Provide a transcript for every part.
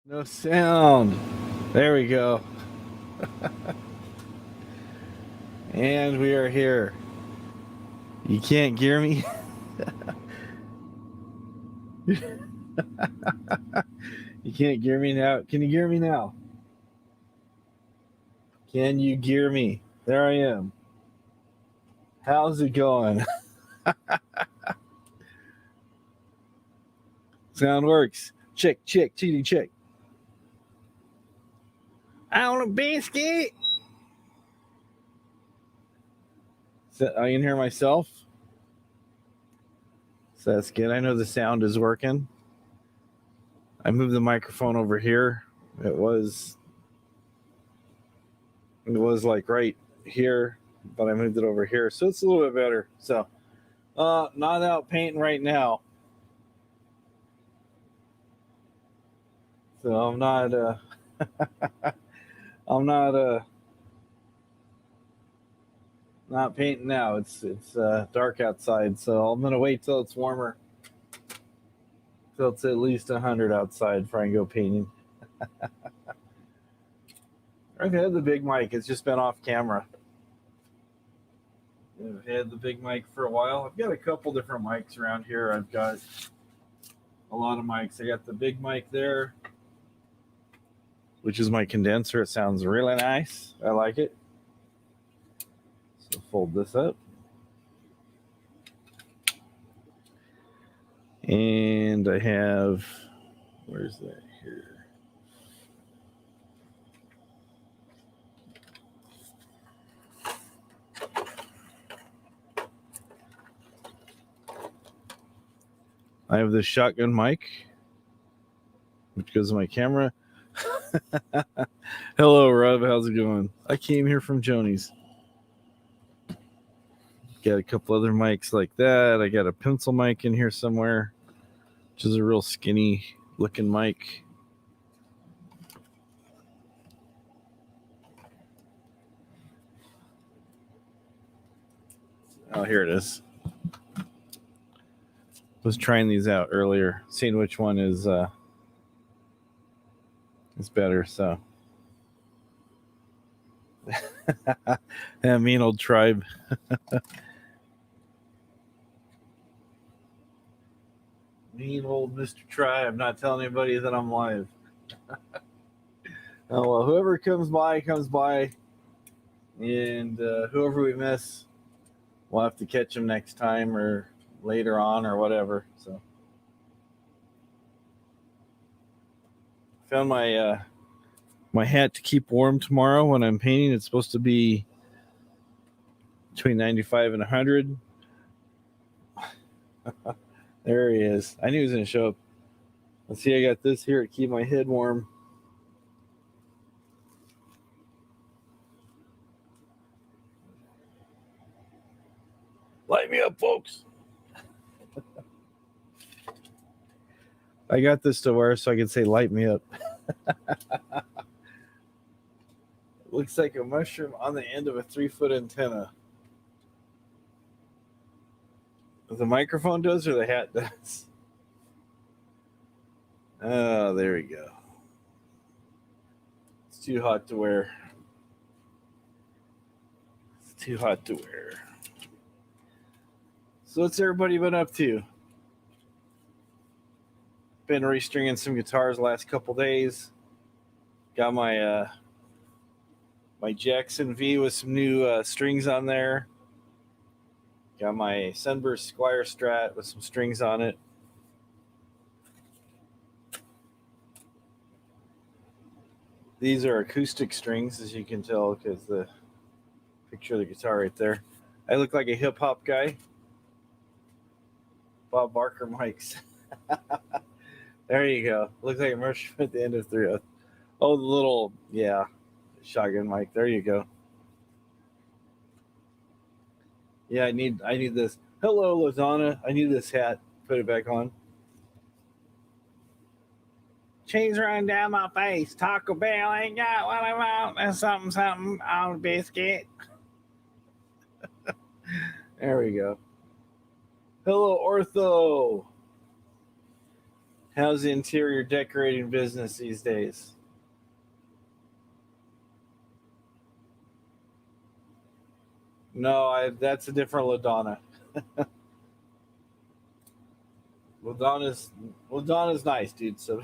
No sound. There we go. And we are here. You can't hear me? You can't hear me now? Can you hear me now? Can you hear me? There I am. How's it going? Sound works. Check, cheating, check. I want a biscuit. So I can hear myself. So that's good. I know the sound is working. I moved the microphone over here. It was like right here, but I moved it over here, so it's a little bit better. So, not out painting right now. So I'm not. I'm not painting now. It's dark outside, so I'm gonna wait till it's warmer, till it's at least 100 outside before I go painting. I've had the big mic. It's just been off camera. I've had the big mic for a while. I've got a couple different mics around here. I've got a lot of mics. I got the big mic there, which is my condenser. It sounds really nice. I like it. So fold this up. And I have, where's that here? I have this shotgun mic, which goes to my camera. Hello, Rob. How's it going? I came here from Joni's. Got a couple other mics like that. I got a pencil mic in here somewhere, which is a real skinny looking mic. Oh, here it is. Was trying these out earlier, seeing which one is better. So, yeah, mean old tribe. Mean old Mr. Tribe, not telling anybody that I'm live. Oh well, whoever comes by, and whoever we miss, we'll have to catch them next time or later on or whatever. So, found my my hat to keep warm tomorrow when I'm painting. It's supposed to be between 95 and 100. There he is. I knew he was going to show up. Let's see, I got this here to keep my head warm. Light me up, folks. I got this to wear so I can say light me up. Looks like a mushroom on the end of a 3-foot antenna. The microphone does or the hat does? Oh, there we go. It's too hot to wear. It's too hot to wear. So what's everybody been up to? Been restringing some guitars the last couple days. Got my my Jackson V with some new strings on there. Got my Sunburst Squire Strat with some strings on it. These are acoustic strings, as you can tell, because the picture of the guitar right there. I look like a hip hop guy. Bob Barker mics. There you go. Looks like a mushroom at the end of 3. Oh, the little, yeah, shotgun mic. There you go. Yeah, I need this. Hello, Lazana. I need this hat. Put it back on. Cheese running down my face. Taco Bell ain't got what I want. That's something on a biscuit. There we go. Hello, Ortho. How's the interior decorating business these days? No, that's a different LaDonna. LaDonna's LaDonna's nice, dude. So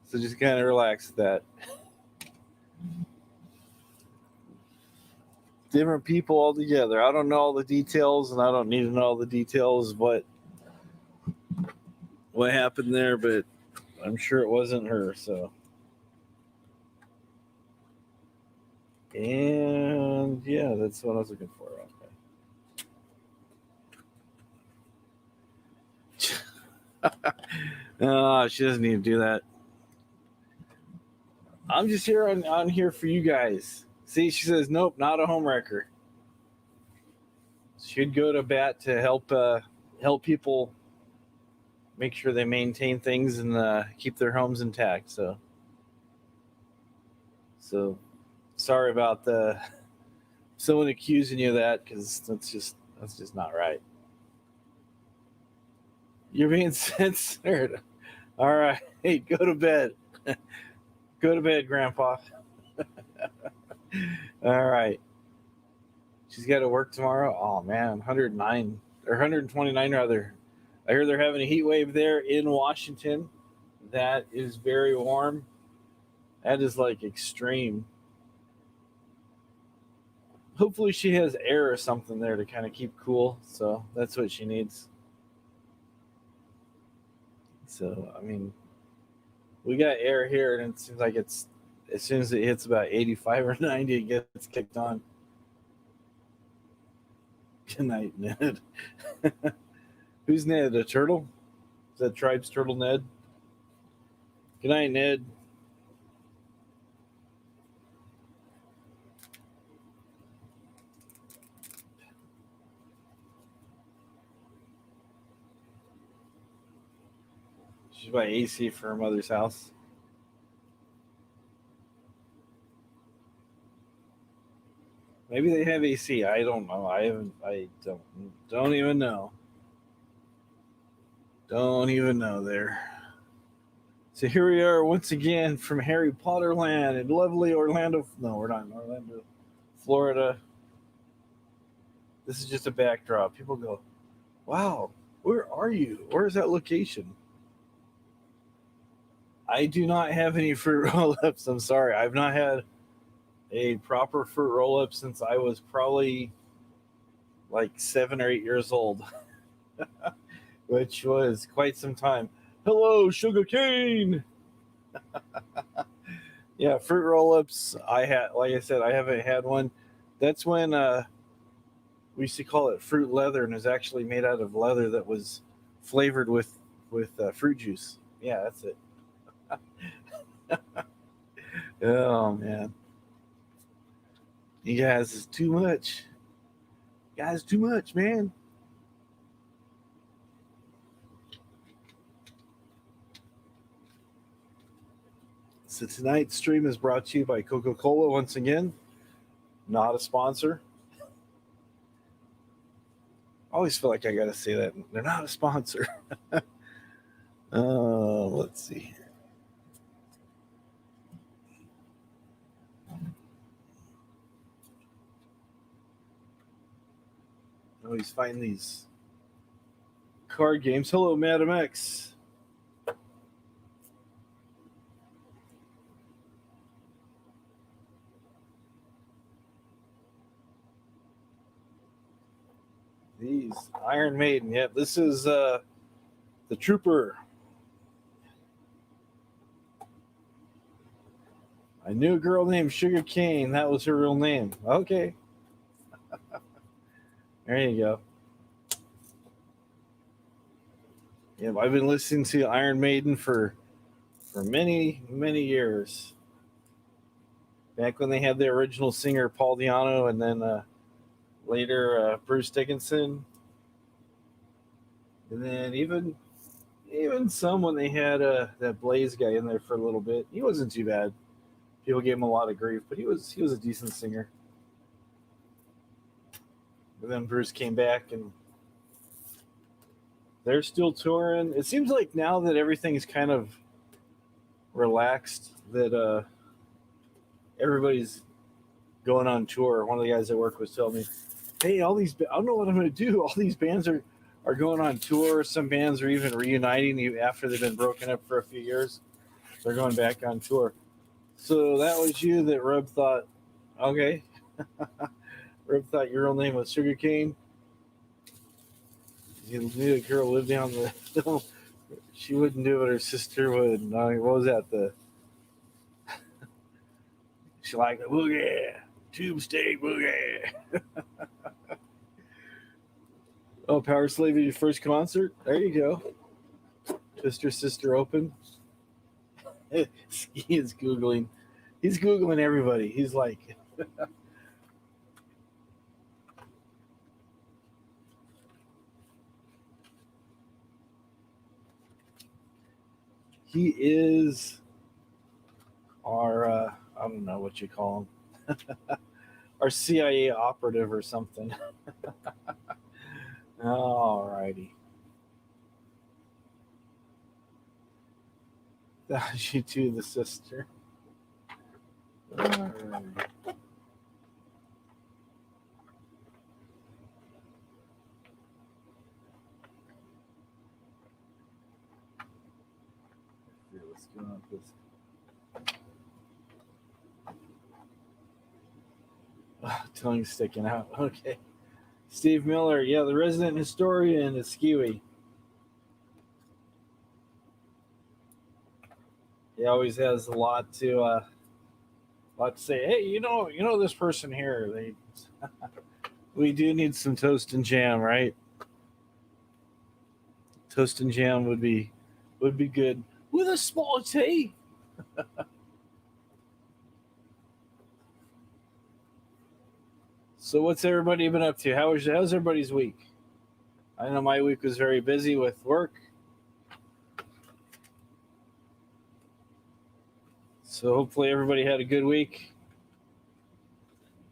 so just kind of relax with that. Different people altogether. I don't know all the details, and I don't need to know all the details of what happened there, but I'm sure it wasn't her. So, and yeah, that's what I was looking for. Okay. She doesn't need to do that. I'm just here on here for you guys. See, she says nope, not a homewrecker. She'd go to bat to help people make sure they maintain things and keep their homes intact. So sorry about someone accusing you of that, because that's just not right. You're being censored. All right, hey, go to bed. Go to bed, Grandpa. All right. She's got to work tomorrow. Oh man, 109 or 129 rather. I hear they're having a heat wave there in Washington. That is very warm. That is like extreme. Hopefully she has air or something there to kind of keep cool. So that's what she needs. So I mean, we got air here, and it seems like it's as soon as it hits about 85 or 90, it gets kicked on. Good night, Ned. Who's Ned? A turtle? Is that Tribe's turtle, Ned? Good night, Ned. She's by AC for her mother's house. Maybe they have AC. I don't know. I haven't. I don't even know. Don't even know there. So here we are once again from Harry Potter land in lovely Orlando. No, we're not in Orlando, Florida. This is just a backdrop. People go, "Wow, where are you? Where is that location?" I do not have any fruit roll-ups. I'm sorry. I've not had a proper fruit roll-up since I was probably like 7 or 8 years old, which was quite some time. Hello, sugar cane. Yeah, fruit roll-ups. I had, like I said, I haven't had one. That's when we used to call it fruit leather, and it was actually made out of leather that was flavored with fruit juice. Yeah, that's it. Oh man, you guys is too much. You guys, too much, man. So tonight's stream is brought to you by Coca-Cola once again. Not a sponsor. I always feel like I gotta say that. They're not a sponsor. Let's see. I always find these card games. Hello, Madam X. These Iron Maiden. Yep, this is the Trooper. I knew a girl named Sugar Cane. That was her real name. Okay. There you go. Yeah, I've been listening to Iron Maiden for many, many years. Back when they had the original singer Paul Di'Anno, and then later Bruce Dickinson, and then even some when they had that Blaze guy in there for a little bit. He wasn't too bad. People gave him a lot of grief, but he was a decent singer. But then Bruce came back, and They're still touring. It seems like now that everything's kind of relaxed, that everybody's going on tour. One of the guys I work with told me, "Hey, all these I don't know what I'm going to do. All these bands are going on tour. Some bands are even reuniting after they've been broken up for a few years. They're going back on tour." So that was you that Rub thought, okay. Rub thought your real name was Sugarcane. You knew a girl lived down the hill. She wouldn't do what her sister would. No, what was that? She liked the boogie, tube steak boogie. Oh, Power Slave at your first concert? There you go. Twister Sister Open. He is Googling. He's Googling everybody. He's like, he is our, I don't know what you call him, our CIA operative or something. All righty. That was you too, the sister. All right. Let's go on with this. Tongue sticking out. Okay. Steve Miller, yeah, the resident historian is Skewy. He always has a lot to say. Hey, you know this person here. We do need some toast and jam, right? Toast and jam would be good with a small tea. So what's everybody been up to? How's everybody's week? I know my week was very busy with work. So hopefully everybody had a good week.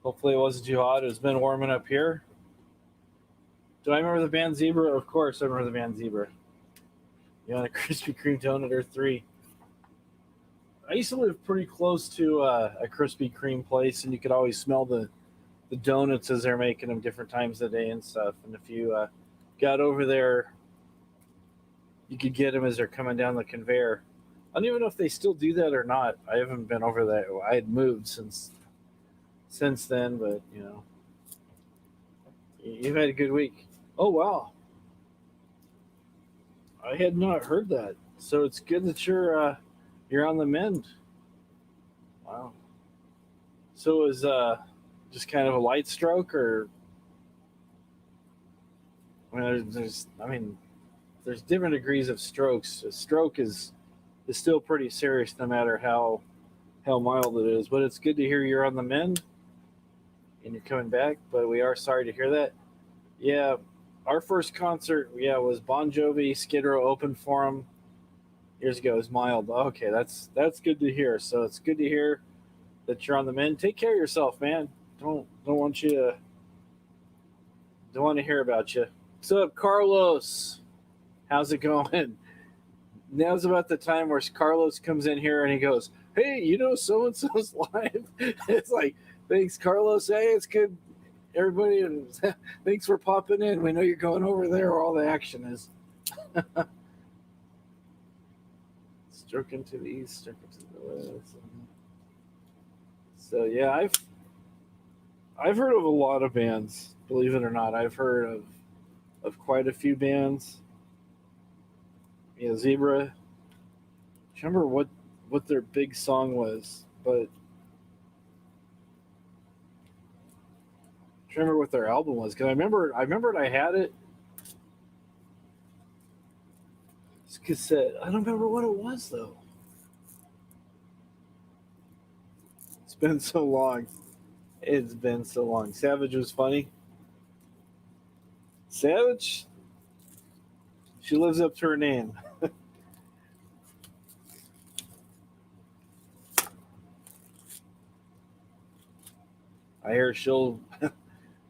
Hopefully it wasn't too hot. It's been warming up here. Do I remember the band Zebra? Of course I remember the band Zebra. You want a Krispy Kreme donut or 3? I used to live pretty close to a Krispy Kreme place, and you could always smell the donuts as they're making them different times of the day and stuff. And if you got over there, you could get them as they're coming down the conveyor. I don't even know if they still do that or not. I haven't been over there. I had moved since then, but you've had a good week. Oh wow, I had not heard that. So it's good that you're on the mend. Wow. So it was just kind of a light stroke, or there's different degrees of strokes. A stroke is still pretty serious, no matter how mild it is. But it's good to hear you're on the mend and you're coming back. But we are sorry to hear that. Yeah, our first concert, was Bon Jovi. Skid Row opened for him years ago. It was mild. Okay, that's good to hear. So it's good to hear that you're on the mend. Take care of yourself, man. Don't want to hear about you. What's up, Carlos? How's it going? Now's about the time where Carlos comes in here and he goes, "Hey, so and so's live." It's like, thanks, Carlos. Hey, it's good, everybody, and thanks for popping in. We know you're going over there where all the action is. Stroking to the east, stroking to the west. So yeah, I've heard of a lot of bands. Believe it or not, I've heard of quite a few bands. Zebra. I remember what their big song was, but I remember what their album was, because I remembered I had it. It's cassette. I don't remember what it was though. It's been so long. It's been so long. Savage was funny. Savage. She lives up to her name. I hear she'll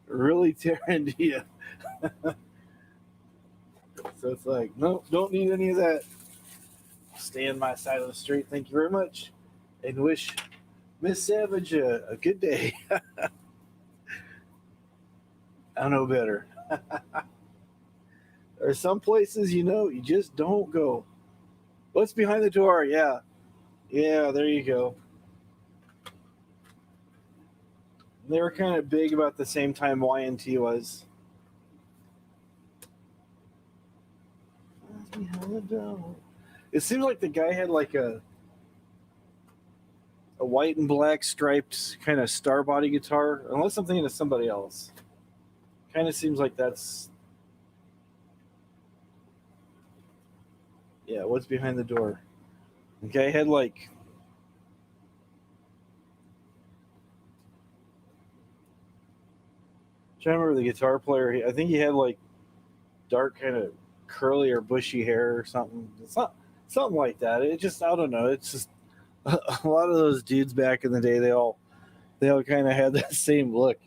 really tear into you. So it's like, no, don't need any of that. Stay on my side of the street. Thank you very much. And wish Miss Savage a good day. I know better. There are some places, you just don't go. What's behind the door? Yeah. Yeah, there you go. They were kind of big about the same time YNT was. It seems like the guy had like a white and black striped kind of star body guitar, unless I'm thinking of somebody else. Kind of seems like that's. Yeah, what's behind the door? The guy had like. I'm trying to remember the guitar player. I think he had like dark kind of curly or bushy hair or something. It's not something like that. It just, I don't know. It's just a lot of those dudes back in the day. They all kind of had that same look.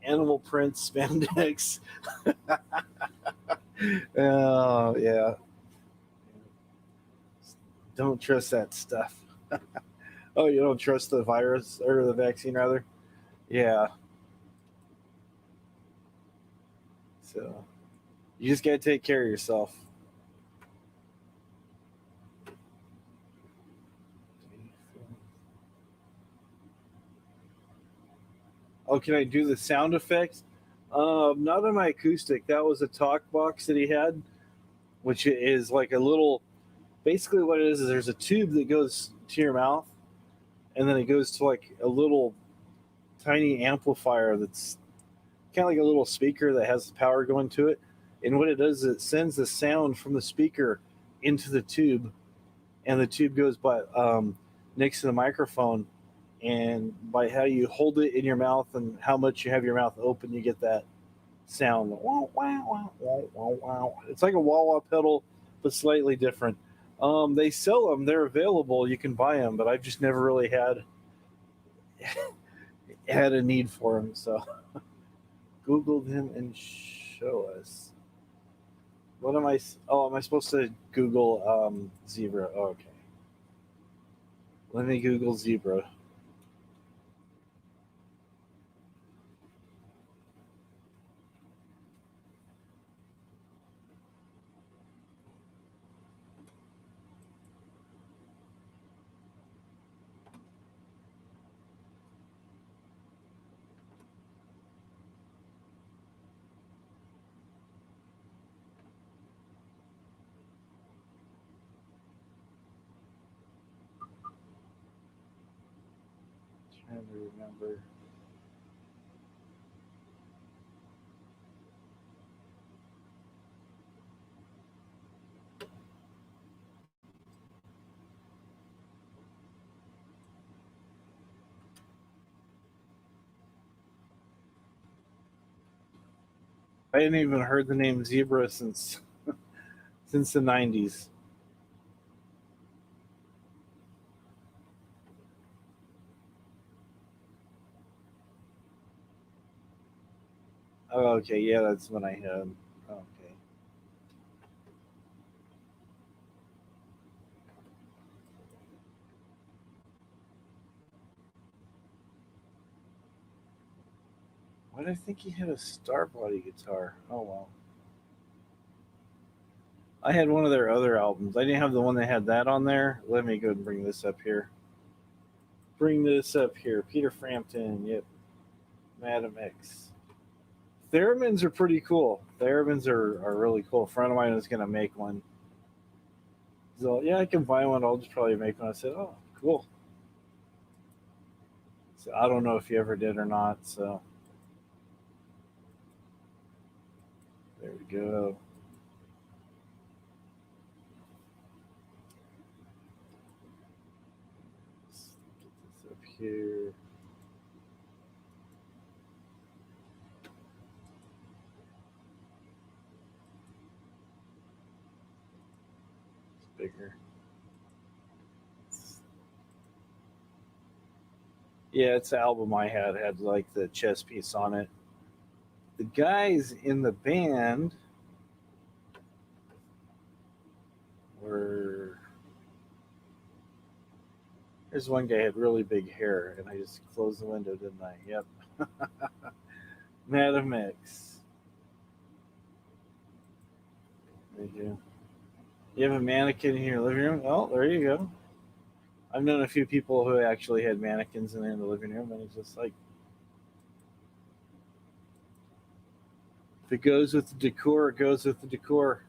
Animal print spandex. Oh yeah. Don't trust that stuff. Oh, you don't trust the virus or the vaccine rather? Yeah. So you just gotta take care of yourself. Oh, can I do the sound effects? Not on my acoustic. That was a talk box that he had, which is like a little. Basically, what it is there's a tube that goes to your mouth, and then it goes to like a little tiny amplifier that's kind of like a little speaker that has power going to it. And what it does is it sends the sound from the speaker into the tube, and the tube goes by next to the microphone. And by how you hold it in your mouth and how much you have your mouth open, you get that sound. It's like a wah wah pedal, but slightly different. They sell them; they're available. You can buy them, but I've just never really had a need for them. So Googled him and show us. What am I? Oh, am I supposed to Google zebra? Oh, okay. Let me Google zebra. Trying to remember. I hadn't even heard the name zebra since the '90s. Oh, okay, yeah, that's when I had. Okay. Why did I think he had a star body guitar? Oh well. I had one of their other albums. I didn't have the one that had that on there. Let me go and bring this up here. Bring this up here. Peter Frampton. Yep. Madam X. Theremins are pretty cool. Theremins are really cool. A friend of mine was gonna make one. So yeah, I can buy one. I'll just probably make one. I said, oh, cool. So I don't know if you ever did or not. So there we go. Let's get this up here. It's bigger. Yeah, it's the album I had like the chess piece on it. The guys in the band Or there's one guy had really big hair, and I just closed the window, didn't I? Yep. Madam Mix. There you go. You have a mannequin in your living room? Oh, there you go. I've known a few people who actually had mannequins in the living room, and it's just like, if it goes with the decor, it goes with the decor.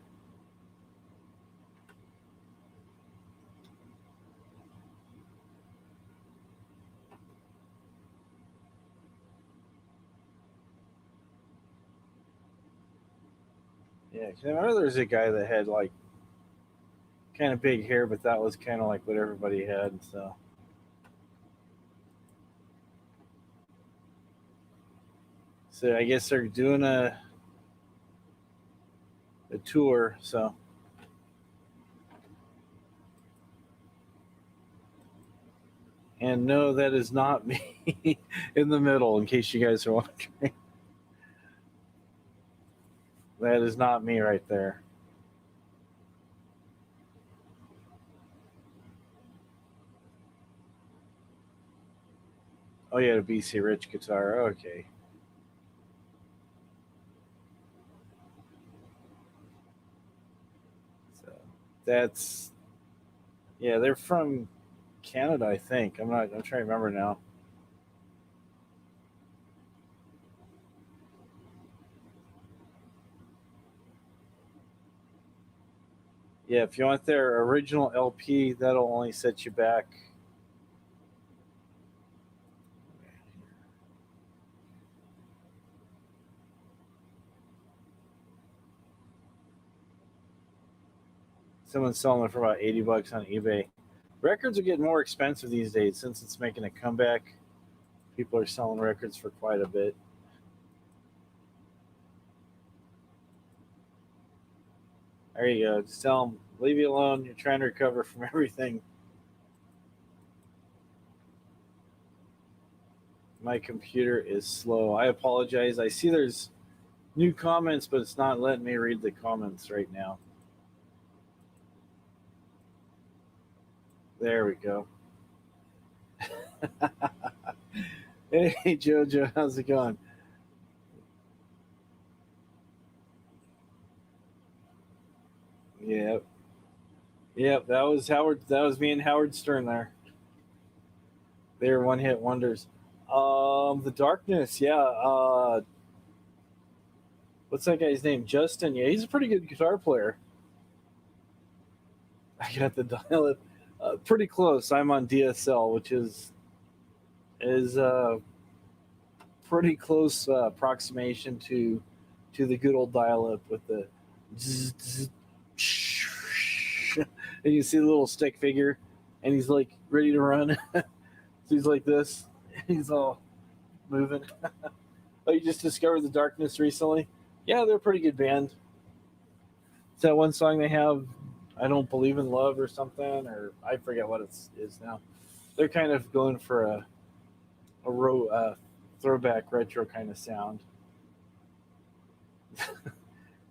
Yeah, 'cause I remember there was a guy that had like kind of big hair, but that was kind of like what everybody had. So I guess they're doing a tour. So, and no, that is not me in the middle. In case you guys are wondering, that is not me right there. Oh, yeah, a BC Rich guitar. Okay. So that's, yeah, they're from Canada, I think. I'm trying to remember now. Yeah, if you want their original LP, that'll only set you back. Someone's selling it for about $80 on eBay. Records are getting more expensive these days since it's making a comeback. People are selling records for quite a bit. There you go. Just tell them, leave you alone. You're trying to recover from everything. My computer is slow. I apologize. I see there's new comments, but it's not letting me read the comments right now. There we go. Hey, Jojo, how's it going? Yep. Yep, that was Howard. That was me and Howard Stern there. They were one hit wonders. The Darkness, yeah. What's that guy's name? Justin. Yeah, he's a pretty good guitar player. I got the dial it pretty close. I'm on DSL, which is pretty close approximation to the good old dial up with the zzz, zzz, and you see the little stick figure, and he's like ready to run. So he's like this. He's all moving. Oh, you just discovered the Darkness recently? Yeah, they're a pretty good band. It's that one song they have, I Don't Believe in Love or something, or I forget what it is now. They're kind of going for a throwback retro kind of sound.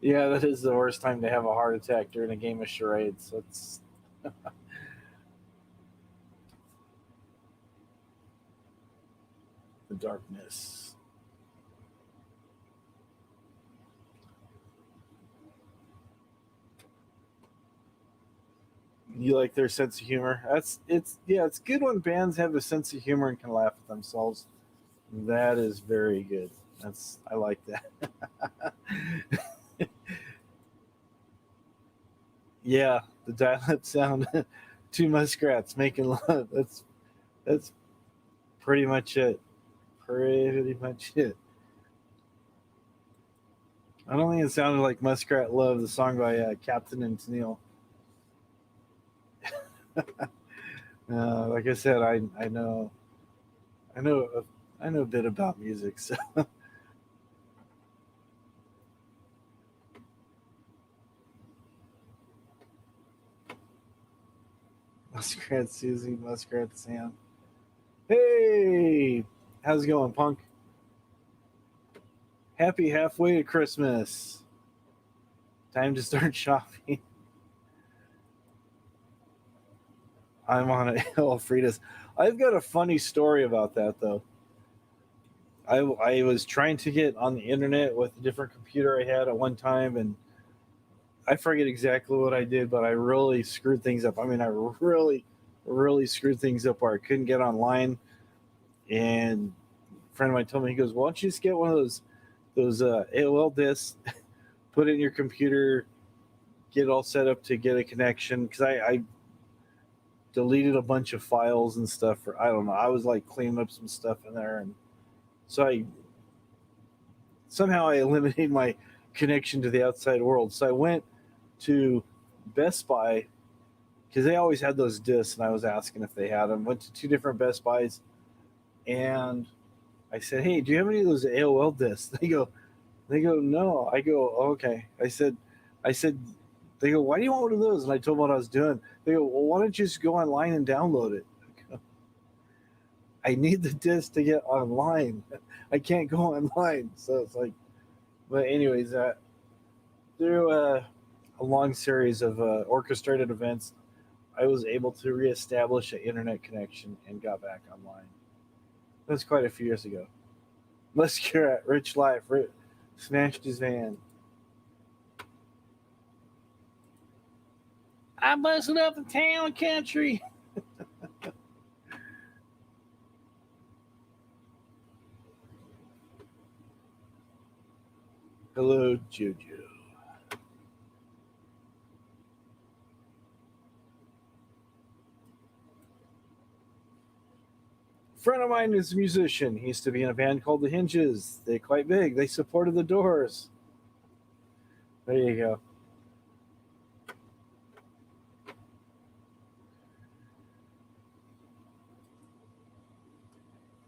Yeah, that is the worst time to have a heart attack during a game of charades. That's the Darkness. You like their sense of humor? It's good when bands have a sense of humor and can laugh at themselves. That is very good. I like that. Yeah, the dial-up sound. Two muskrats making love. That's pretty much it. Pretty much it. I don't think it sounded like Muskrat Love, the song by Captain and Tennille. Like I said, I know, I know a bit about music. So Muskrat Susie, Muskrat Sam. Hey, how's it going, Punk? Happy halfway to Christmas. Time to start shopping. I'm on it. Elfrida's. I've got a funny story about that though. I was trying to get on the internet with a different computer I had at one time, and I forget exactly what I did, but I really screwed things up. I mean, I really screwed things up where I couldn't get online. And a friend of mine told me, he goes, "Why don't you just get one of those AOL discs, put it in your computer, get it all set up to get a connection?" Because I deleted a bunch of files and stuff. For I don't know, I was like cleaning up some stuff in there, and so I somehow I eliminated my connection to the outside world. So I went to Best Buy because they always had those discs, and I was asking if they had them. Went to two different Best Buys, and I said, "Hey, do you have any of those AOL discs?" They go, "No." I go, "Okay." I said, they go, "Why do you want one of those?" And I told them what I was doing. They go, "Well, why don't you just go online and download it?" I need the disc to get online. I can't go online, so it's like. But anyways, through a long series of orchestrated events, I was able to reestablish an internet connection and got back online. That was quite a few years ago. Muscurat, Rich Life, smashed his van. I busted up the town country. Hello, Jojo. A friend of mine is a musician. He used to be in a band called The Hinges. They're quite big. They supported the Doors. There you go.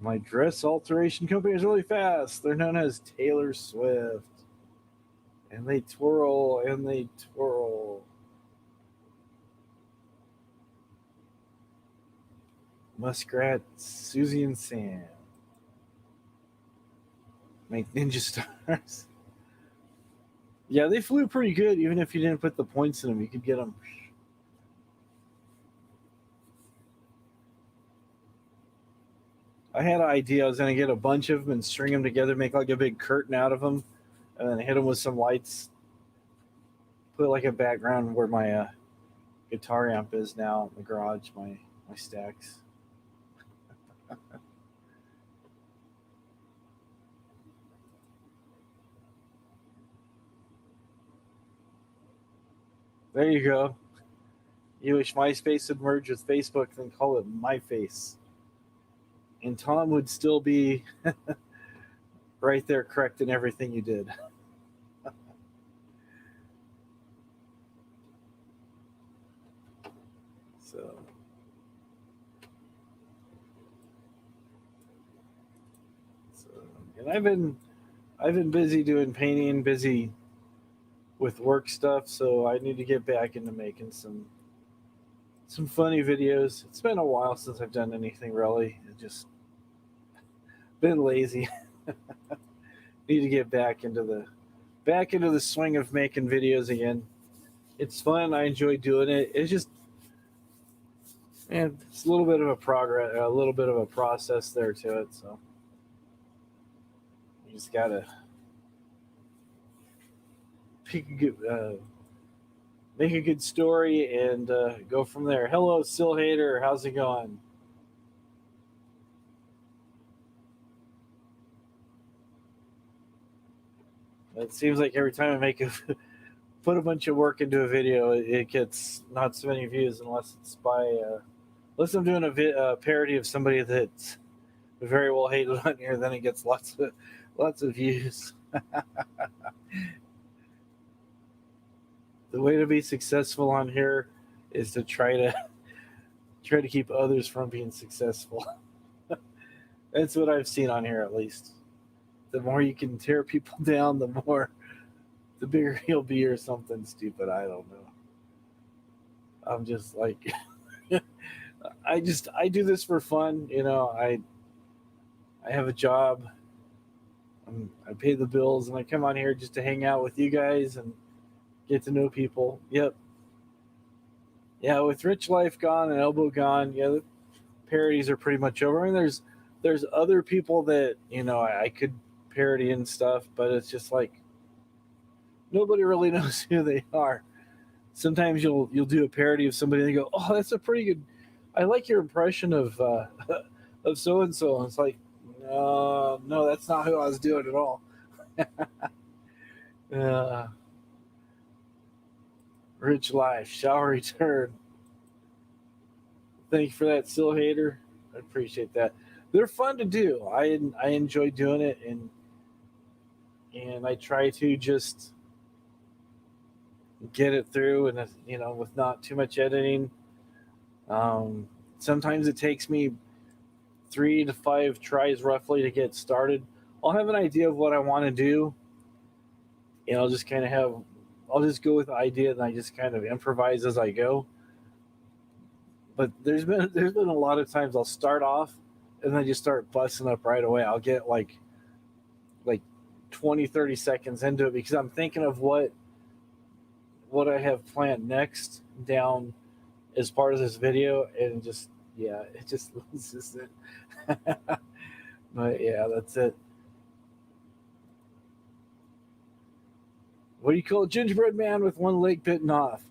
My dress alteration company is really fast. They're known as Taylor Swift. And they twirl and they twirl. Muskrat, Susie, and Sam. Make ninja stars. Yeah, they flew pretty good. Even if you didn't put the points in them, you could get them. I had an idea. I was going to get a bunch of them and string them together, make like a big curtain out of them, and then hit them with some lights. Put like a background where my guitar amp is now in the garage, my stacks. There you go. You wish MySpace would merge with Facebook, then call it MyFace. And Tom would still be right there correcting everything you did. So, so and I've been busy doing painting, busy with work stuff, so I need to get back into making some funny videos. It's been a while since I've done anything really. It just been lazy. Need to get back into the swing of making videos again. It's fun. I enjoy doing it. It's just, man, it's a little bit of a little bit of a process there to it. So you just gotta pick a good, make a good story and go from there. Hello, Sil Hater. How's it going? It seems like every time I make a put a bunch of work into a video, it gets not so many views unless it's by unless I'm doing a parody of somebody that's very well hated on here. Then it gets lots of views. The way to be successful on here is to try to keep others from being successful. That's what I've seen on here, at least. The more you can tear people down, the bigger you'll be, or something stupid. I don't know. I'm just like, I do this for fun. I have a job. I pay the bills, and I come on here just to hang out with you guys and get to know people. Yep. Yeah, with Rich Life gone and Elbow gone, yeah, the parodies are pretty much over. I mean, there's other people that I could parody and stuff, but it's just like nobody really knows who they are. Sometimes you'll do a parody of somebody and they go, "Oh, that's a pretty good. I like your impression of of so and so." And it's like, no, no, that's not who I was doing at all. Uh, Rich Life shall return. Thank you for that, Still Hater. I appreciate that. They're fun to do. I enjoy doing it, and I try to just get it through, and with not too much editing. Um, Sometimes it takes me 3 to 5 tries roughly to get started. I'll have an idea of what I want to do, and I'll just go with the idea, and I just kind of improvise as I go. But there's been a lot of times I'll start off, and then I just start busting up right away. I'll get like 20, 30 seconds into it because I'm thinking of what I have planned next down as part of this video, and just yeah, it just loses it. But yeah, that's it. What do you call a gingerbread man with one leg bitten off?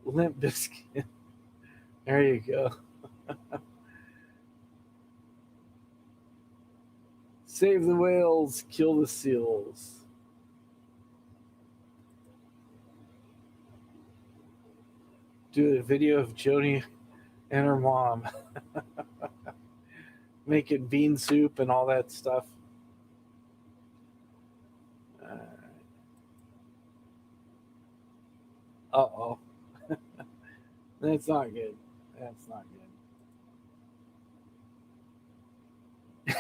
Limp biscuit. There you go. Save the whales, kill the seals. Do a video of Joni and her mom making bean soup and all that stuff. Oh, that's not good. That's not good.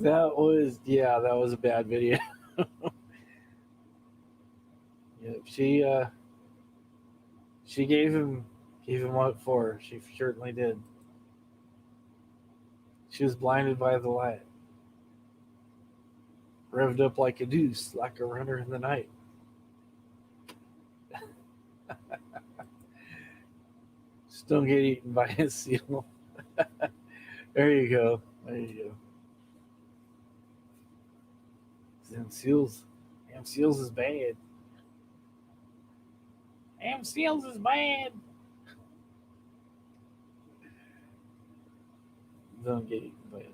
That was a bad video. Yeah, she gave him what for. She certainly did. She was blinded by the light, revved up like a deuce, like a runner in the night. Just don't get eaten by a seal. There you go. There you go. Damn seals. Damn seals is bad. Damn seals is bad. Don't get eaten by a seal.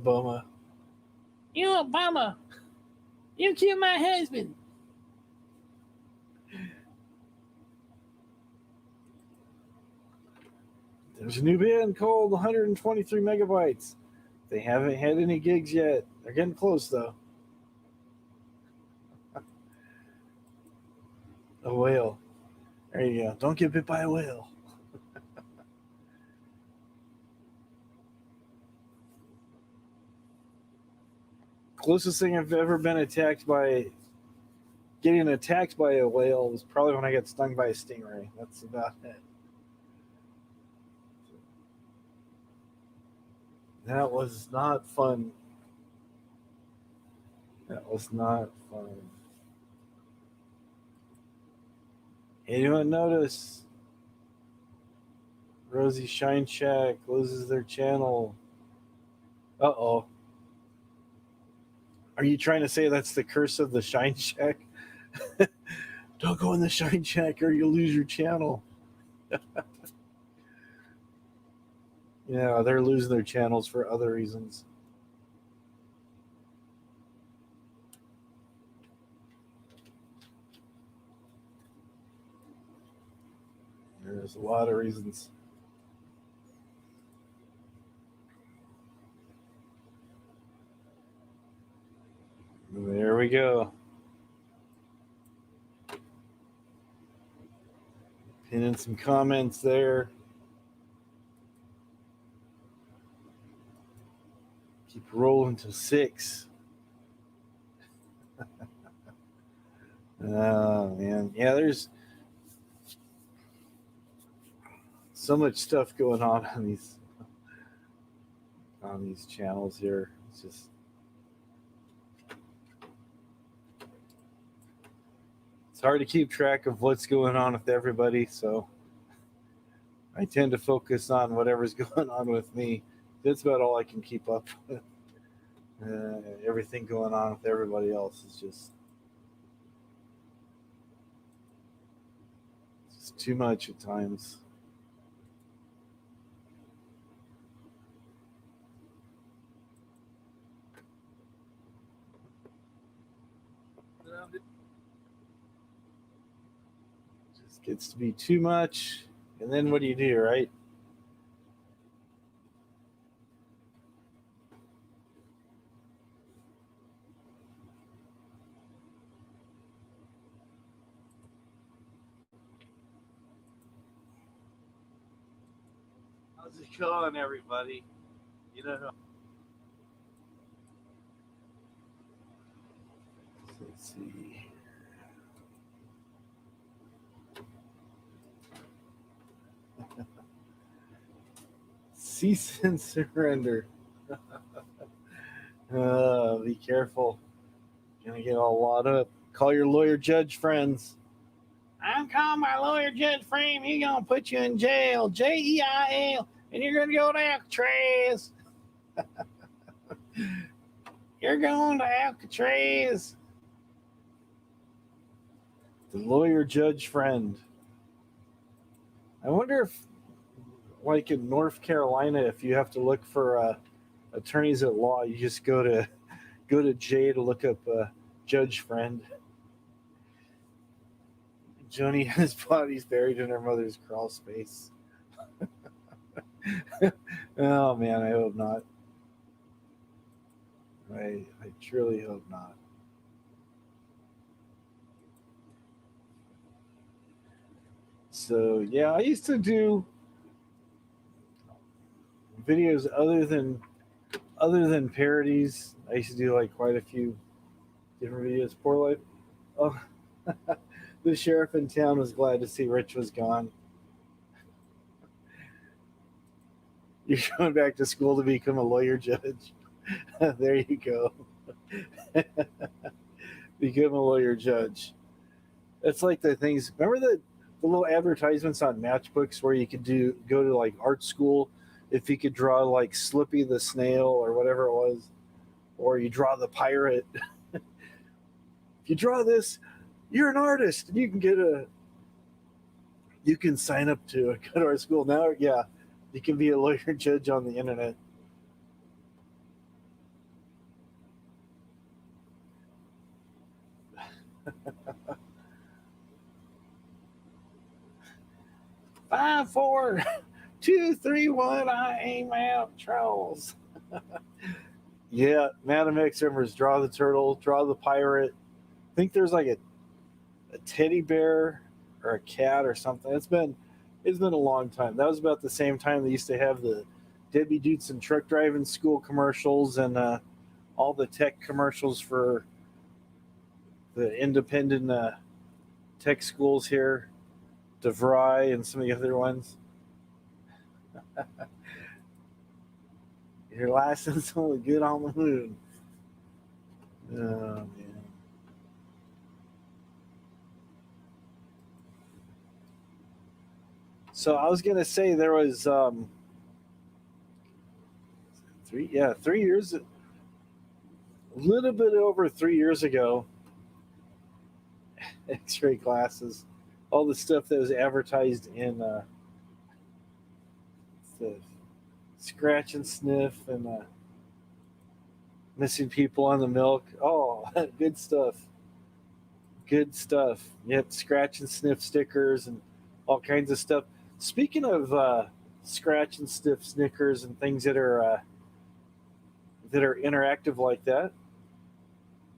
Bummer. You a bummer. You killed my husband. There's a new band called 123 Megabytes. They haven't had any gigs yet. They're getting close though. A whale. There you go. Don't get bit by a whale. Closest thing I've ever been getting attacked by a whale was probably when I got stung by a stingray. That's about it. That was not fun. That was not fun. Anyone notice Rosie Shine Shack loses their channel? Uh oh. Are you trying to say that's the curse of the Shine Shack? Don't go in the Shine Shack or you'll lose your channel. Yeah, they're losing their channels for other reasons. There's a lot of reasons. There we go. Pinning some comments there. Keep rolling to 6. Oh man, yeah. There's so much stuff going on these channels here. It's just It's hard to keep track of what's going on with everybody, so I tend to focus on whatever's going on with me. That's about all I can keep up with. Everything going on with everybody else is just too much at times. Just gets to be too much, and then what do you do, right? How's it going, everybody? You know, let's see. Cease and surrender. Be careful. Gonna get all lot up. Call your lawyer judge friends. I'm calling my lawyer judge friend. He's gonna put you in jail, Jail, and you're gonna go to Alcatraz. You're going to Alcatraz. The lawyer judge friend. I wonder if, like in North Carolina, if you have to look for attorneys at law, you just go to J to look up judge friend. Joni and his body's buried in her mother's crawl space. Oh man, I hope not. I truly hope not. So yeah, I used to do videos other than parodies. I used to do like quite a few different videos. Poor life. Oh, the sheriff in town was glad to see Rich was gone. You're going back to school to become a lawyer judge. There you go. Become a lawyer judge. It's like the things. Remember the little advertisements on matchbooks where you could go to like art school if you could draw like Slippy the snail or whatever it was, or you draw the pirate. If you draw this, you're an artist, and you can sign up to go to our school now. Yeah, you can be a lawyer judge on the internet. Five, four, two, three, one. I aim out trolls. Yeah, Madam X remembers draw the turtle, draw the pirate. I think there's like a teddy bear or a cat or something. It's been a long time. That was about the same time they used to have the Debbie Dutes and truck driving school commercials and all the tech commercials for the independent tech schools here, DeVry and some of the other ones. Your license only good on the moon. Oh man. So I was gonna say there was 3 years, a little bit over 3 years ago. X-ray glasses, all the stuff that was advertised in the scratch and sniff and missing people on the milk. Oh, good stuff. Good stuff. Yep, scratch and sniff stickers and all kinds of stuff. Speaking of scratch and sniff stickers and things that are interactive like that,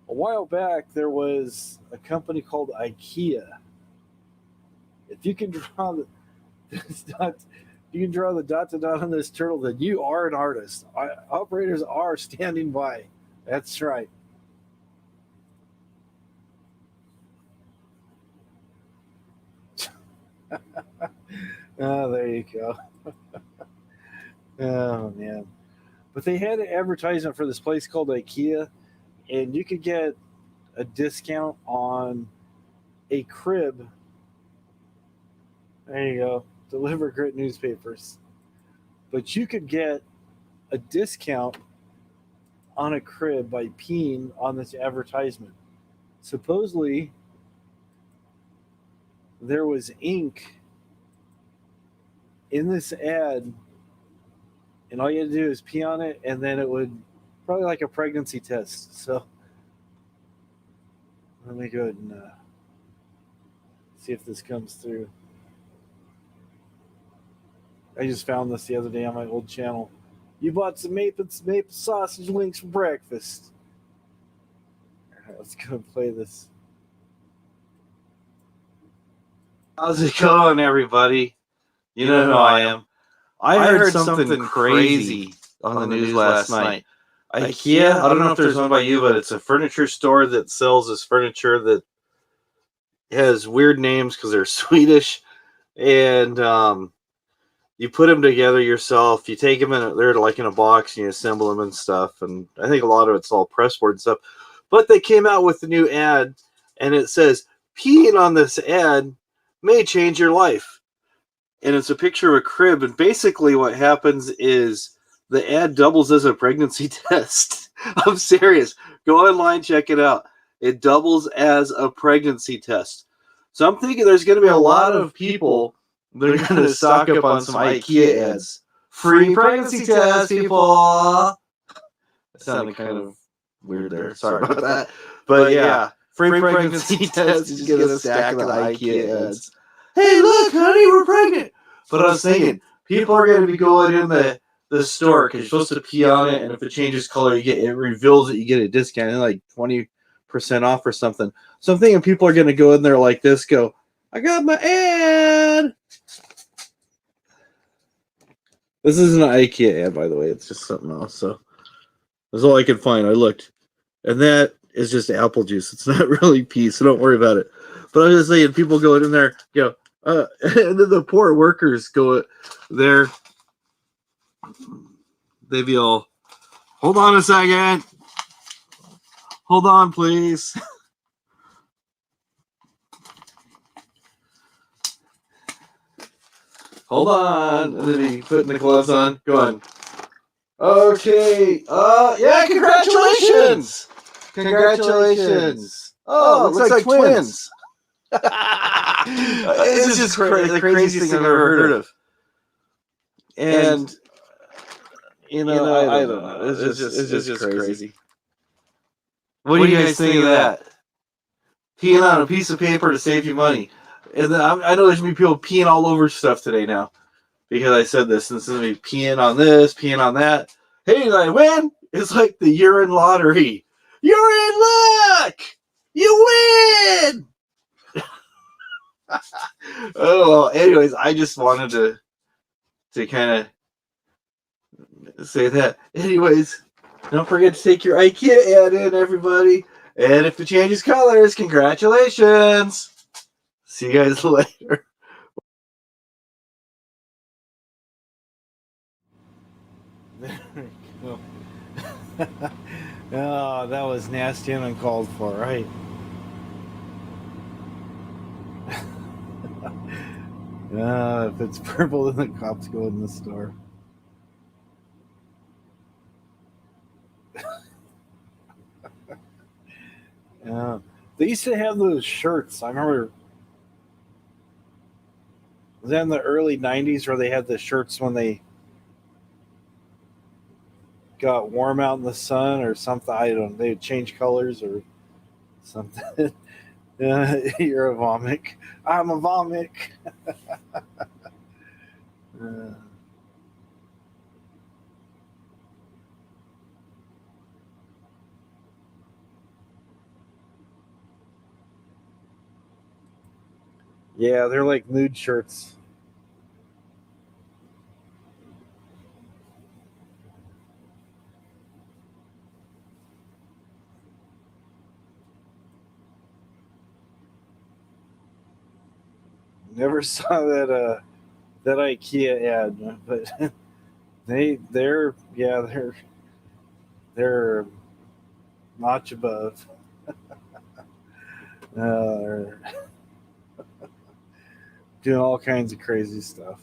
a while back there was a company called IKEA. If you can draw this dot, you can draw the dot to dot on this turtle, then you are an artist. Operators are standing by. That's right. Oh, there you go. Oh man. But they had an advertisement for this place called IKEA, and you could get a discount on a crib. There you go. Deliver grit newspapers. But you could get a discount on a crib by peeing on this advertisement. Supposedly, there was ink in this ad, and all you had to do is pee on it, and then it would probably like a pregnancy test. So let me go ahead and see if this comes through. I just found this the other day on my old channel. You bought some maple sausage links for breakfast. All right, let's go and play this. How's it going, everybody? You know who I am. I heard something crazy on the news last night. IKEA, I don't know if there's one by you, but it's a furniture store that sells this furniture that has weird names because they're Swedish. And you put them together yourself. You take them in, they're like in a box, and you assemble them and stuff. And I think a lot of it's all pressboard stuff. But they came out with a new ad, and it says, peeing on this ad may change your life. And it's a picture of a crib. And basically what happens is the ad doubles as a pregnancy test. I'm serious. Go online, check it out. It doubles as a pregnancy test. So I'm thinking there's going to be a lot of people they're going to stock up on some IKEA ads. Free pregnancy test, people. That sounded kind of weird there. Sorry about that. But yeah, free pregnancy test. You just get a stack of the IKEA ads. Hey, look, honey, we're pregnant. But I was thinking, people are going to be going in the store because you're supposed to pee on it, and if it changes color, it reveals that you get a discount, like 20% off or something. So I'm thinking people are going to go in there like this, go, I got my ad. This isn't an IKEA ad, by the way. It's just something else. So that's all I could find. I looked. And that is just apple juice. It's not really pee, so don't worry about it. But I was just saying, people go in there, and then the poor workers go there. They be all, hold on a second. Hold on, please. Hold on. And then he putting the gloves on. Go on. Okay. Yeah, congratulations. Congratulations. Oh, looks like twins. It's just the craziest thing I've ever heard of. And I don't know. It's just crazy. What do you guys think of that? Peeing on a piece of paper to save you money. And then I know there's going to be people peeing all over stuff today now because I said this. And this is going to be peeing on this, peeing on that. Hey, did I win? It's like the urine lottery. You're in luck! You win! Oh, well, anyways, I just wanted to kind of say that. Anyways, don't forget to take your IKEA ad in, everybody. And if it changes colors, congratulations. See you guys later. There we go. Oh, that was nasty and uncalled for, right? If it's purple, then the cops go in the store. They used to have those shirts. I remember, was that in the early 90s where they had the shirts when they got warm out in the sun or something? I don't know. They would change colors or something. You're a vomit. I'm a vomit. Yeah, they're like nude shirts. Never saw that IKEA ad, but they're notch above. doing all kinds of crazy stuff.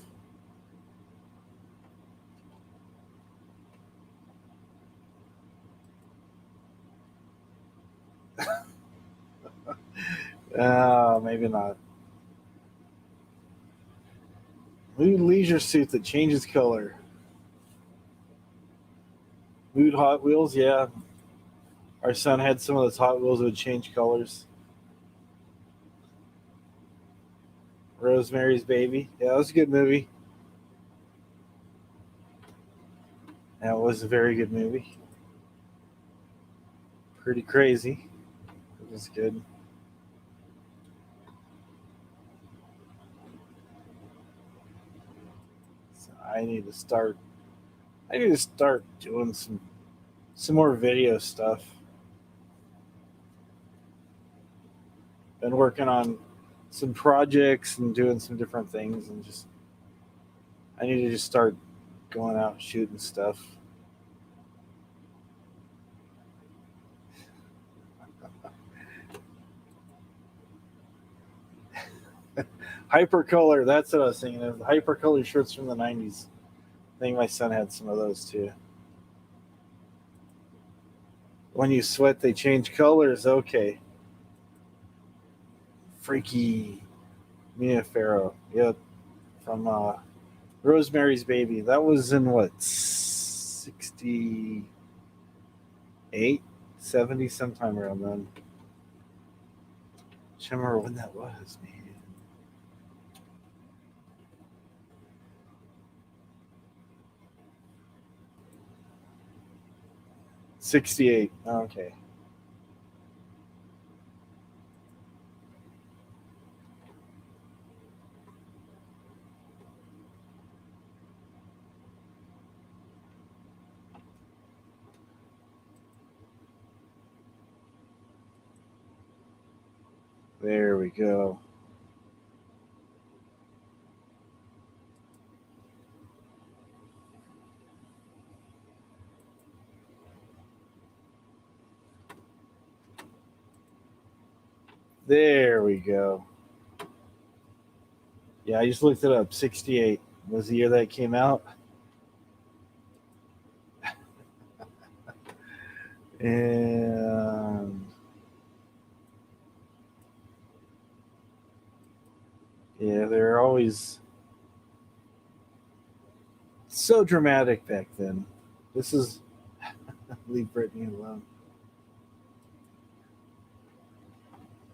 Maybe not. Mood leisure suit that changes color. Mood Hot Wheels, yeah. Our son had some of those Hot Wheels that would change colors. Rosemary's Baby. Yeah, that was a good movie. That was a very good movie. Pretty crazy. It was good. So I need to start doing some more video stuff. Been working on some projects and doing some different things, and just I need to just start going out and shooting stuff. Hypercolor, that's what I was thinking of. Hypercolor shirts from the 90s. I think my son had some of those too. When you sweat, they change colors. Okay. Freaky Mia Farrow. Yep. From Rosemary's Baby. That was in what, 68, 70, sometime around then. I can't remember when that was, man. 68. Okay. There we go. There we go. Yeah, I just looked it up. 68 was the year that it came out. And yeah, they're always so dramatic back then. This is leave Britney alone.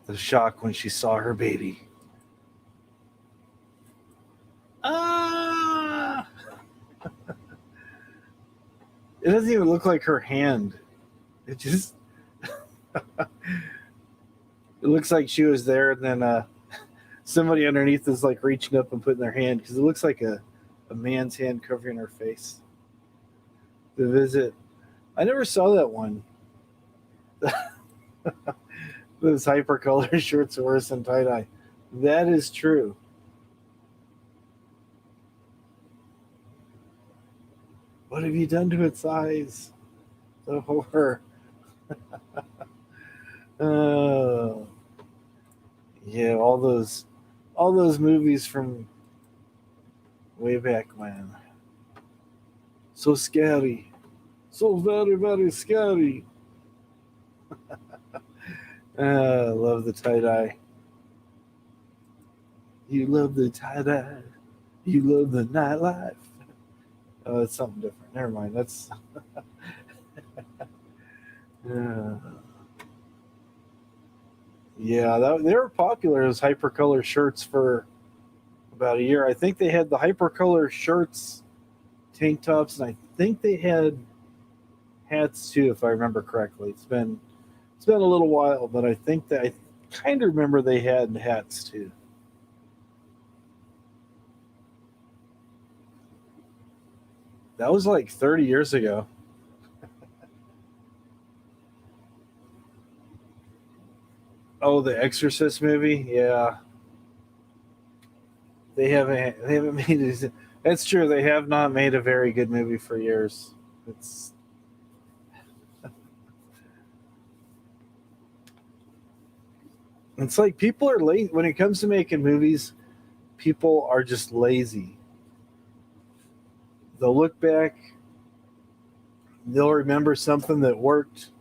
The shock when she saw her baby. Ah! It doesn't even look like her hand. It just it looks like she was there, and then somebody underneath is like reaching up and putting their hand, because it looks like a man's hand covering her face. The Visit. I never saw that one. Those hypercolor shirts are worse than tie dye. That is true. What have you done to its eyes? The horror. Oh, yeah, all those movies from way back when. So scary. So very, very scary. I love the tie dye. You love the tie dye. You love the nightlife. Oh, it's something different. Never mind. That's. uh, yeah, they were popular as hypercolor shirts for about a year. I think they had the hypercolor shirts, tank tops, and I think they had hats too, if I remember correctly. It's been a little while, but I think that I kind of remember they had hats too. That was like 30 years ago. Oh, the Exorcist movie? Yeah. They haven't made it. That's true. They have not made a very good movie for years. It's it's like people are late when it comes to making movies. people are just lazy. They'll look back, they'll remember something that worked,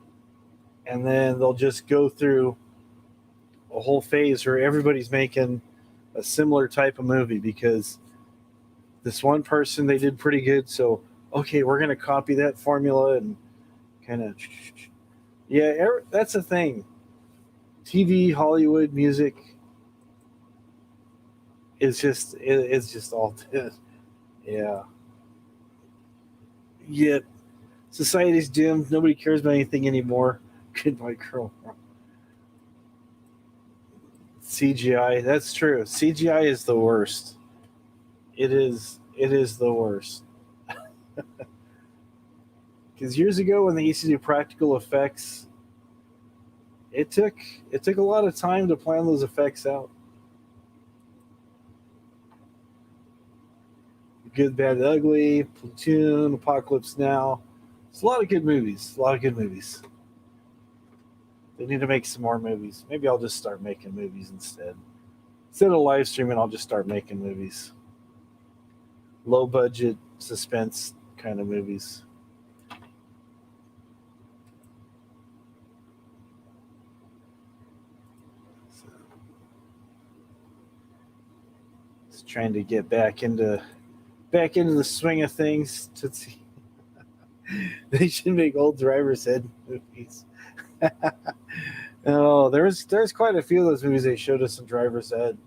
and then they'll just go through a whole phase where everybody's making a similar type of movie because this one person they did pretty good. So okay, we're gonna copy that formula and kind of yeah. That's the thing. TV, Hollywood, music it's just all yeah. Yet society's doomed. Nobody cares about anything anymore. Goodbye, girl. CGI. That's true. CGI is the worst. It is. It is the worst. Because years ago, when they used to do practical effects, it took it took a lot of time to plan those effects out. Good, Bad, Ugly, Platoon, Apocalypse Now. It's a lot of good movies. A lot of good movies. They need to make some more movies. Maybe I'll just start making movies instead. Instead of live streaming, I'll just start making movies. Low budget, suspense kind of movies. So, just trying to get back into the swing of things. To see. They should make old driver's ed movies. Oh, there's quite a few of those movies they showed us in driver's ed.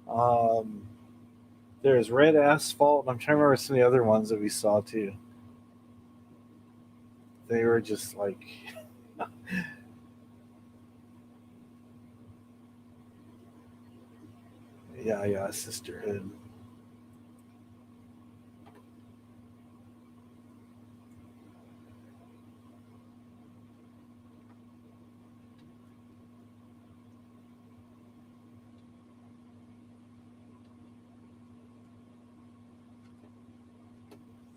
Um, there's Red Asphalt, and I'm trying to remember some of the other ones that we saw too. They were just like, yeah, Sisterhood.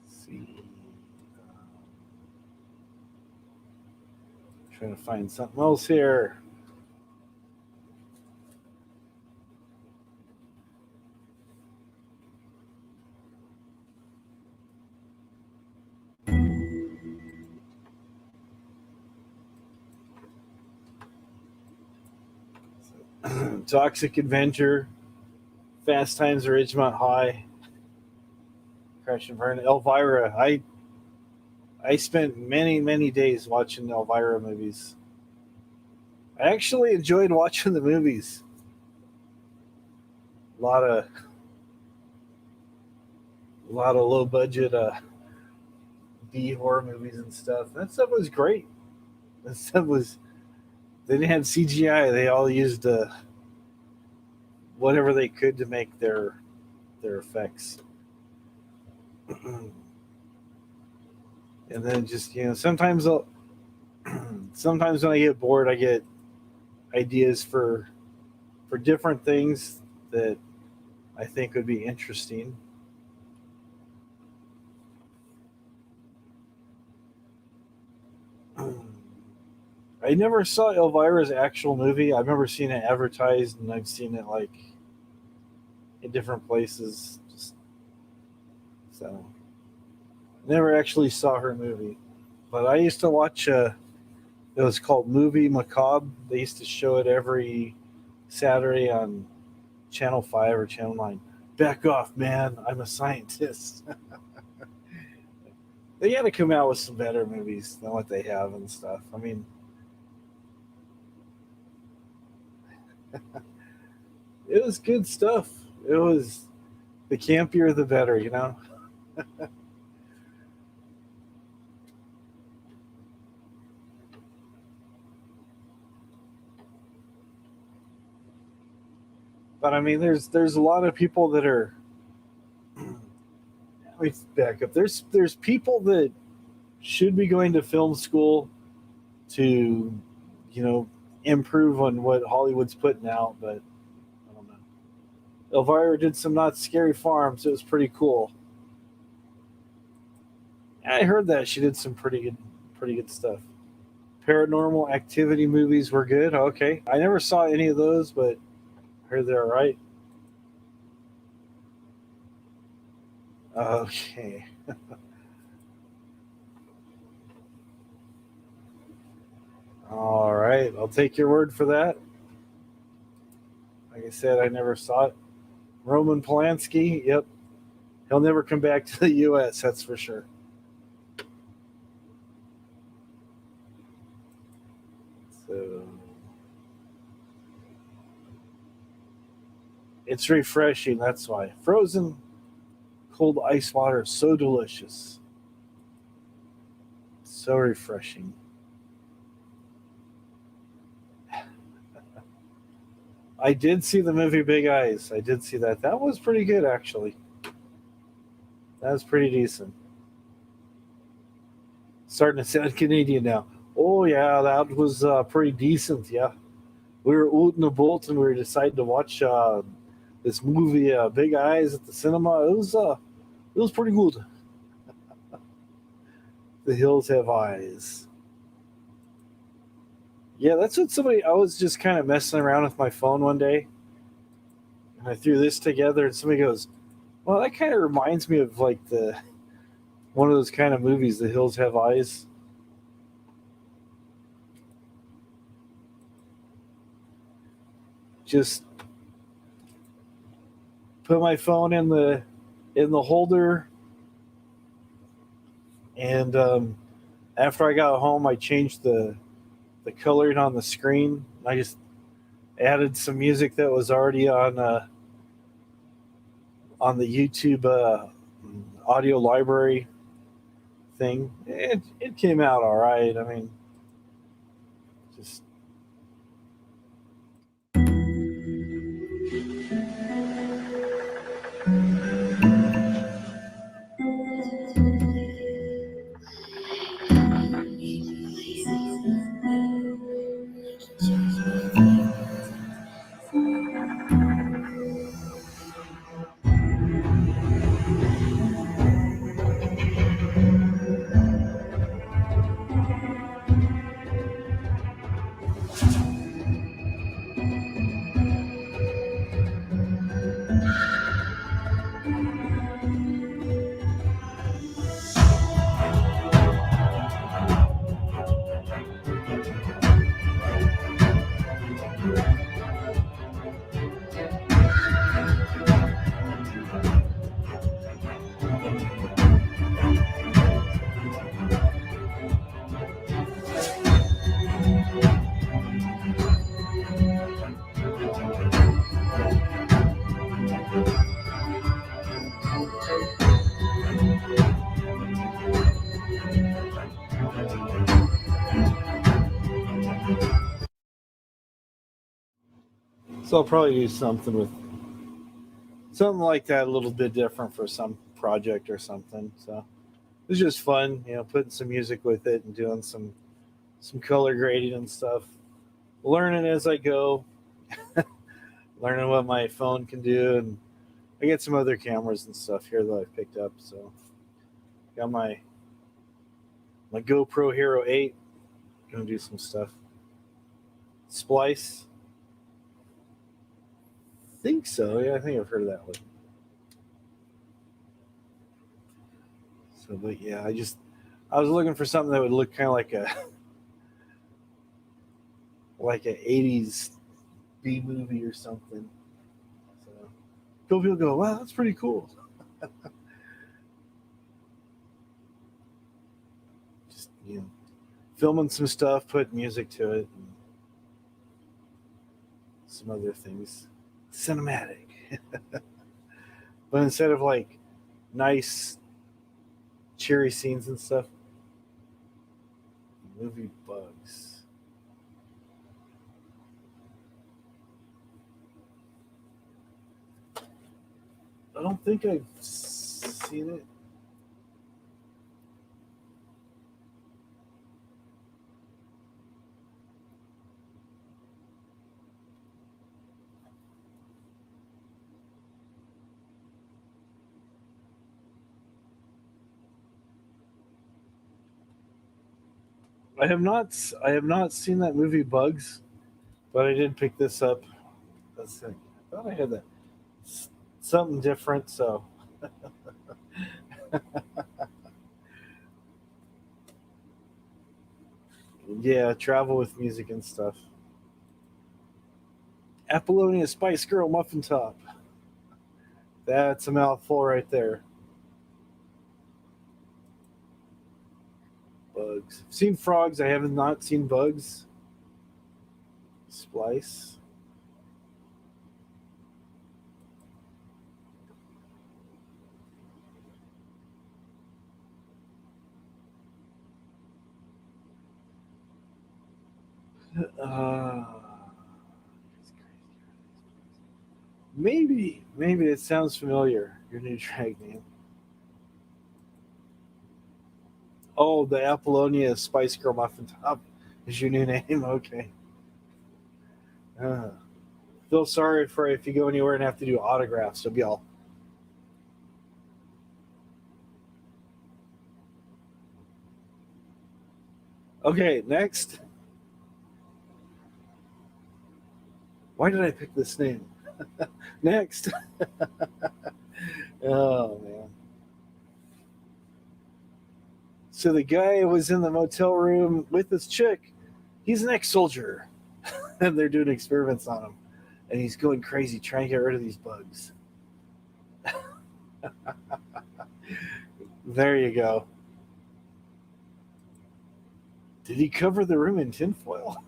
Let's see, trying to find something else here. Toxic Adventure, Fast Times at Ridgemont High, Crash and Burn, Elvira. I spent many days watching Elvira movies. I actually enjoyed watching the movies. A lot of low budget B horror movies and stuff. That stuff was great. That stuff was they didn't have CGI. They all used whatever they could to make their effects. And then just sometimes sometimes when I get bored, I get ideas for different things that I think would be interesting. I never saw Elvira's actual movie. I've never seen it advertised, and I've seen it like in different places. Just so never actually saw her movie, but I used to watch. It was called Movie Macabre. They used to show it every Saturday on Channel 5 or Channel 9. Back off, man! I'm a scientist. They got to come out with some better movies than what they have and stuff. I mean, it was good stuff. It was the campier the better, you know. But I mean, there's a lot of people that are. Let me back up. There's people that should be going to film school to, you know, improve on what Hollywood's putting out. But I don't know. Elvira did some not scary farms. It was pretty cool. I heard that she did some pretty good stuff. Paranormal Activity movies were good. Okay, I never saw any of those, but I heard they're all right. Okay. All right. I'll take your word for that. Like I said, I never saw it. Roman Polanski. Yep. He'll never come back to the U.S. That's for sure. So it's refreshing. That's why frozen cold ice water is so delicious, so refreshing. I did see the movie Big Eyes. I did see that. That was pretty good, actually. That was pretty decent. Starting to sound Canadian now. Oh yeah, that was pretty decent. Yeah, we were out in the boat and we decided to watch this movie, Big Eyes, at the cinema. It was pretty good. The Hills Have Eyes. Yeah, that's what somebody. I was just kind of messing around with my phone one day, and I threw this together, and somebody goes, "Well, that kind of reminds me of like the one of those kind of movies, The Hills Have Eyes." Just put my phone in the holder, and after I got home, I changed the coloring on the screen. I just added some music that was already on the YouTube audio library thing. It came out all right. I mean, just so I'll probably do something with something like that, a little bit different for some project or something. So it was just fun, putting some music with it and doing some color grading and stuff. Learning as I go, learning what my phone can do, and I get some other cameras and stuff here that I've picked up. So got my GoPro Hero 8. Gonna do some stuff. Splice. Think so. Yeah, I think I've heard of that one. So, but yeah, I was looking for something that would look kind of like a like an '80s B movie or something. So, people go, wow, that's pretty cool. Just filming some stuff, put music to it, and some other things. Cinematic. But instead of like nice, cheery scenes and stuff, movie bugs. I don't think I've seen it. I have not. I have not seen that movie Bugs, but I did pick this up. Let's see. I thought I had that something different. So Yeah, travel with music and stuff. Apollonia Spice Girl Muffin Top. That's a mouthful right there. Bugs. I've seen frogs. I have not seen bugs. Splice. Uh, maybe it sounds familiar. Your new drag name. Oh, the Apollonia Spice Girl Muffin Top is your new name. Okay. Uh, feel sorry for if you go anywhere and have to do autographs. You'll be all. Okay, next. Why did I pick this name? Next. Oh man. So the guy was in the motel room with this chick. He's an ex-soldier, and they're doing experiments on him, and he's going crazy trying to get rid of these bugs. There you go. Did he cover the room in tinfoil?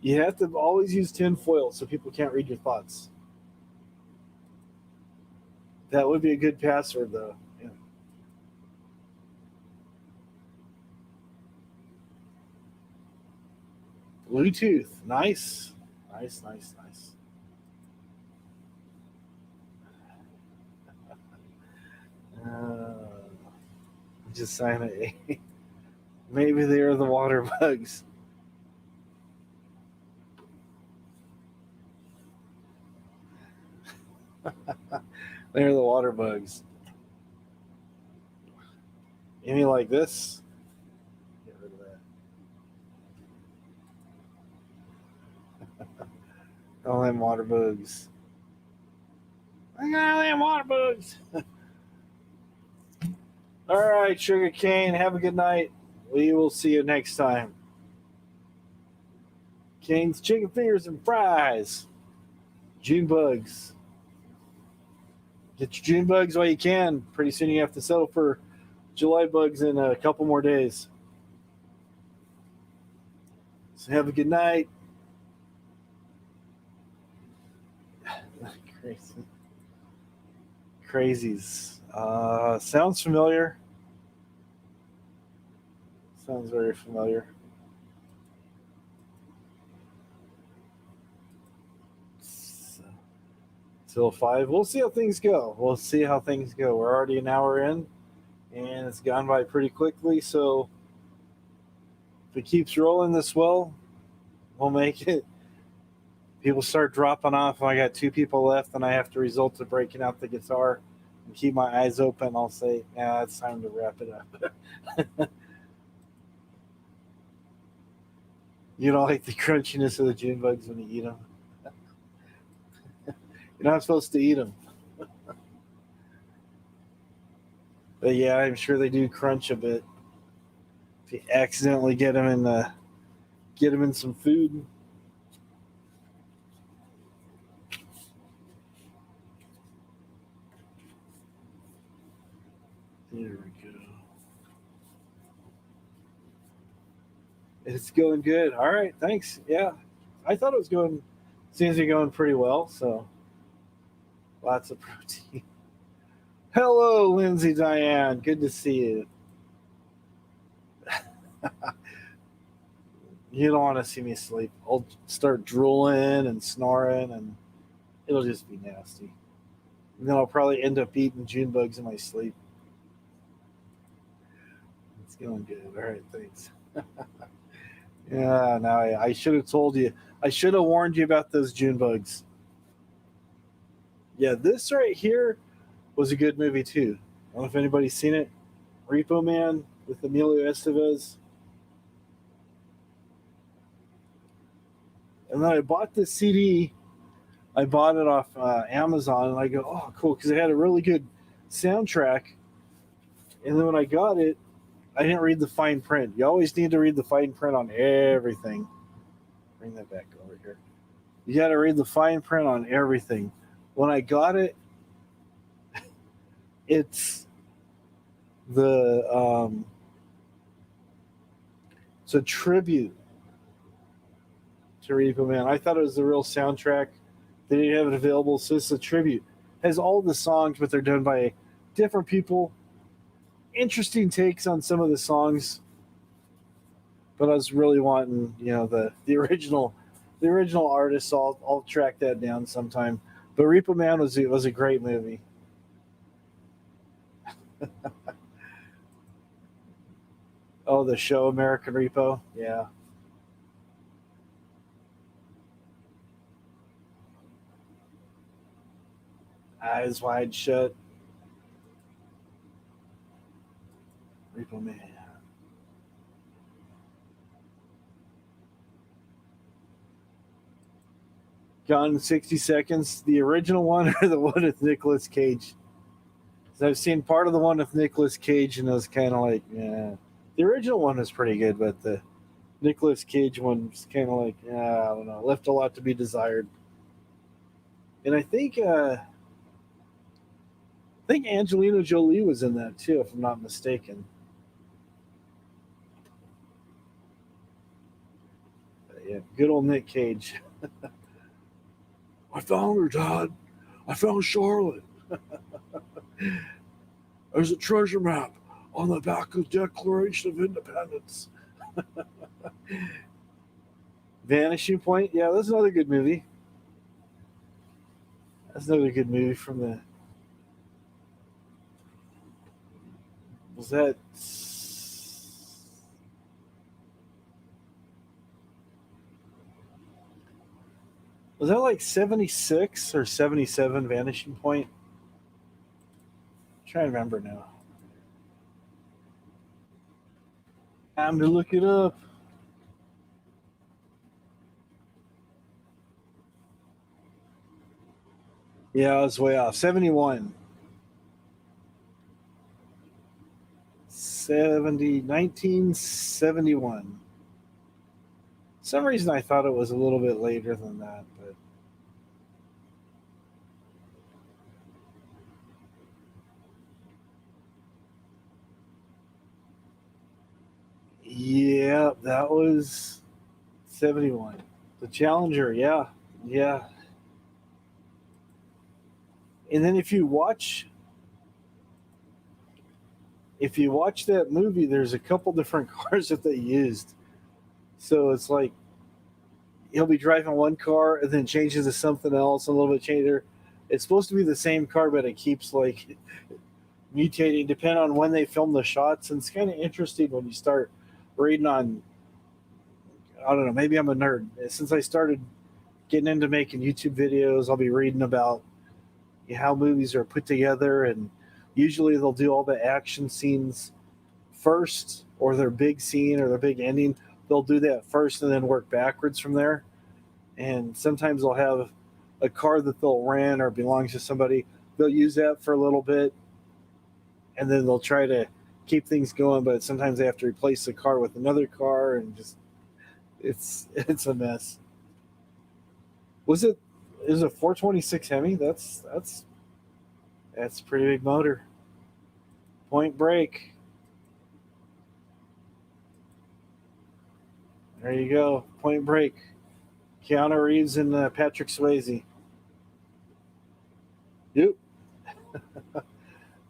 You have to always use tinfoil so people can't read your thoughts. That would be a good password, though. Yeah. Bluetooth. Nice. Nice, nice, nice. Just sign it. Maybe they are the water bugs. They're the water bugs. You mean like this? Get rid of that. All them water bugs. I got all them water bugs. All right, Sugar Cane. Have a good night. We will see you next time. Cane's chicken fingers and fries. June bugs. Get your June bugs while you can. Pretty soon you have to settle for July bugs in a couple more days. So have a good night. Crazy. Crazies. Sounds familiar. Sounds very familiar. Till 5. We'll see how things go. We'll see how things go. We're already an hour in, and it's gone by pretty quickly. So if it keeps rolling this well, we'll make it. People start dropping off. I got 2 people left, and I have to resort to breaking out the guitar and keep my eyes open. I'll say, "Yeah, it's time to wrap it up." You don't like the crunchiness of the June bugs when you eat them. You're not supposed to eat them. But yeah, I'm sure they do crunch a bit. If you accidentally get them in some food. There we go. It's going good. All right, thanks. Yeah, I thought it was going. Seems to be going pretty well. So lots of protein. Hello, Lindsay Diane. Good to see you. You don't want to see me sleep. I'll start drooling and snoring, and it'll just be nasty. And then I'll probably end up eating June bugs in my sleep. It's going good. All right, thanks. Yeah, no, I should have told you. I should have warned you about those June bugs. Yeah, this right here was a good movie too. I don't know if anybody's seen it. Repo Man with Emilio Estevez. And then I bought this CD. I bought it off Amazon, and I go, oh, cool, because it had a really good soundtrack, and then when I got it, I didn't read the fine print. You always need to read the fine print on everything. Bring that back over here. You got to read the fine print on everything. When I got it, it's the it's a tribute to Repo Man. I thought it was the real soundtrack. They didn't have it available, so it's a tribute. It has all the songs, but they're done by different people. Interesting takes on some of the songs, but I was really wanting, the original artist. So I'll track that down sometime. But Repo Man was a great movie. Oh, the show American Repo, yeah. Eyes Wide Shut, Repo Man. Gone in 60 Seconds, the original one or the one with Nicolas Cage? So I've seen part of the one with Nicolas Cage, and I was kind of like, yeah. The original one was pretty good, but the Nicolas Cage one was kind of like, yeah, I don't know, left a lot to be desired. And I think Angelina Jolie was in that too, if I'm not mistaken. But yeah, good old Nick Cage. I found her, Dad. I found Charlotte. There's a treasure map on the back of the Declaration of Independence. Vanishing Point. Yeah, that's another good movie. That's another good movie from the. Was that. Was that like 76 or 77 Vanishing Point? I'm trying to remember now. Time to look it up. Yeah, I was way off. 71. 1971. Some reason I thought it was a little bit later than that, but yeah, that was 71. The Challenger, yeah. Yeah. And then if you watch that movie, there's a couple different cars that they used. So it's like he'll be driving one car and then changes to something else, a little bit changer. It's supposed to be the same car, but it keeps like mutating depending on when they film the shots. And it's kind of interesting when you start reading on. I don't know. Maybe I'm a nerd. Since I started getting into making YouTube videos, I'll be reading about how movies are put together, and usually they'll do all the action scenes first, or their big scene or their big ending. They'll do that first and then work backwards from there. And sometimes they'll have a car that they'll rent or belongs to somebody. They'll use that for a little bit, and then they'll try to keep things going. But sometimes they have to replace the car with another car, and just it's a mess. Was it? Is a 426 Hemi? That's a pretty big motor. Point Break. There you go. Point Break. Keanu Reeves and Patrick Swayze. Yep.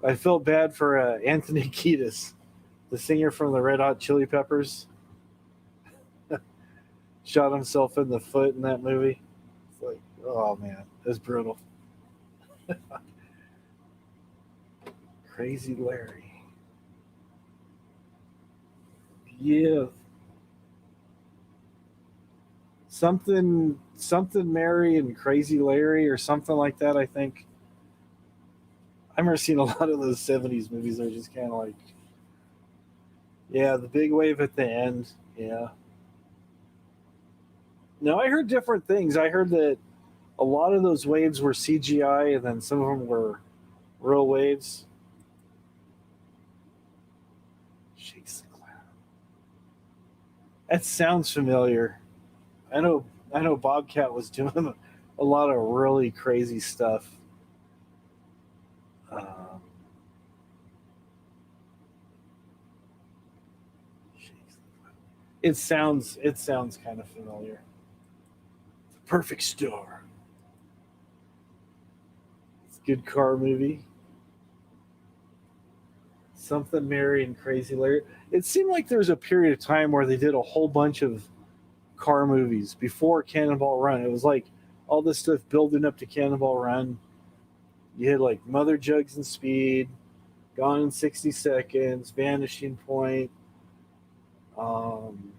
I felt bad for Anthony Kiedis, the singer from the Red Hot Chili Peppers. Shot himself in the foot in that movie. It's like, oh man, that's brutal. Crazy Larry. Yeah. Something Mary and Crazy Larry or something like that, I think. I remember seeing a lot of those 70s movies. They're just kind of like, yeah, the big wave at the end. Yeah. No, I heard different things. I heard that a lot of those waves were CGI, and then some of them were Real waves. Shakes the cloud. That sounds familiar. I know. I know. Bobcat was doing a lot of really crazy stuff. Um, Shakes the cloud. It sounds. It sounds kind of familiar. The Perfect Storm. It's a good car movie. Something Mary and Crazy Larry. It seemed like there was a period of time where they did a whole bunch of car movies before Cannonball Run. It was like all this stuff building up to Cannonball Run. You had like Mother Jugs and Speed, Gone in 60 Seconds, Vanishing Point, um,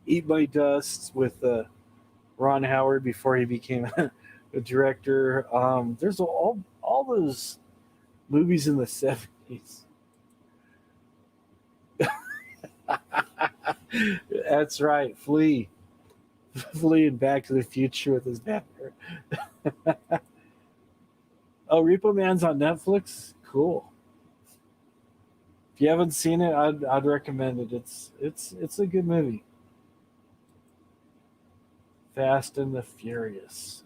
Eat My Dust with Ron Howard before he became a director. There's all those movies in the 70s. That's right, Flea. Flea and Back to the Future with his banner. Oh, Repo Man's on Netflix. Cool. If you haven't seen it, I'd recommend it. It's a good movie. Fast and the Furious.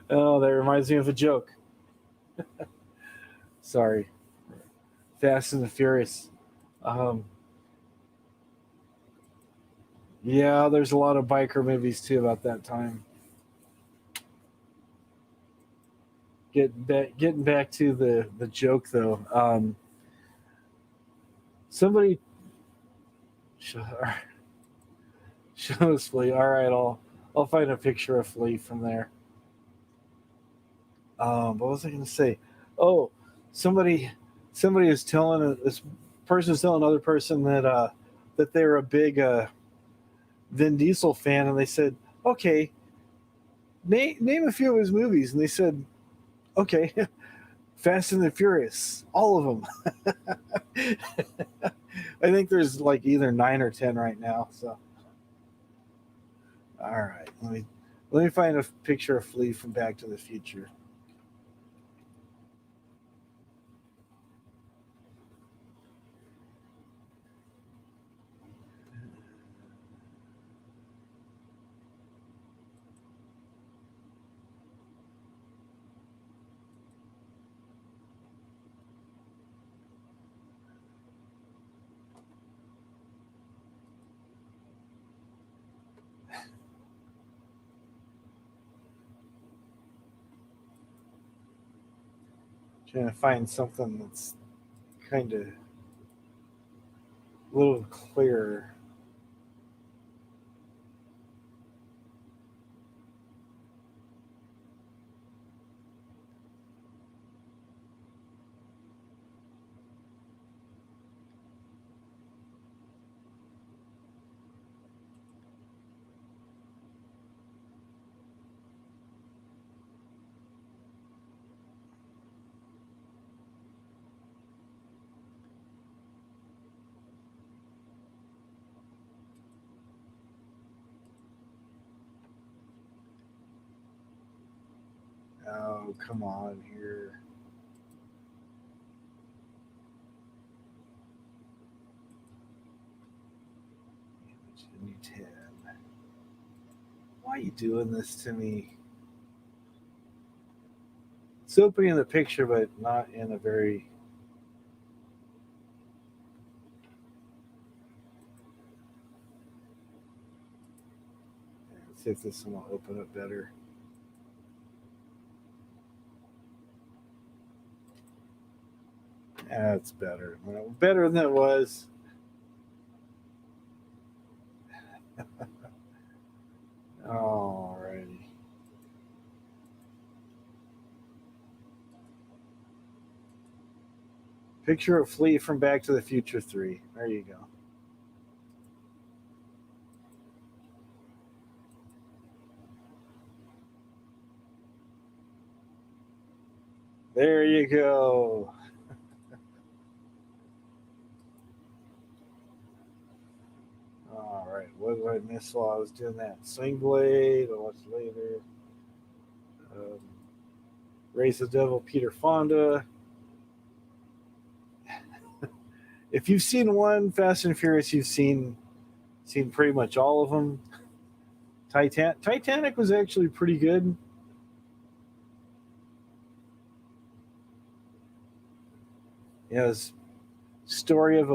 Oh, that reminds me of a joke. Sorry. Fast and the Furious. Um, yeah, there's a lot of biker movies too about that time. Getting back to the joke though. Somebody show, show us Flea. All right, I'll find a picture of Flea from there. What was I going to say? Oh, somebody somebody is telling this person is telling another person that they were a big Vin Diesel fan, and they said, "Okay, name a few of his movies," and they said, "Okay, Fast and the Furious, all of them." I think there's like either 9 or 10 right now. So, all right, let me find a picture of Flea from Back to the Future. Trying to find something that's kind of a little clearer. Oh, come on here. New 10. Why are you doing this to me? It's opening the picture, but not in a very. Let's see if this one will open up better. That's better. Well, better than it was. Alrighty. Picture of Flea from Back to the Future 3. There you go. There you go. All right. What did I miss while I was doing that? Swing Blade. I'll watch later. Um, Race the Devil, Peter Fonda. If you've seen one Fast and Furious, you've seen pretty much all of them. Titanic was actually pretty good. Yeah, it was story of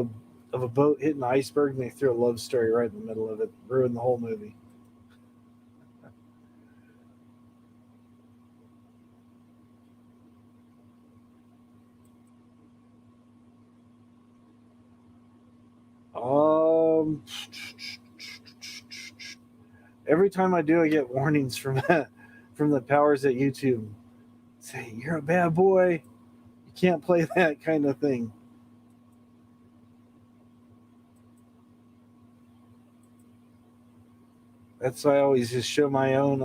a boat hitting an iceberg, and they threw a love story right in the middle of it, ruined the whole movie. Um, every time I do, I get warnings from the powers at YouTube saying you're a bad boy. You can't play that kind of thing. That's why I always just show my own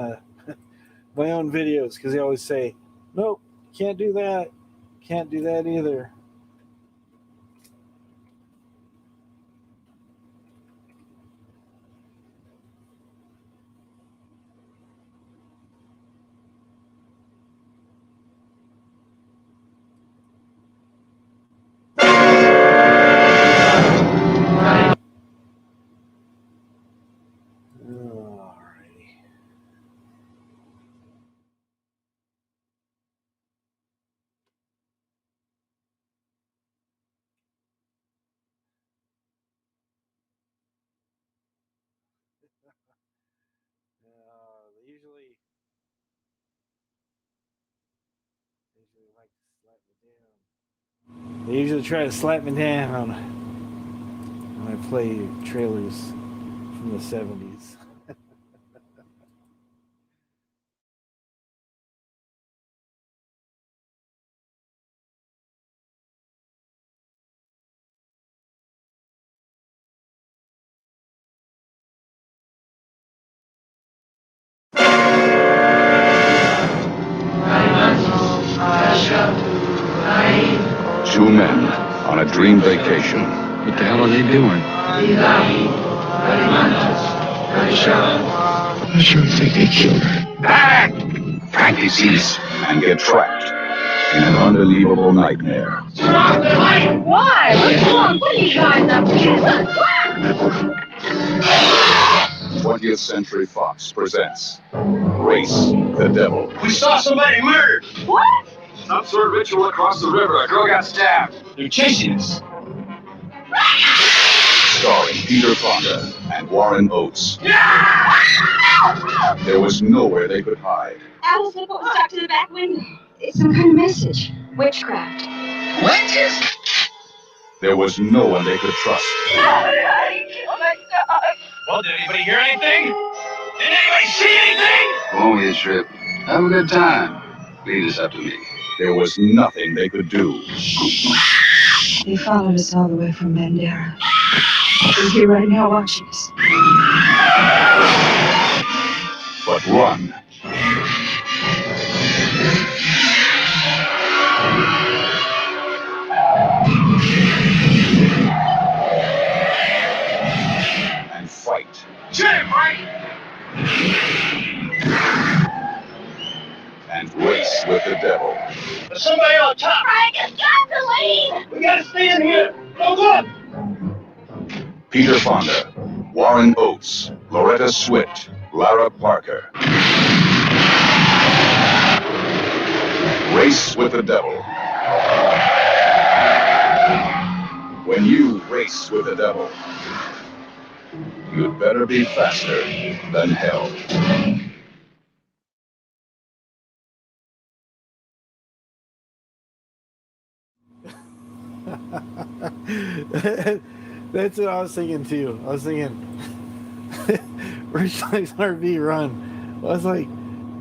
videos, because they always say, nope, can't do that. Can't do that either. Alrighty. They usually like to slap me down. They usually try to slap me down when I play trailers from the 70s. Two men on a dream vacation. What the hell are they doing? I sure think they killed her. Back! Frankie sees and get trapped in an unbelievable nightmare. Why? What's wrong? What are you guys up to? 20th Century Fox presents Race the Devil. We saw somebody murdered. What? Some sort of ritual across the river. A girl got stabbed. They're chasing us. Starring Peter Fonda and Warren Oates. There was nowhere they could hide. Alice Nicole was stuck to the back window. It's some kind of message. Witchcraft. Witches? There was no one they could trust. Oh my God. Well, did anybody hear anything? Did anybody see anything? Go on, Trip. Have a good time. Leave this up to me. There was nothing they could do. He followed us all the way from Bandera. He's here right now watching us. But run. And fight. Jim, right? And race with the devil. There's somebody on top. Frank, it's gasoline! We gotta stay in here. Go up. Peter Fonda, Warren Oates, Loretta Swit, Lara Parker. Race with the devil. When you race with the devil, you'd better be faster than hell. That's what I was thinking too. I was thinking, Rich Likes RV Run. I was like,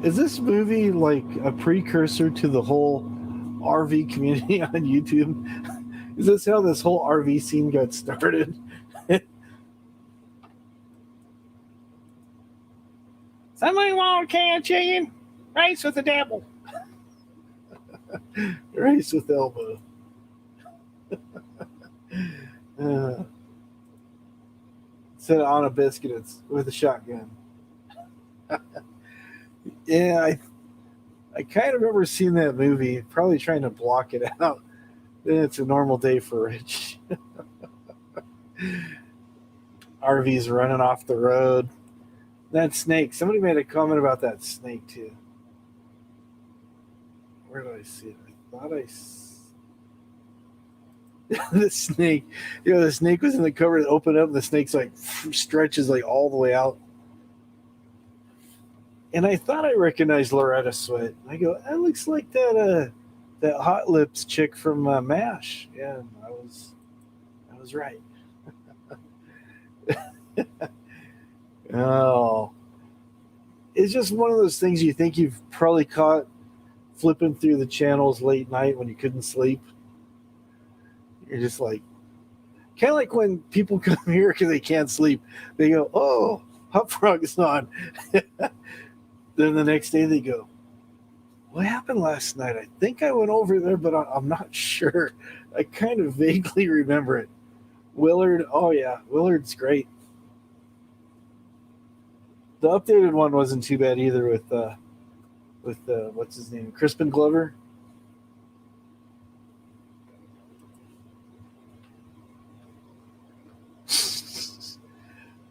is this movie like a precursor to the whole RV community on YouTube? Is this how this whole RV scene got started? Somebody want a can of chicken? Race with the devil. Race with Elbow. Instead of on a biscuit, it's with a shotgun. Yeah, I kind of remember seeing that movie, probably trying to block it out. Then it's a normal day for Rich. RV's running off the road. That snake. Somebody made a comment about that snake too. Where did I see it? I thought the snake. The snake was in the cover that opened up. And the snake's like stretches like all the way out. And I thought I recognized Loretta Swit. I go, that looks like that Hot Lips chick from MASH. Yeah, I was right. Oh, it's just one of those things you think you've probably caught flipping through the channels late night when you couldn't sleep. You're just like, kind of like when people come here because they can't sleep. They go, oh, Hot Frog is on. Then the next day they go, what happened last night? I think I went over there, but I'm not sure. I kind of vaguely remember it. Willard, oh yeah, Willard's great. The updated one wasn't too bad either with what's his name, Crispin Glover.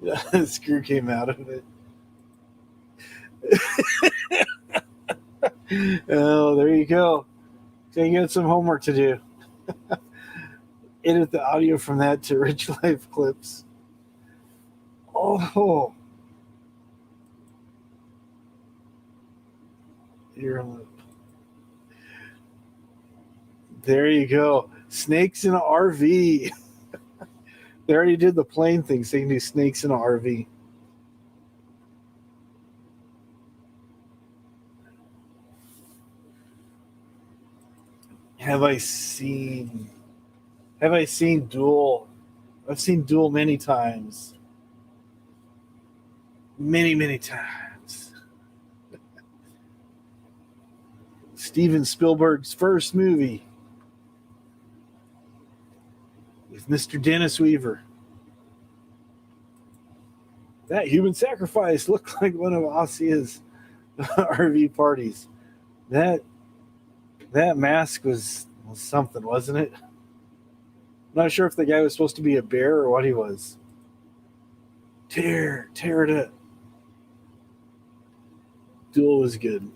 Yeah, the screw came out of it. Oh, there you go. So you got some homework to do. Edit the audio from that to Rich Life clips. Oh. There you go. Snakes in an RV. They already did the plane thing, so you can do snakes in an RV. Have I seen Duel? I've seen Duel many times. Many times. Steven Spielberg's first movie with Mr. Dennis Weaver. That human sacrifice looked like one of Asia's RV parties. That mask was something, wasn't it? I'm not sure if the guy was supposed to be a bear or what he was. Tear it up. Duel was good.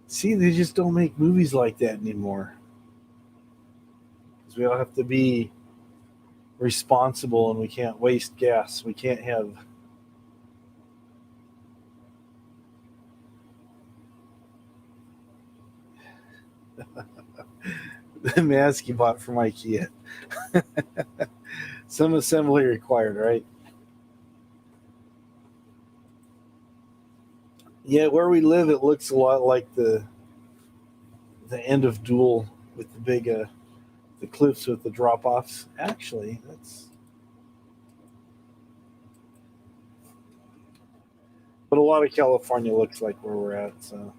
See, they just don't make movies like that anymore. Because we all have to be responsible and we can't waste gas. We can't have the mask you bought from IKEA. Some assembly required, right? Yeah, where we live, it looks a lot like the end of Duel with the big the cliffs with the drop-offs. Actually, but a lot of California looks like where we're at. So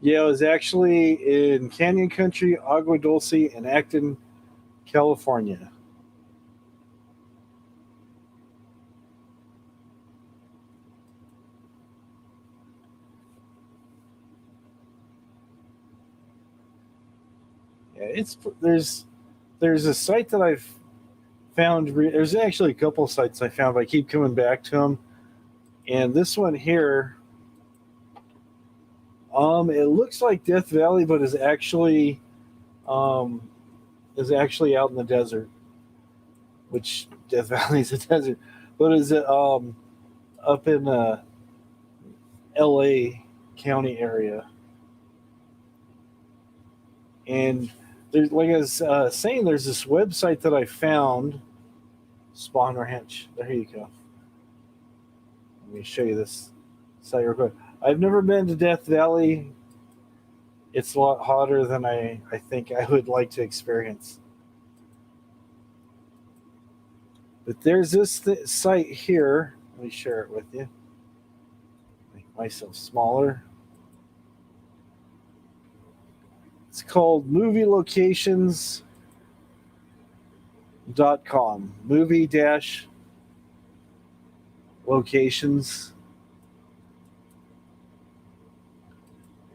yeah, it was actually in Canyon Country, Agua Dulce, and Acton, California. Yeah, there's a site that I've found. There's actually a couple of sites I found, but I keep coming back to them. And this one here, it looks like Death Valley, but is actually out in the desert. Which Death Valley is a desert, but is it up in L.A. County area? And there's, like I was saying, there's this website that I found, Spawn Ranch. There you go. Let me show you this. site real quick. I've never been to Death Valley. It's a lot hotter than I think I would like to experience. But there's this site here. Let me share it with you. Make myself smaller. It's called movielocations.com. Movie-locations.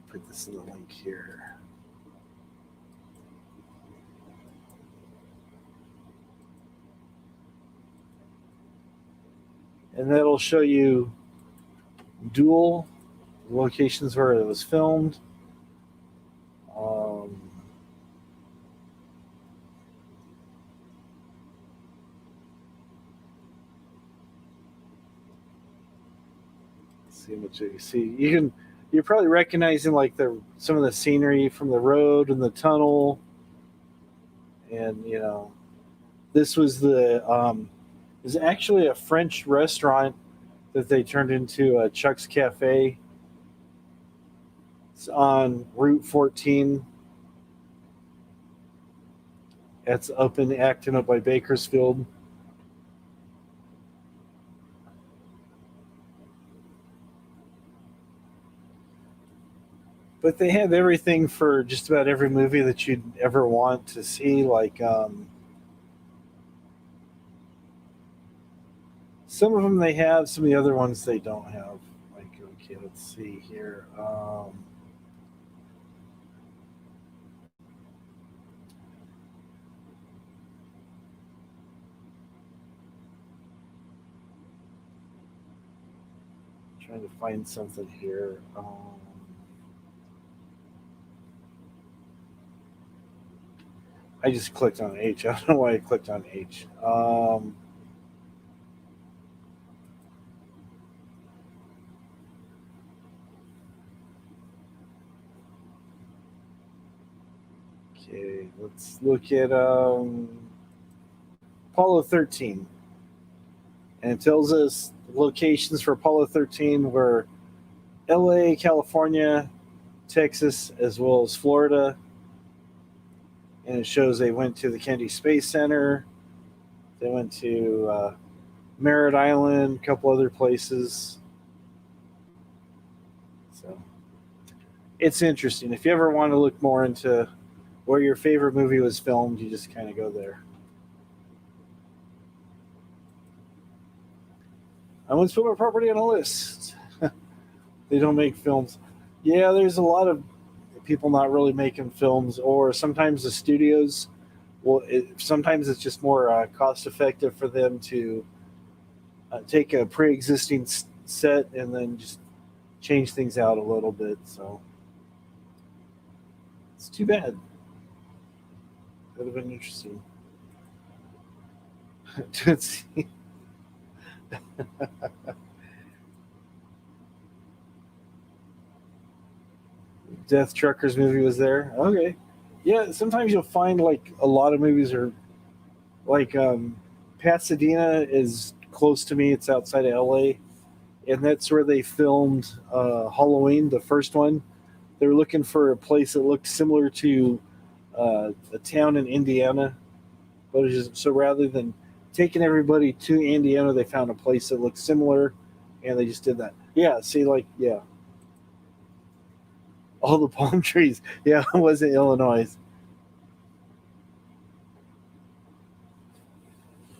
Put this in the link here. And that'll show you Duel, locations where it was filmed. Let's see what you see. You're probably recognizing like some of the scenery from the road and the tunnel, and this was is actually a French restaurant that they turned into a Chuck's Cafe. It's on Route 14. It's up in Acton, up by Bakersfield. But they have everything for just about every movie that you'd ever want to see. Like some of them they have, some of the other ones they don't have. Like, okay, let's see here. Trying to find something here. I just clicked on H. I don't know why I clicked on H. Okay, let's look at Apollo 13. And it tells us locations for Apollo 13 were LA, California, Texas, as well as Florida. And it shows they went to the Kennedy Space Center. They went to Merritt Island, a couple other places. So it's interesting. If you ever want to look more into where your favorite movie was filmed, you just kind of go there. I once put my property on a list. They don't make films. Yeah, there's a lot of people not really making films, or sometimes the studios sometimes it's just more cost effective for them to take a pre-existing set and then just change things out a little bit. So it's too bad. That would have been interesting. Let's see. Death Truckers movie was there. Okay. Yeah, sometimes you'll find like a lot of movies are like Pasadena is close to me. It's outside of LA. And that's where they filmed Halloween, the first one. They were looking for a place that looked similar to a town in Indiana. So rather than taking everybody to Indiana, they found a place that looked similar, and they just did that. Yeah, see, like, yeah. All the palm trees. Yeah, it wasn't Illinois.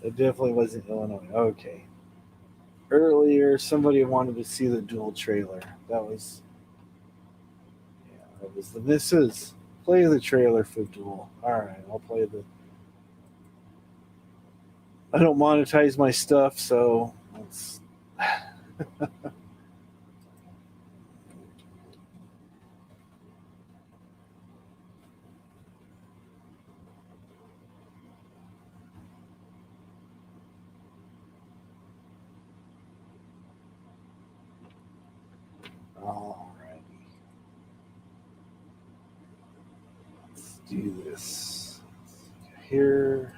It definitely wasn't Illinois. Okay. Earlier, somebody wanted to see the Duel trailer. That was the missus. Play the trailer for Duel. All right, I'll play the. I don't monetize my stuff, so let's. All right. Let's do this. Here.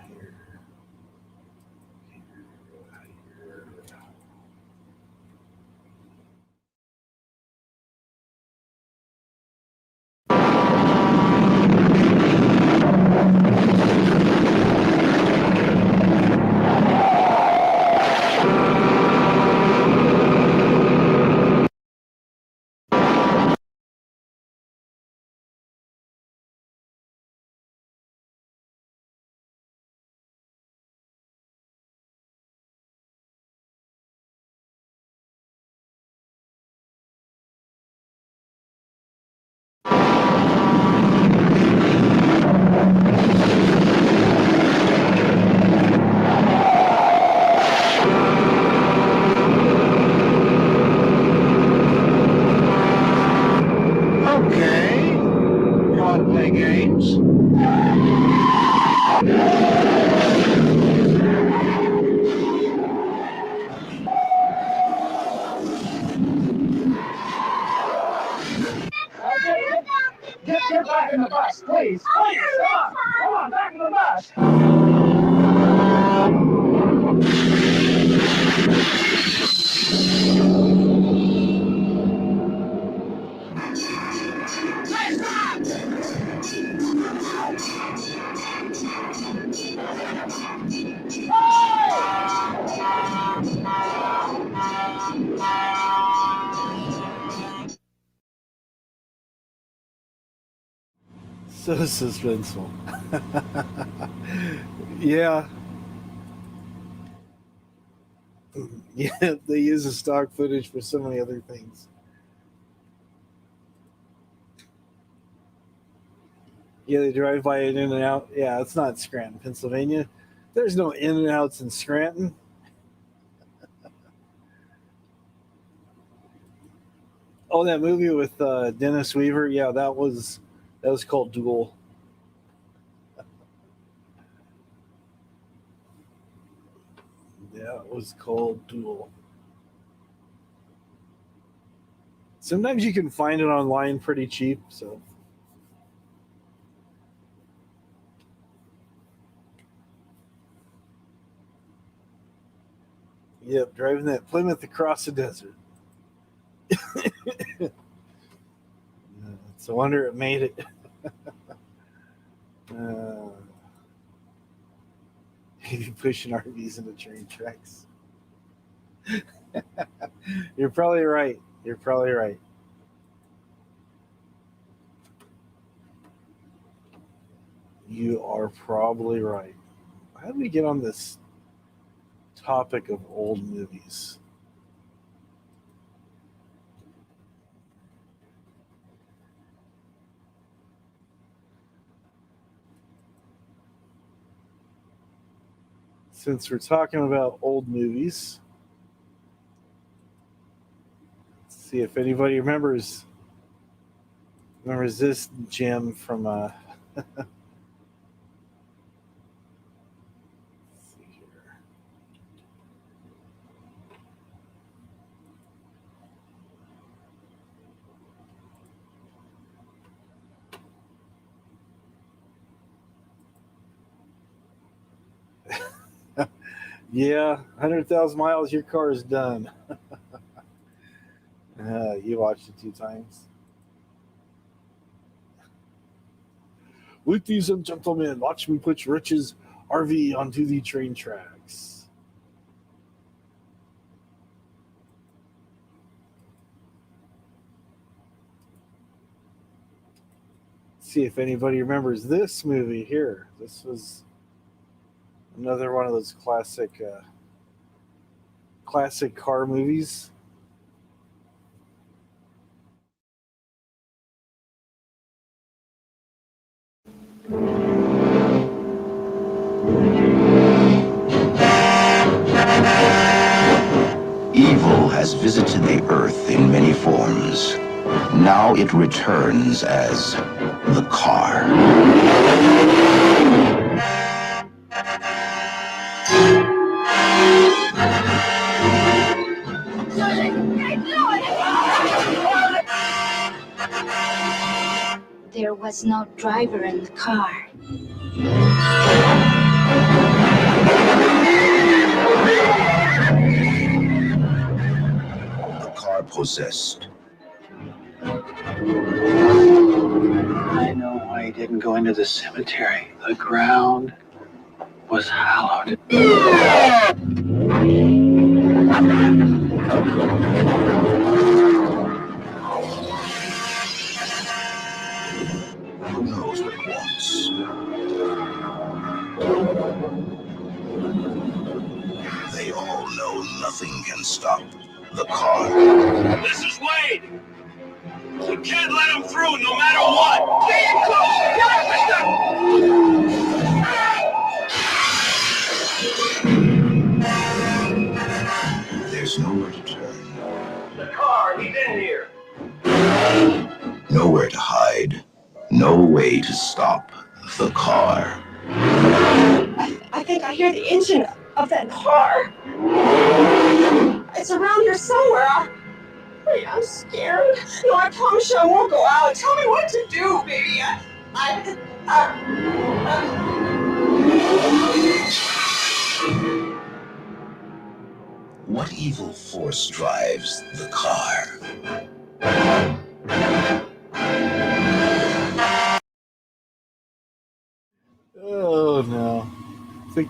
bus, please. Please, come on. Come on, back in the bus. So suspenseful. Yeah. Yeah, they use the stock footage for so many other things. Yeah, they drive by an In and Out. Yeah, it's not Scranton, Pennsylvania. There's no In and Outs in Scranton. Oh, that movie with Dennis Weaver. Yeah, that was called Duel. Yeah, it was called Duel. Sometimes you can find it online pretty cheap. So, yep, driving that Plymouth across the desert. It's a wonder it made it. Pushing RVs into train tracks. You're probably right. You're probably right. You are probably right. How did we get on this topic of old movies? Since we're talking about old movies, let's see if anybody remembers this gem from let's see here. Yeah, 100,000 miles, your car is done. You watched it 2 times. Ladies and gentlemen, watch me put Rich's RV onto the train tracks. See if anybody remembers this movie here. This was another one of those classic car movies. Evil has visited the earth in many forms. Now it returns as the car. There was no driver in the car. The car possessed. I know why he didn't go into the cemetery. The ground was hallowed. Who knows what it wants? They all know nothing can stop the car. This is Wade. We can't let him through no matter what. Stay in close. Get up, mister. There's nowhere to turn. The car, he's in here. Nowhere to hide. No way to stop the car. I think I hear the engine of that car. It's around here somewhere. Wait, I'm scared. No, I promise you I won't go out. Tell me what to do, baby. What evil force drives the car? Oh no! It's like,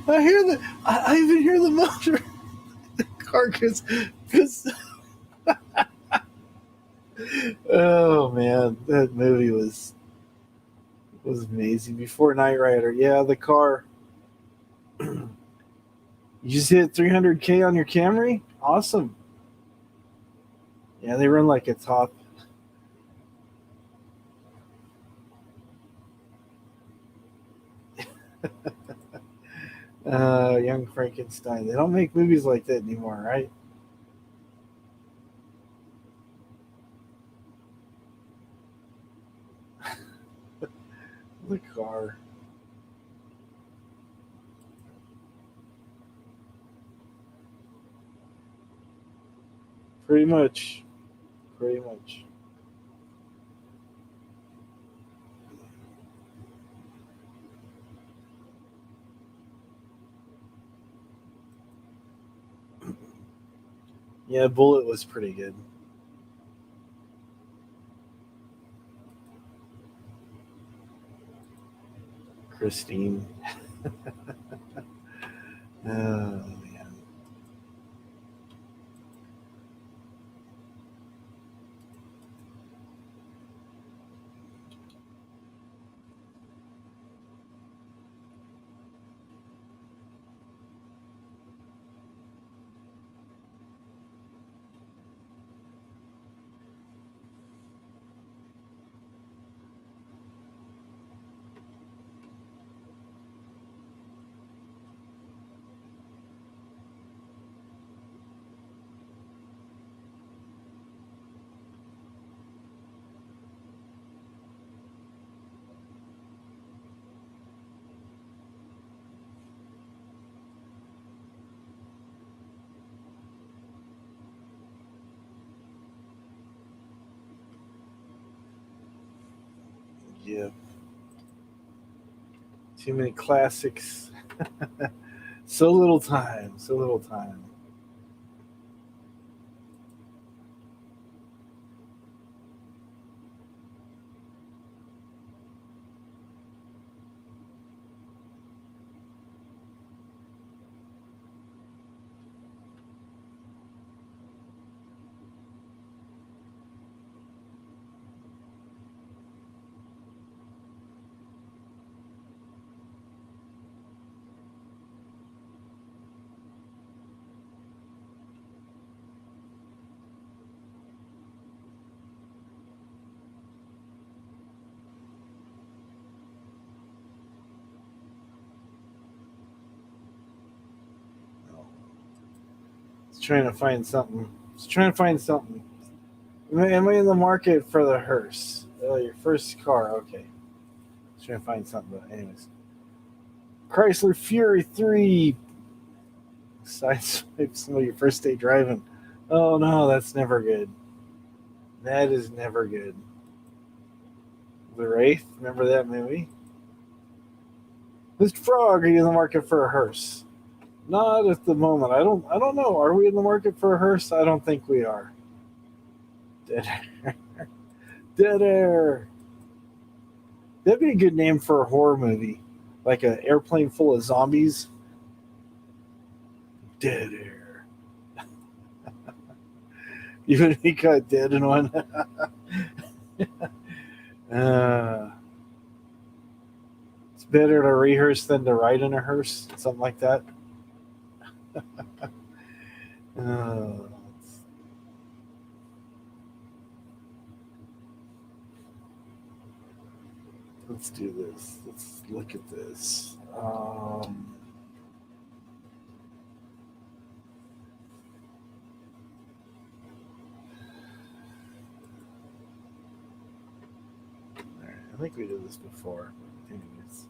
I even hear the motor, the car because. Oh man, that movie was amazing. Before Knight Rider, yeah, the car. You just hit 300K on your Camry? Awesome. Yeah, they run like a top. Young Frankenstein. They don't make movies like that anymore, right? The car. Pretty much. Pretty much. Yeah, Bullet was pretty good. Christine. Oh man. Yeah. Too many classics. So little time. So little time. Trying to find something. Just trying to find something. Am I in the market for the hearse? Oh, your first car. Okay. Just trying to find something. But anyways, Chrysler Fury 3. Sideswipe some of your first day driving. Oh no, that's never good. That is never good. The Wraith. Remember that movie? Mr. Frog, are you in the market for a hearse? Not at the moment. I don't know. Are we in the market for a hearse? I don't think we are. Dead air. Dead air. That'd be a good name for a horror movie. Like an airplane full of zombies. Dead air. Even if he got dead in one. It's better to rehearse than to ride in a hearse. Something like that. Uh, let's do this. Let's look at this. I think we did this before. Anyways.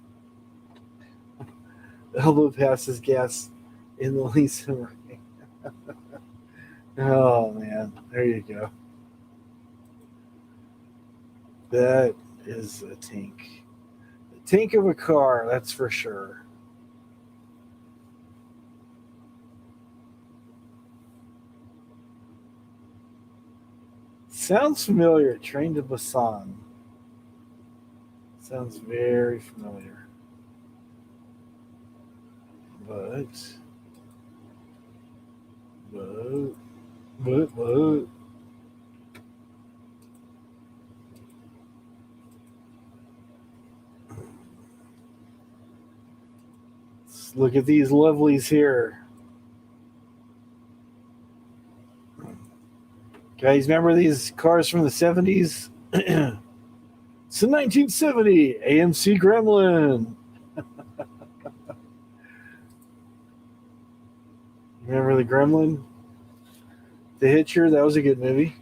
Elbow passes gas in the lease and ring. Oh man, there you go. That is a tank. A tank of a car, that's for sure. Sounds familiar. Train to Busan. Sounds very familiar. But. Let's look at these lovelies here. Guys, remember these cars from the 70s? It's a 1970 AMC Gremlin. Remember the Gremlin? The Hitcher, that was a good movie.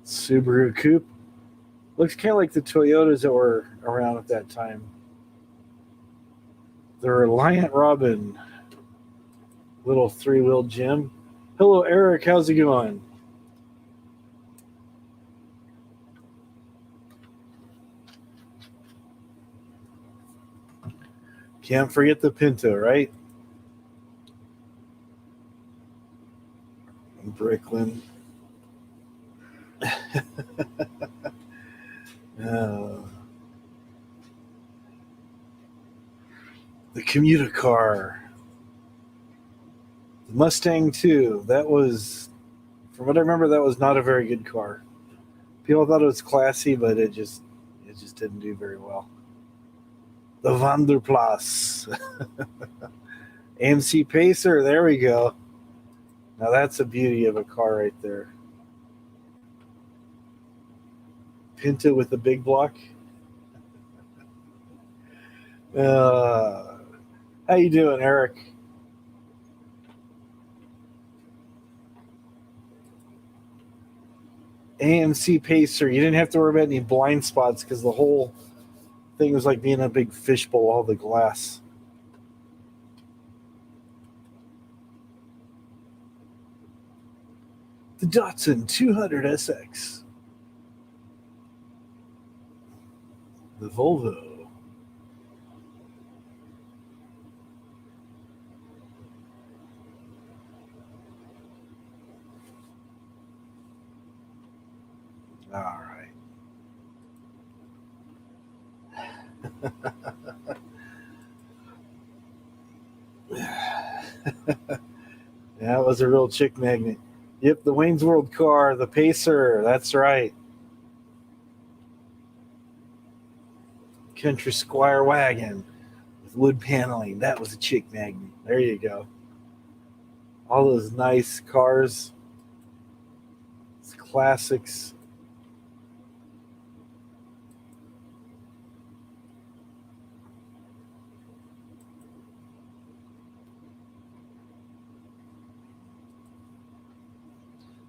Subaru Coupe. Looks kind of like the Toyotas that were around at that time. The Reliant Robin. Little three-wheel Jim. Hello, Eric. How's it going? Can't forget the Pinto, right? Bricklin. The commuter car. The Mustang 2. That was, from what I remember, that was not a very good car. People thought it was classy, but it just didn't do very well. The Vanderplas. AMC Pacer. There we go. Now that's a beauty of a car right there. Pinto with the big block. How you doing, Eric? AMC Pacer. You didn't have to worry about any blind spots because the whole thing was like being a big fishbowl, all the glass. The Datsun 200 SX. The Volvo. All right. That was a real chick magnet. Yep, the Wayne's World car, the Pacer. That's right. Country Squire wagon with wood paneling. That was a chick magnet. There you go. All those nice cars. It's classics.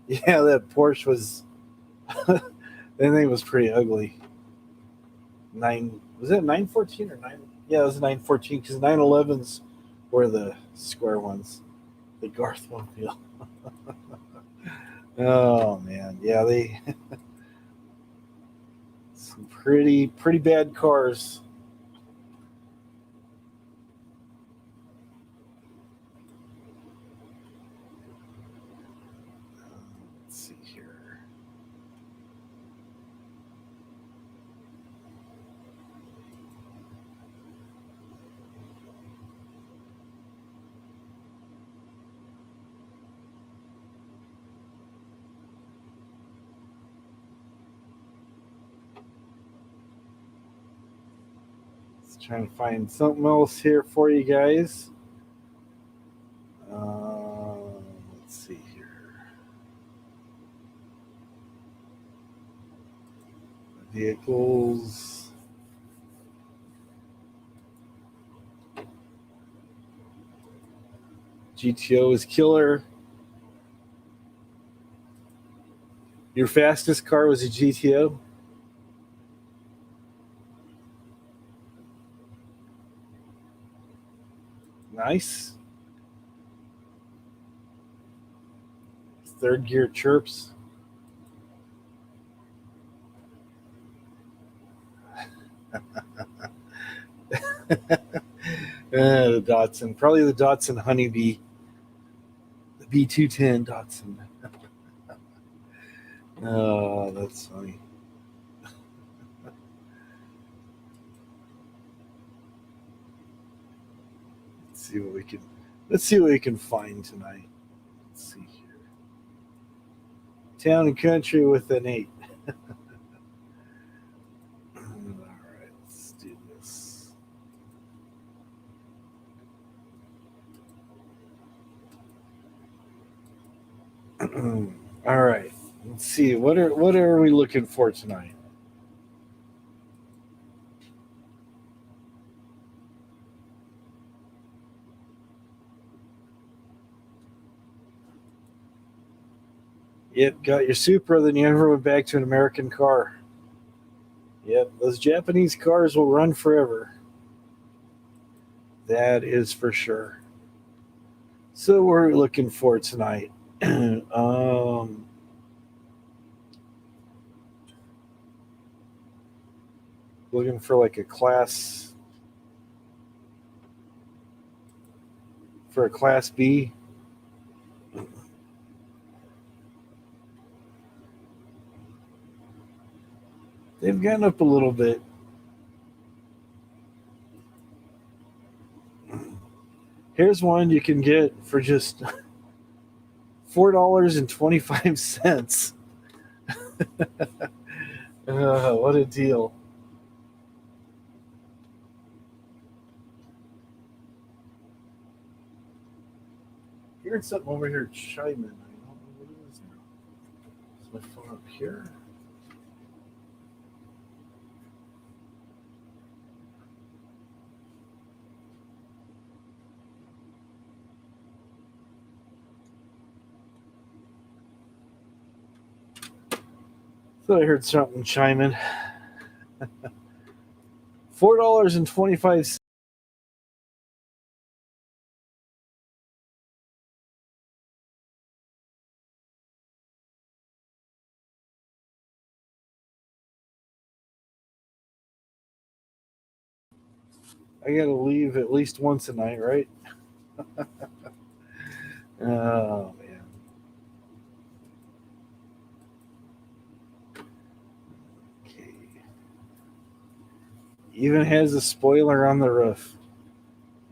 Yeah, that Porsche was. That thing was pretty ugly. Was it 914 or 9? Yeah, it was 914 because 911s were the square ones. The Garth Mobile. Oh man, yeah, they some pretty bad cars. Let's see here. Trying to find something else here for you guys. Let's see here. Vehicles. GTO is killer. Your fastest car was a GTO? Nice. Third gear chirps. The Datsun. Probably the Datsun Honeybee. The B210 Datsun. Oh, that's funny. Let's see what we can find tonight. Let's see here. Town and country with an 8. All right, let's do this. All right, let's see. What are we looking for tonight? Yep, got your Supra, then you never went back to an American car. Yep, those Japanese cars will run forever. That is for sure. So what are we looking for tonight? Looking for like a class B. They've gotten up a little bit. Here's one you can get for just $4.25. What a deal. Hearing something over here chiming. I don't know what it is now. Is my phone up here? Thought I heard something chiming. $4.25. I gotta leave at least once a night, right? Oh man. Okay. Even has a spoiler on the roof.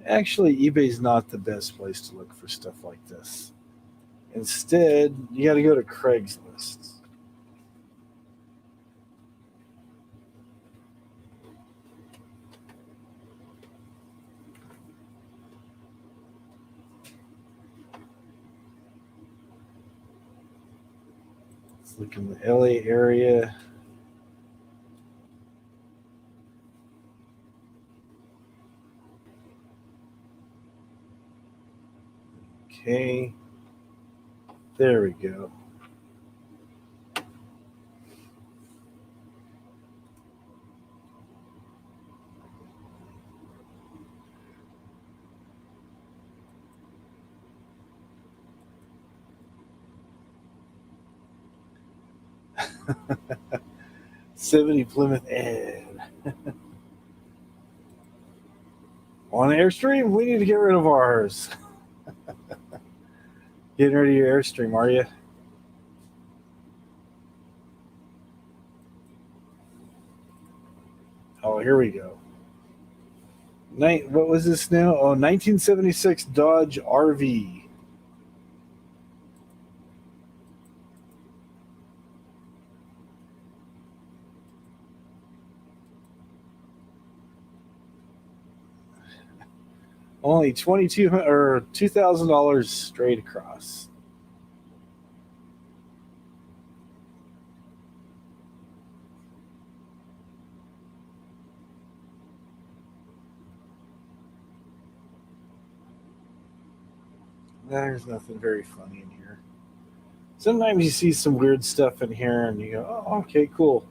Actually, eBay's not the best place to look for stuff like this. Instead, you got to go to Craigslist. Let's look in the LA area. Okay. There we go. '70 Plymouth Ed. On Airstream, we need to get rid of ours. Getting rid of your Airstream, are you? Oh, here we go. What was this now? Oh, 1976 Dodge RV. Only $2,200 or $2,000 straight across. There's nothing very funny in here. Sometimes you see some weird stuff in here and you go, oh, okay, cool.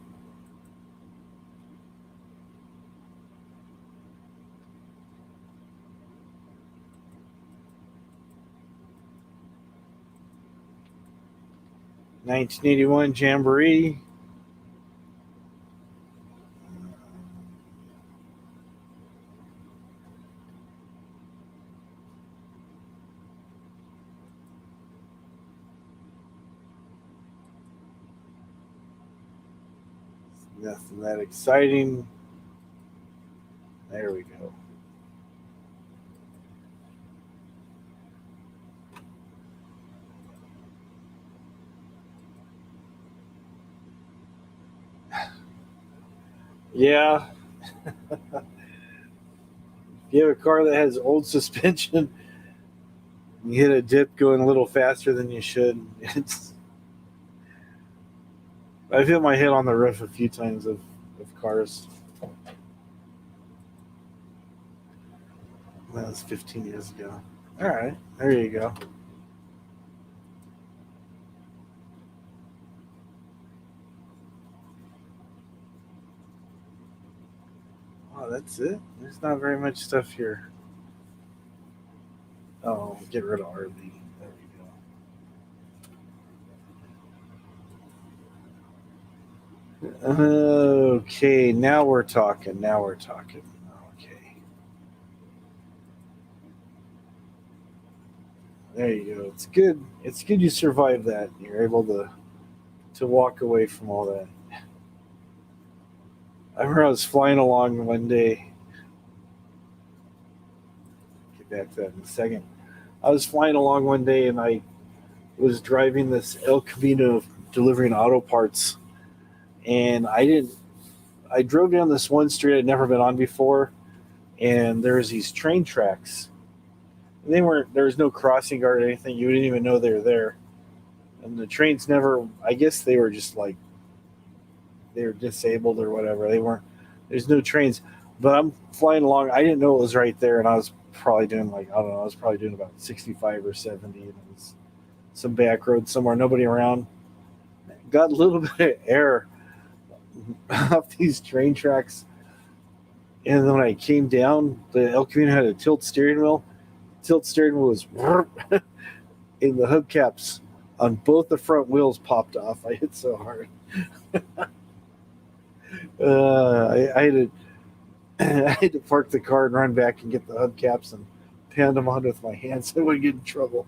"1981 Jamboree." Nothing that exciting. There we go. Yeah. If you have a car that has old suspension, you hit a dip going a little faster than you should. I've hit my head on the roof a few times of cars. That was 15 years ago. All right, there you go. Oh, that's it? There's not very much stuff here. Oh, get rid of RV. There we go. Okay, now we're talking. Okay. There you go. It's good. It's good you survived that. You're able to walk away from all that. I remember I was flying along one day. Get back to that in a second. I was flying along one day and I was driving this El Camino delivering auto parts, and I drove down this one street I'd never been on before, and there was these train tracks. There was no crossing guard or anything. You didn't even know they were there. And the trains never, I guess they were just like, they were disabled or whatever. There's no trains. But I'm flying along. I didn't know it was right there, and I was probably doing I was probably doing about 65 or 70. And it was some back road somewhere, nobody around. Got a little bit of air off these train tracks. And then when I came down, the El Camino had a tilt steering wheel. Tilt steering wheel was in the hubcaps on both the front wheels popped off. I hit so hard. I had to park the car and run back and get the hubcaps and pan them on with my hands so I wouldn't get in trouble.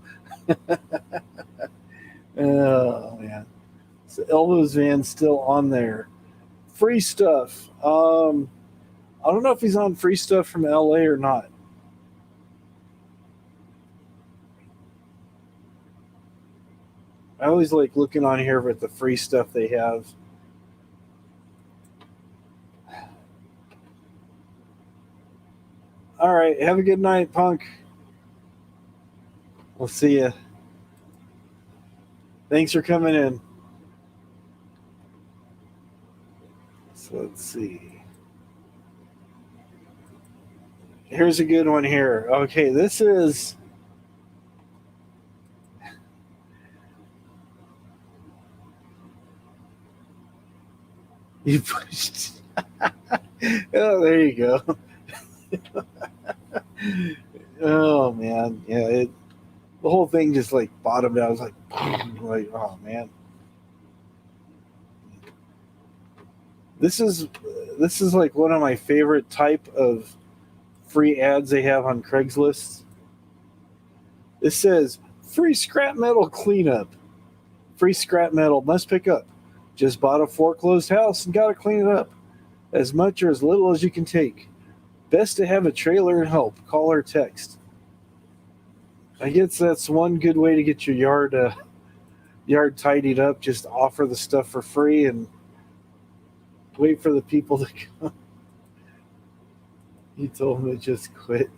Oh man. So Elvo's van's still on there. Free stuff. I don't know if he's on free stuff from LA or not. I always like looking on here at the free stuff they have. All right, have a good night, punk. We'll see you. Thanks for coming in. So let's see. Here's a good one here. Okay, this is you pushed. Oh, there you go. Oh man, yeah. The whole thing just like bottomed out. I was like, oh man. This is like one of my favorite type of free ads they have on Craigslist. It says free scrap metal cleanup. Free scrap metal must pick up. Just bought a foreclosed house and got to clean it up. As much or as little as you can take. Best to have a trailer and help. Call or text. I guess that's one good way to get your yard tidied up. Just offer the stuff for free and wait for the people to come. You told them to just quit.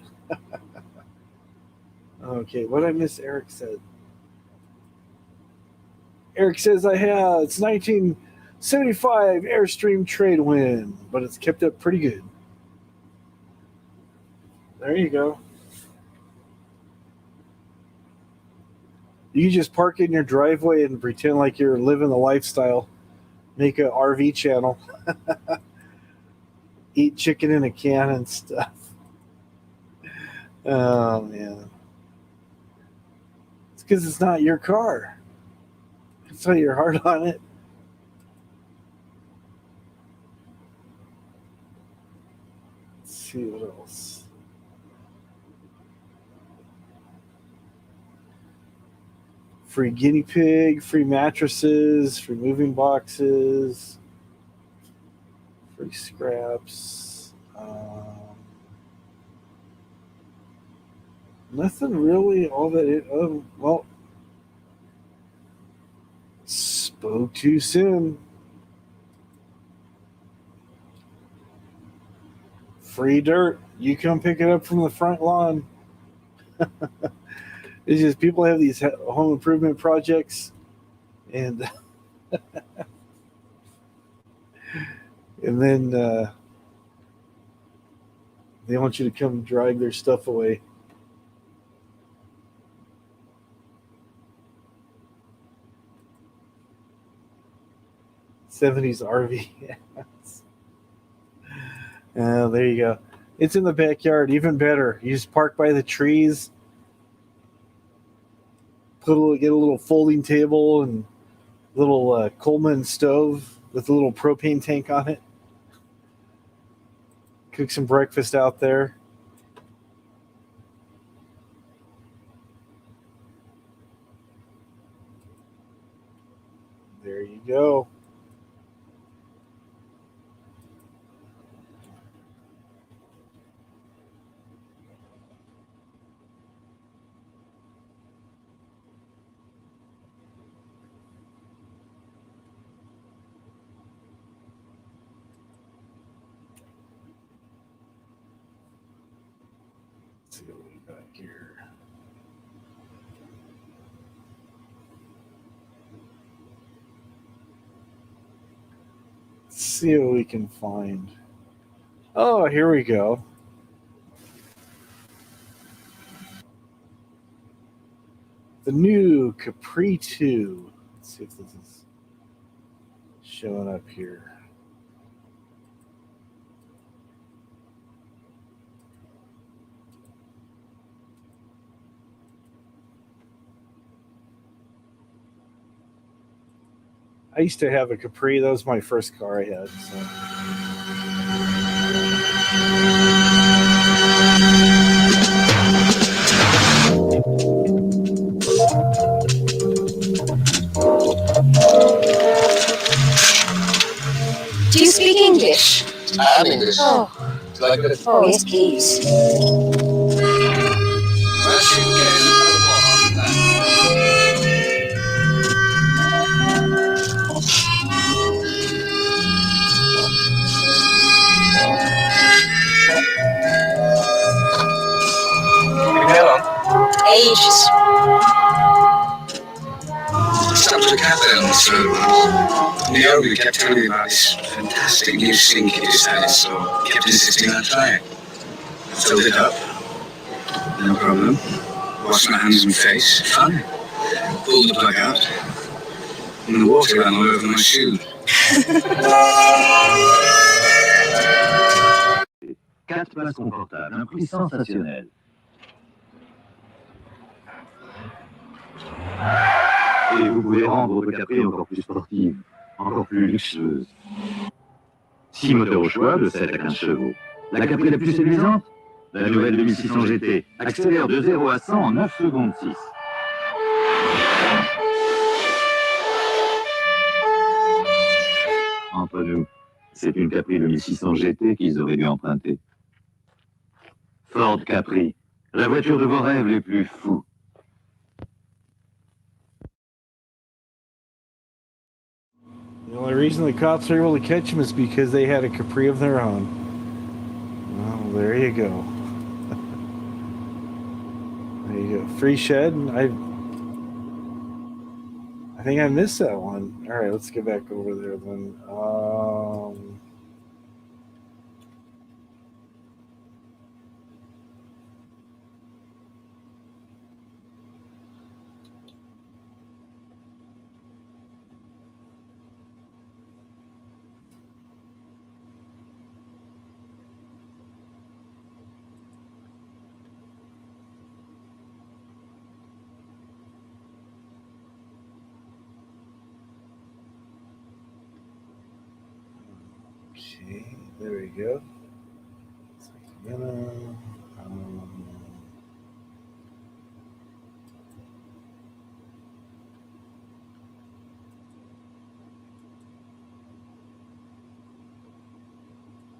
Okay, what did I miss? Eric said. Eric says it's 1975 Airstream trade win, but it's kept up pretty good. There you go. You just park in your driveway and pretend like you're living the lifestyle. Make a RV channel. Eat chicken in a can and stuff. Oh, man. It's because it's not your car. That's why you're hard on it. Let's see what else. Free guinea pig, free mattresses, free moving boxes, free scraps. Nothing really all that it. Oh, well, spoke too soon. Free dirt. You come pick it up from the front lawn. It's just people have these home improvement projects, and and then they want you to come drag their stuff away. '70s RV. There you go. It's in the backyard. Even better. You just park by the trees. Get a little folding table and little Coleman stove with a little propane tank on it. Cook some breakfast out there. There you go. Let's see what we got here. Let's see what we can find. Oh, here we go. The new Capri 2. Let's see if this is showing up here. I used to have a Capri. That was my first car I had. So. Do you speak English? I'm English. Oh. Do you like it? Oh, yes, please. Ages. Stopped at a cafe on this road once. The owner kept telling me about this fantastic new sink he decided, so he kept insisting on trying. I filled it up. No problem. Washed my hands and face. Fine. Pulled the plug out. And the water ran all over my shoe. Quatre places confortables, un prix sensationnel. Et vous pouvez rendre votre Capri encore plus sportive, encore plus luxueuse. 6 moteurs au choix de 7 à 15 chevaux. La Capri la plus séduisante? La nouvelle 2600 GT accélère de 0 à 100 en 9 secondes 6. Entre nous, c'est une Capri 2600 GT qu'ils auraient dû emprunter. Ford Capri, la voiture de vos rêves les plus fous. The only reason the cops were able to catch him is because they had a Capri of their own. Well, there you go. There you go. Free shed. I think I missed that one. All right, let's get back over there then. Okay, there we go. Let's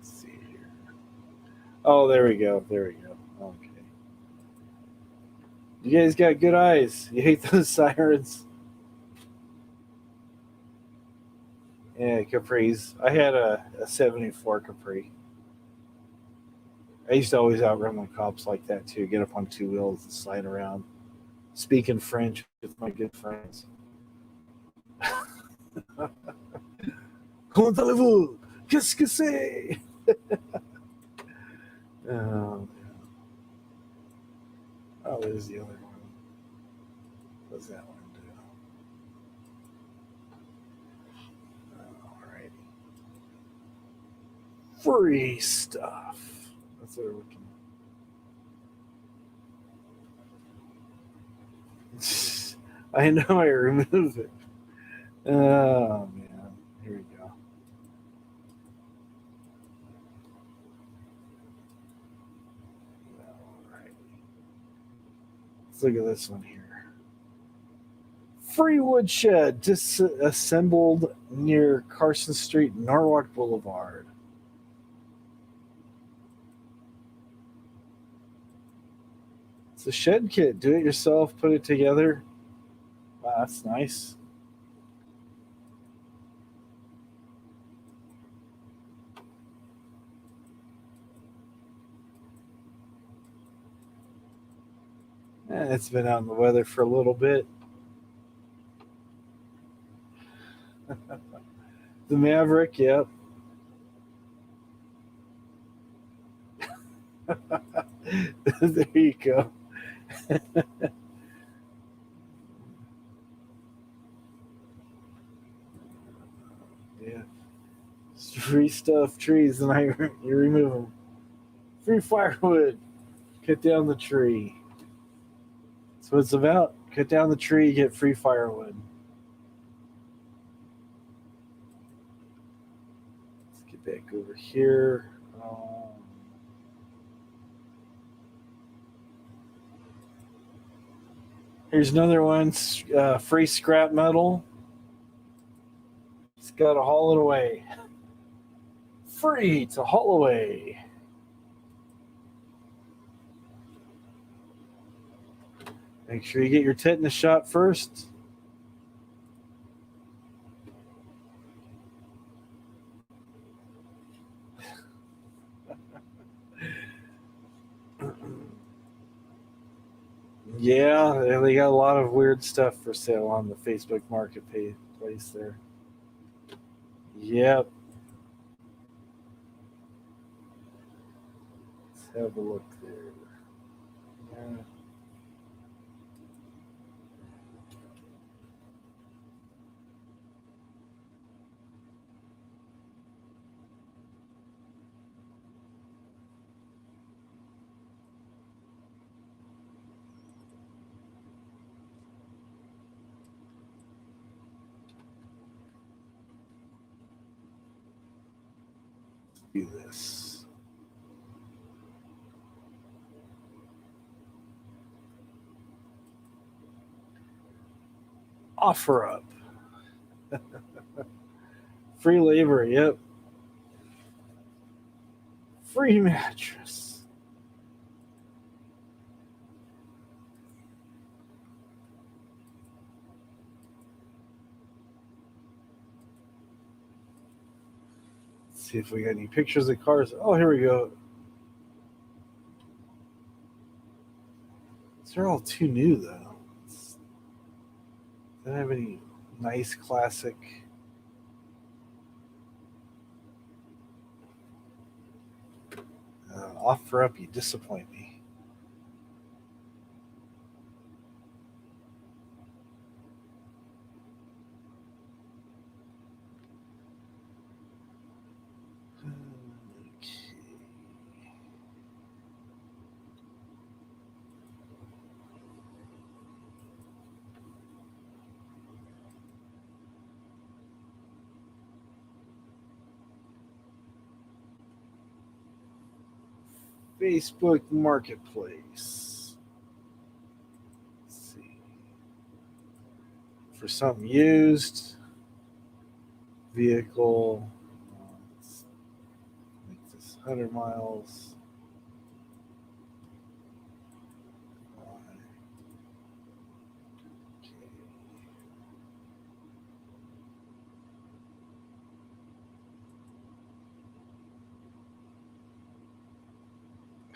see here. Oh, there we go. There we go. Okay. You guys got good eyes. You hate those sirens. Yeah, Capri's. I had a 74 Capri. I used to always outrun the cops like that too. Get up on two wheels and slide around, speaking French with my good friends. Comment allez-vous? Qu'est-ce que c'est? Oh, there's the other one. What's that one do? Alrighty. Free stuff. That's what we're looking at. I know I removed it. Oh, man. Here we go. Alrighty. Let's look at this one here. Free woodshed disassembled near Carson Street, Norwalk Boulevard. It's a shed kit. Do it yourself. Put it together. Wow, that's nice. And it's been out in the weather for a little bit. The Maverick, yep. There you go. Yeah. Free stuff, trees, and you remove them. Free firewood. Cut down the tree. That's what it's about. Cut down the tree, get free firewood. Let's get back over here. Here's another one. Free scrap metal. It's got to haul it away. Free to haul away. Make sure you get your tetanus shot first. Yeah, they got a lot of weird stuff for sale on the Facebook Marketplace there. Yep. Let's have a look there. Yeah. Do this. Offer up. Free labor, yep. Free mattress. Let's see if we got any pictures of cars. Oh, here we go. They're all too new, though. They don't have any nice classic. Offer up, you disappoint me. Facebook Marketplace. Let's see. For something used, vehicle, let's make this 100 miles.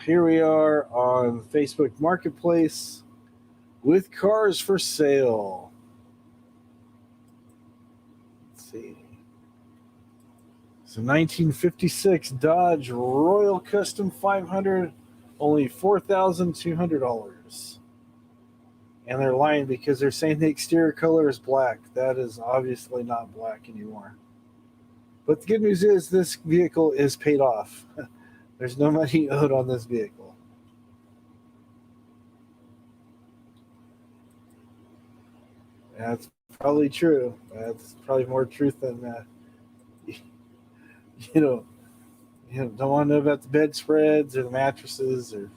Here we are on Facebook Marketplace with cars for sale. Let's see. It's a 1956 Dodge Royal Custom 500, only $4,200. And they're lying because they're saying the exterior color is black. That is obviously not black anymore. But the good news is this vehicle is paid off. There's no money owed on this vehicle. That's probably true. That's probably more truth than don't want to know about the bedspreads or the mattresses or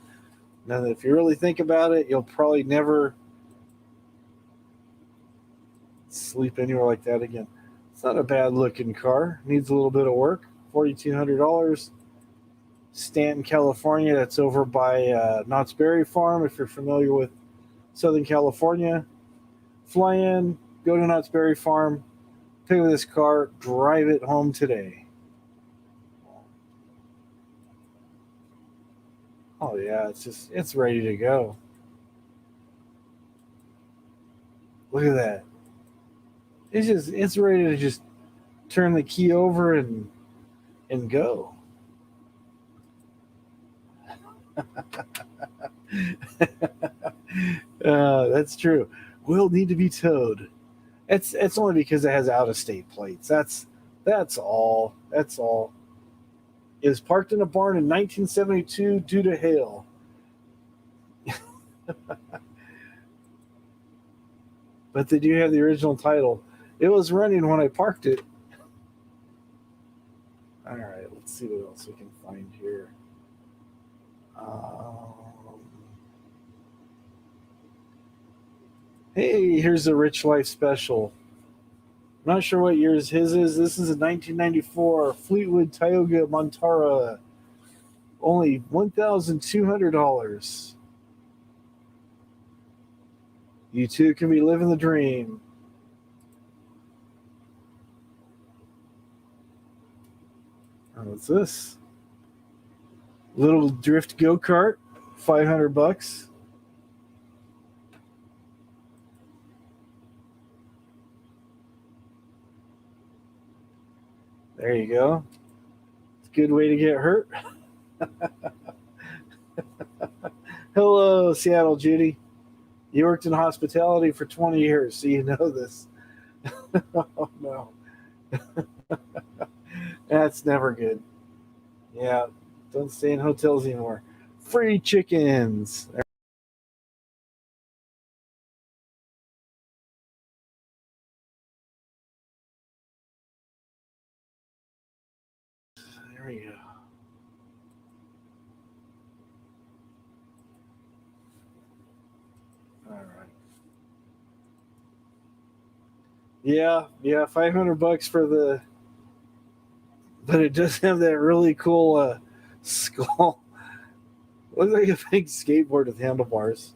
none. If you really think about it, you'll probably never sleep anywhere like that again. It's not a bad looking car. Needs a little bit of work. $4,200. Stanton, California. That's over by Knott's Berry Farm. If you're familiar with Southern California, fly in, go to Knott's Berry Farm, pick up this car, drive it home today. Oh yeah, it's ready to go. Look at that. It's ready to just turn the key over and go. That's true. Will need to be towed. It's only because it has out of state plates. That's all. That's all. It was parked in a barn in 1972 due to hail. But they do have the original title. It was running when I parked it. All right, let's see what else we can find here. Hey, here's a Rich Life special. I'm not sure what years his is. This is a 1994 Fleetwood Tioga Montara. Only $1,200. You too can be living the dream. Oh, what's this? Little drift go-kart, $500. There you go. It's a good way to get hurt. Hello, Seattle Judy. You worked in hospitality for 20 years, so you know this. Oh, no. That's never good. Yeah, don't stay in hotels anymore. Free chickens. There we go. All right. Yeah, $500 for the, but it does have that really cool skull. Looks like a big skateboard with handlebars.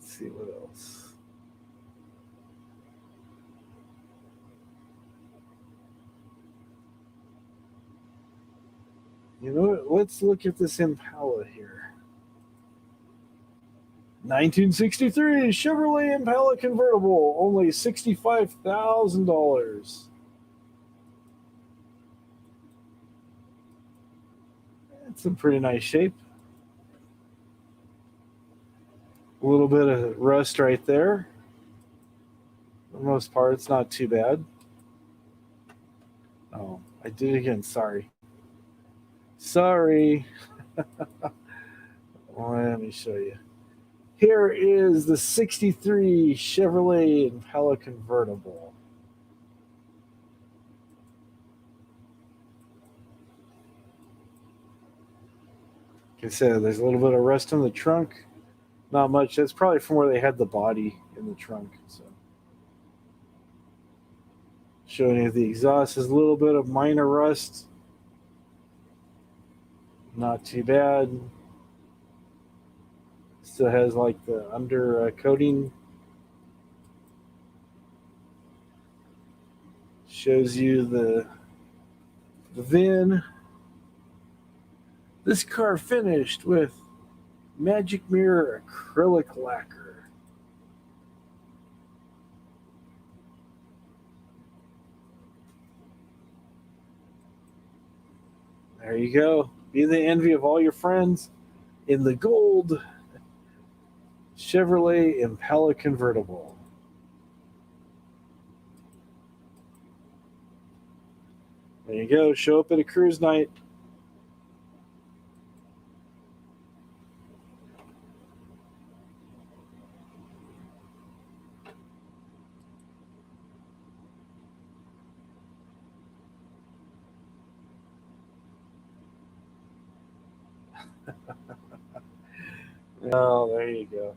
Let's see what else. You know what? Let's look at this Impala here. 1963 Chevrolet Impala convertible, only $65,000. It's in pretty nice shape. A little bit of rust right there. For the most part, it's not too bad. Oh, I did it again. Sorry. Let me show you. Here is the 63 Chevrolet Impala convertible. Like I said, there's a little bit of rust on the trunk. Not much. That's probably from where they had the body in the trunk. So, showing you the exhaust is a little bit of minor rust. Not too bad. Still has like the under coating. Shows you the VIN. This car finished with Magic Mirror acrylic lacquer. There you go. Be the envy of all your friends in the gold Chevrolet Impala convertible. There you go. Show up at a cruise night. Oh, there you go.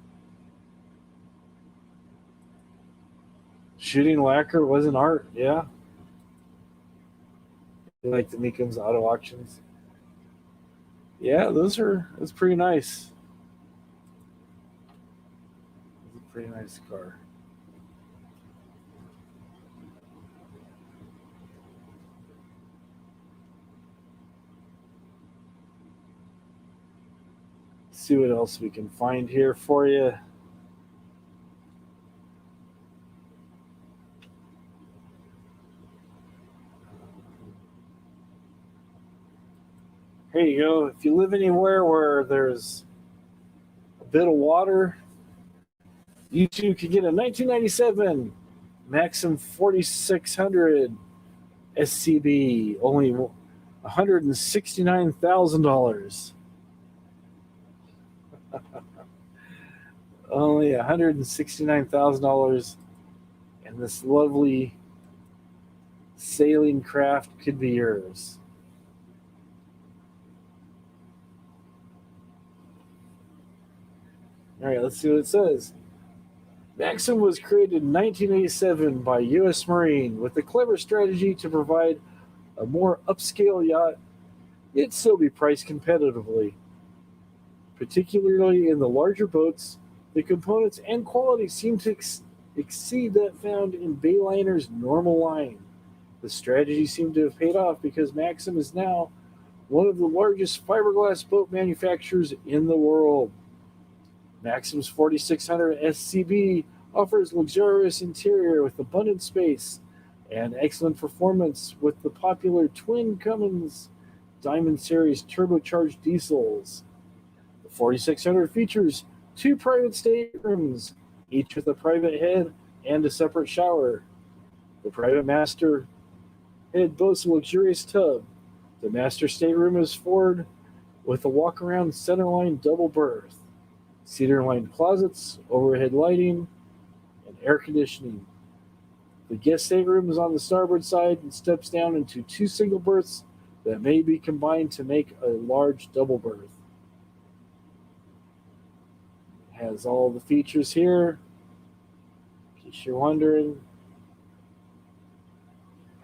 Shooting lacquer was an art, yeah. You like the Meekums auto auctions? Yeah, that's pretty nice. It's a pretty nice car. See what else we can find here for you. Here you go. If you live anywhere where there's a bit of water, you too can get a 1997 Maxim 4600 SCB, only $169,000. Only $169,000, and this lovely sailing craft could be yours. All right, let's see what it says. Maxim was created in 1987 by U.S. Marine with a clever strategy to provide a more upscale yacht, yet still be priced competitively. Particularly in the larger boats, the components and quality seem to exceed that found in Bayliner's normal line. The strategy seemed to have paid off because Maxim is now one of the largest fiberglass boat manufacturers in the world. Maxim's 4600 SCB offers luxurious interior with abundant space and excellent performance with the popular twin Cummins Diamond Series turbocharged diesels. The 4600 features 2 private staterooms, each with a private head and a separate shower. The private master head boasts a luxurious tub. The master stateroom is forward with a walk-around centerline double berth, cedar-lined closets, overhead lighting, and air conditioning. The guest stateroom is on the starboard side and steps down into 2 single berths that may be combined to make a large double berth. It has all the features here, in case you're wondering.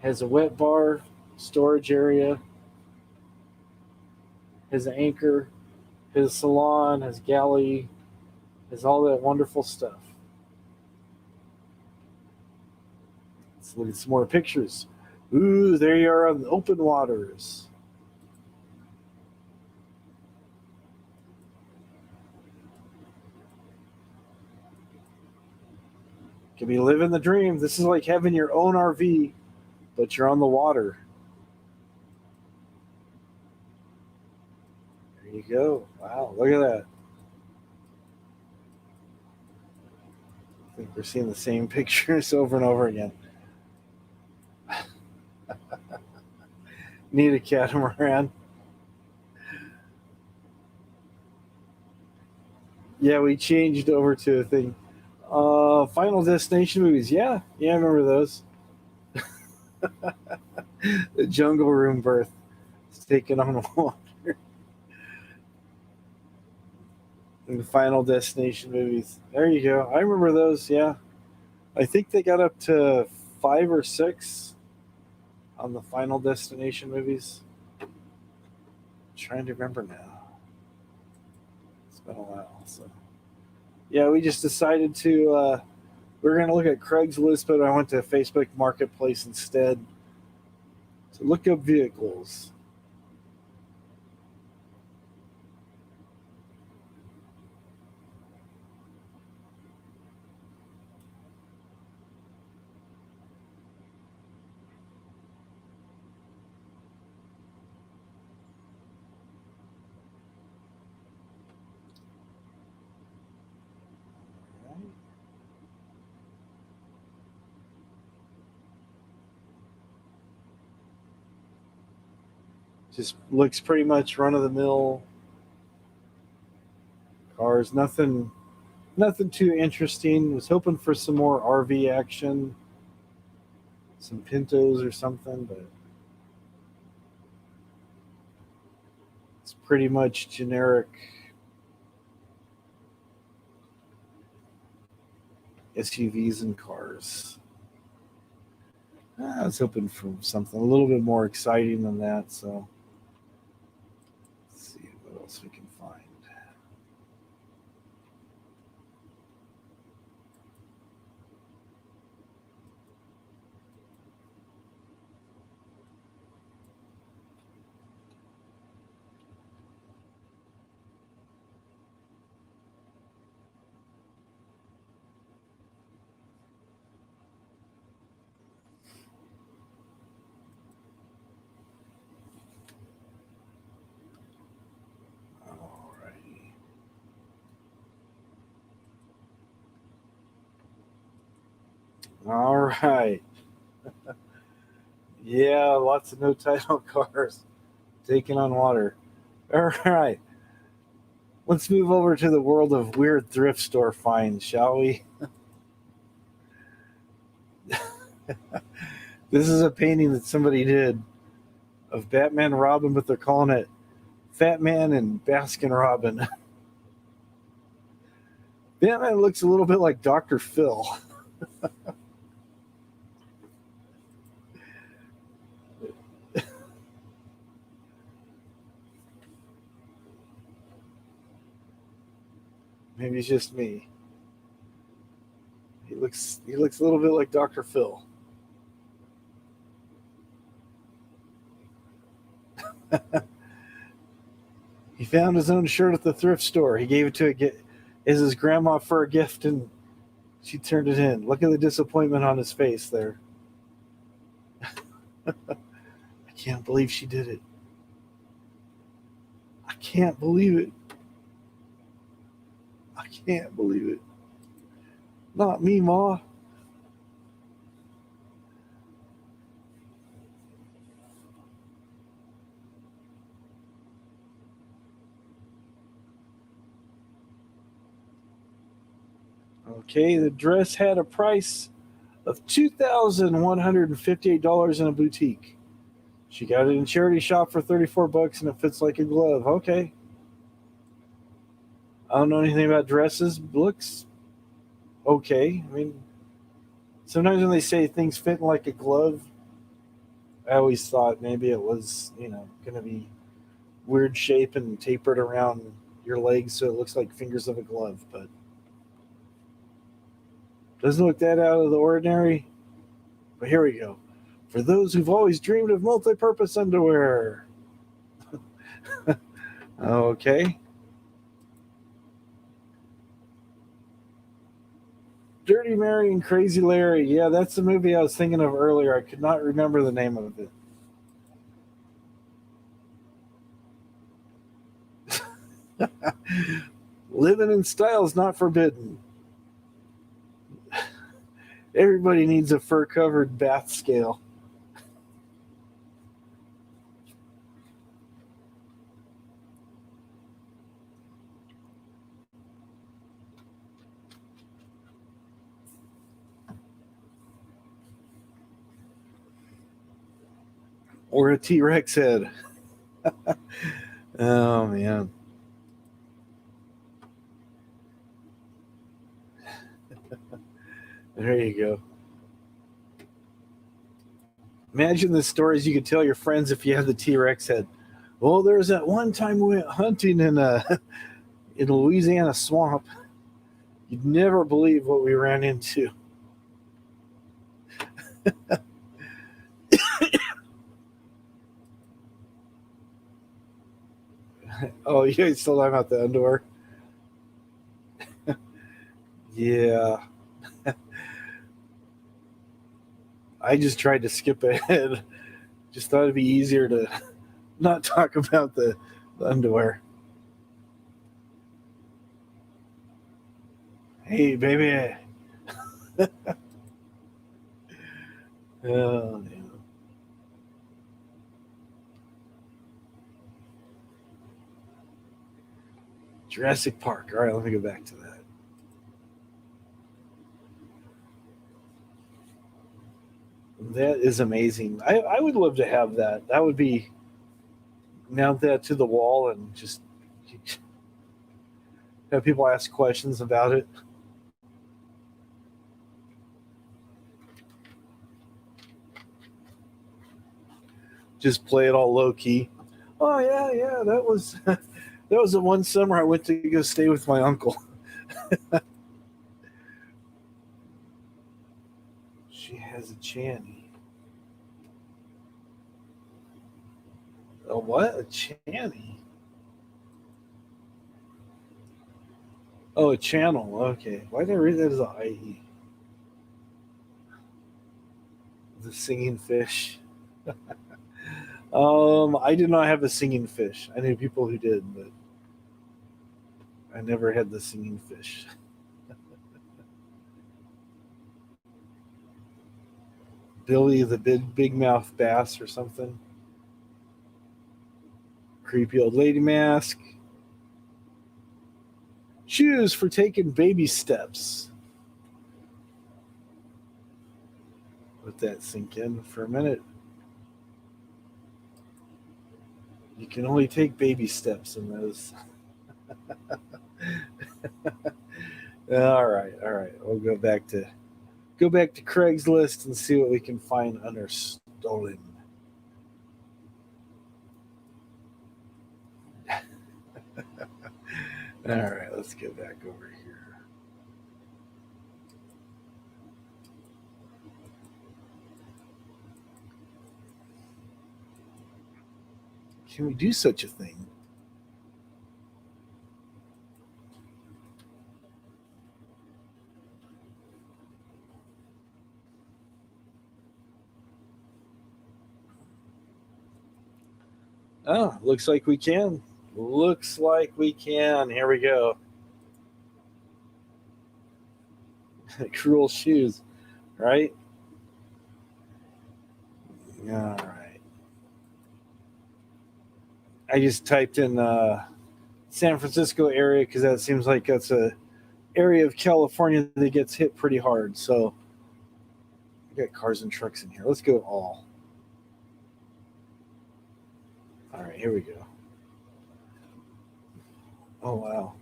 Has a wet bar, storage area, has an anchor, has a salon, has galley, has all that wonderful stuff. Let's look at some more pictures. Ooh, there you are on the open waters. Can be living the dream. This is like having your own RV, but you're on the water. There you go. Wow, look at that. I think we're seeing the same pictures over and over again. Need a catamaran. Yeah, we changed over to a thing. Final Destination movies. Yeah, I remember those. The Jungle Room birth is taken on water. And the Final Destination movies. There you go. I remember those. Yeah, I think they got up to 5 or 6 on the Final Destination movies. I'm trying to remember now. It's been a while. So yeah, we just decided to. We were going to look at Craigslist, but I went to Facebook Marketplace instead to look up vehicles. Just looks pretty much run of the mill cars. Nothing too interesting. Was hoping for some more RV action, some Pintos or something, but it's pretty much generic SUVs and cars. I was hoping for something a little bit more exciting than that, so let's see what else we can find. Alrighty. All right. Yeah, lots of no title cars taking on water. All right. Let's move over to the world of weird thrift store finds, shall we? This is a painting that somebody did of Batman and Robin, but they're calling it Fat Man and Baskin Robin. Batman looks a little bit like Dr. Phil. Maybe it's just me. He looks a little bit like Dr. Phil. He found his own shirt at the thrift store. He gave it to his grandma for a gift, and she turned it in. Look at the disappointment on his face there. I can't believe she did it. I can't believe it. I can't believe it. Not me, Ma. Okay, the dress had a price of $2,158 in a boutique. She got it in charity shop for $34 and it fits like a glove. Okay. I don't know anything about dresses. Looks okay. I mean, sometimes when they say things fit like a glove, I always thought maybe it was, going to be weird shape and tapered around your legs so it looks like fingers of a glove, but doesn't look that out of the ordinary. But here we go. For those who've always dreamed of multi-purpose underwear. Okay. Dirty Mary and Crazy Larry. Yeah, that's the movie I was thinking of earlier. I could not remember the name of it. Living in style is not forbidden. Everybody needs a fur-covered bath scale. Or a T-Rex head. Oh, man. There you go. Imagine the stories you could tell your friends if you had the T-Rex head. Well, there was that one time we went hunting in a Louisiana swamp. You'd never believe what we ran into. Oh, you still talking about the underwear? Yeah. I just tried to skip ahead. Just thought it'd be easier to not talk about the underwear. Hey, baby. Oh, man. Jurassic Park. All right, let me go back to that. That is amazing. I would love to have that. That would be mount that to the wall and just have people ask questions about it. Just play it all low key. Oh yeah, that was that was the one summer I went to go stay with my uncle. She has a channy. A what? A channy? Oh, a channel. Okay. Why did I read that as a IE? The singing fish. I did not have a singing fish. I knew people who did, but I never had the singing fish. Billy the big mouth bass or something. Creepy old lady mask. Shoes for taking baby steps. Let that sink in for a minute. You can only take baby steps in those. All right. We'll go back to Craigslist and see what we can find under stolen. All right, let's get back over here. Can we do such a thing? Oh, looks like we can. Looks like we can. Here we go. Cruel shoes, right? All right. I just typed in San Francisco area because that seems like that's a area of California that gets hit pretty hard. So we got cars and trucks in here. Let's go all. All right, here we go. Oh, wow.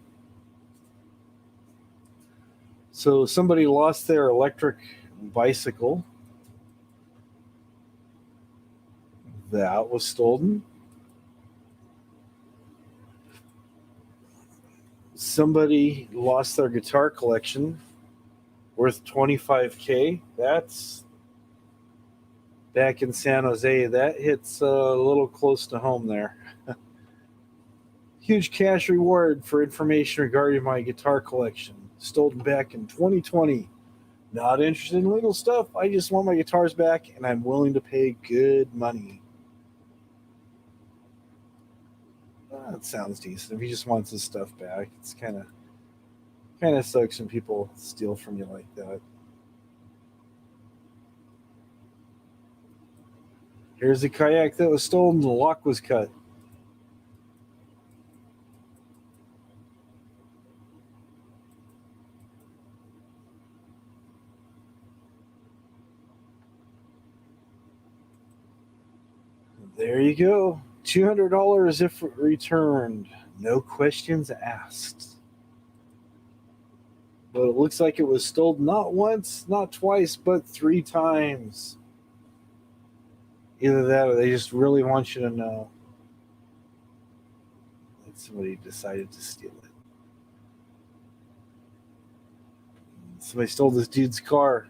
So somebody lost their electric bicycle. That was stolen. Somebody lost their guitar collection worth $25K. That's back in San Jose. That hits a little close to home there. Huge cash reward for information regarding my guitar collection. Stolen back in 2020. Not interested in legal stuff. I just want my guitars back, and I'm willing to pay good money. That sounds decent. If he just wants his stuff back, it's kind of sucks when people steal from you like that. Here's a kayak that was stolen. The lock was cut. There you go. $200 if returned. No questions asked. But it looks like it was stolen not once, not twice, but 3 times. Either that or they just really want you to know that somebody decided to steal it. Somebody stole this dude's car.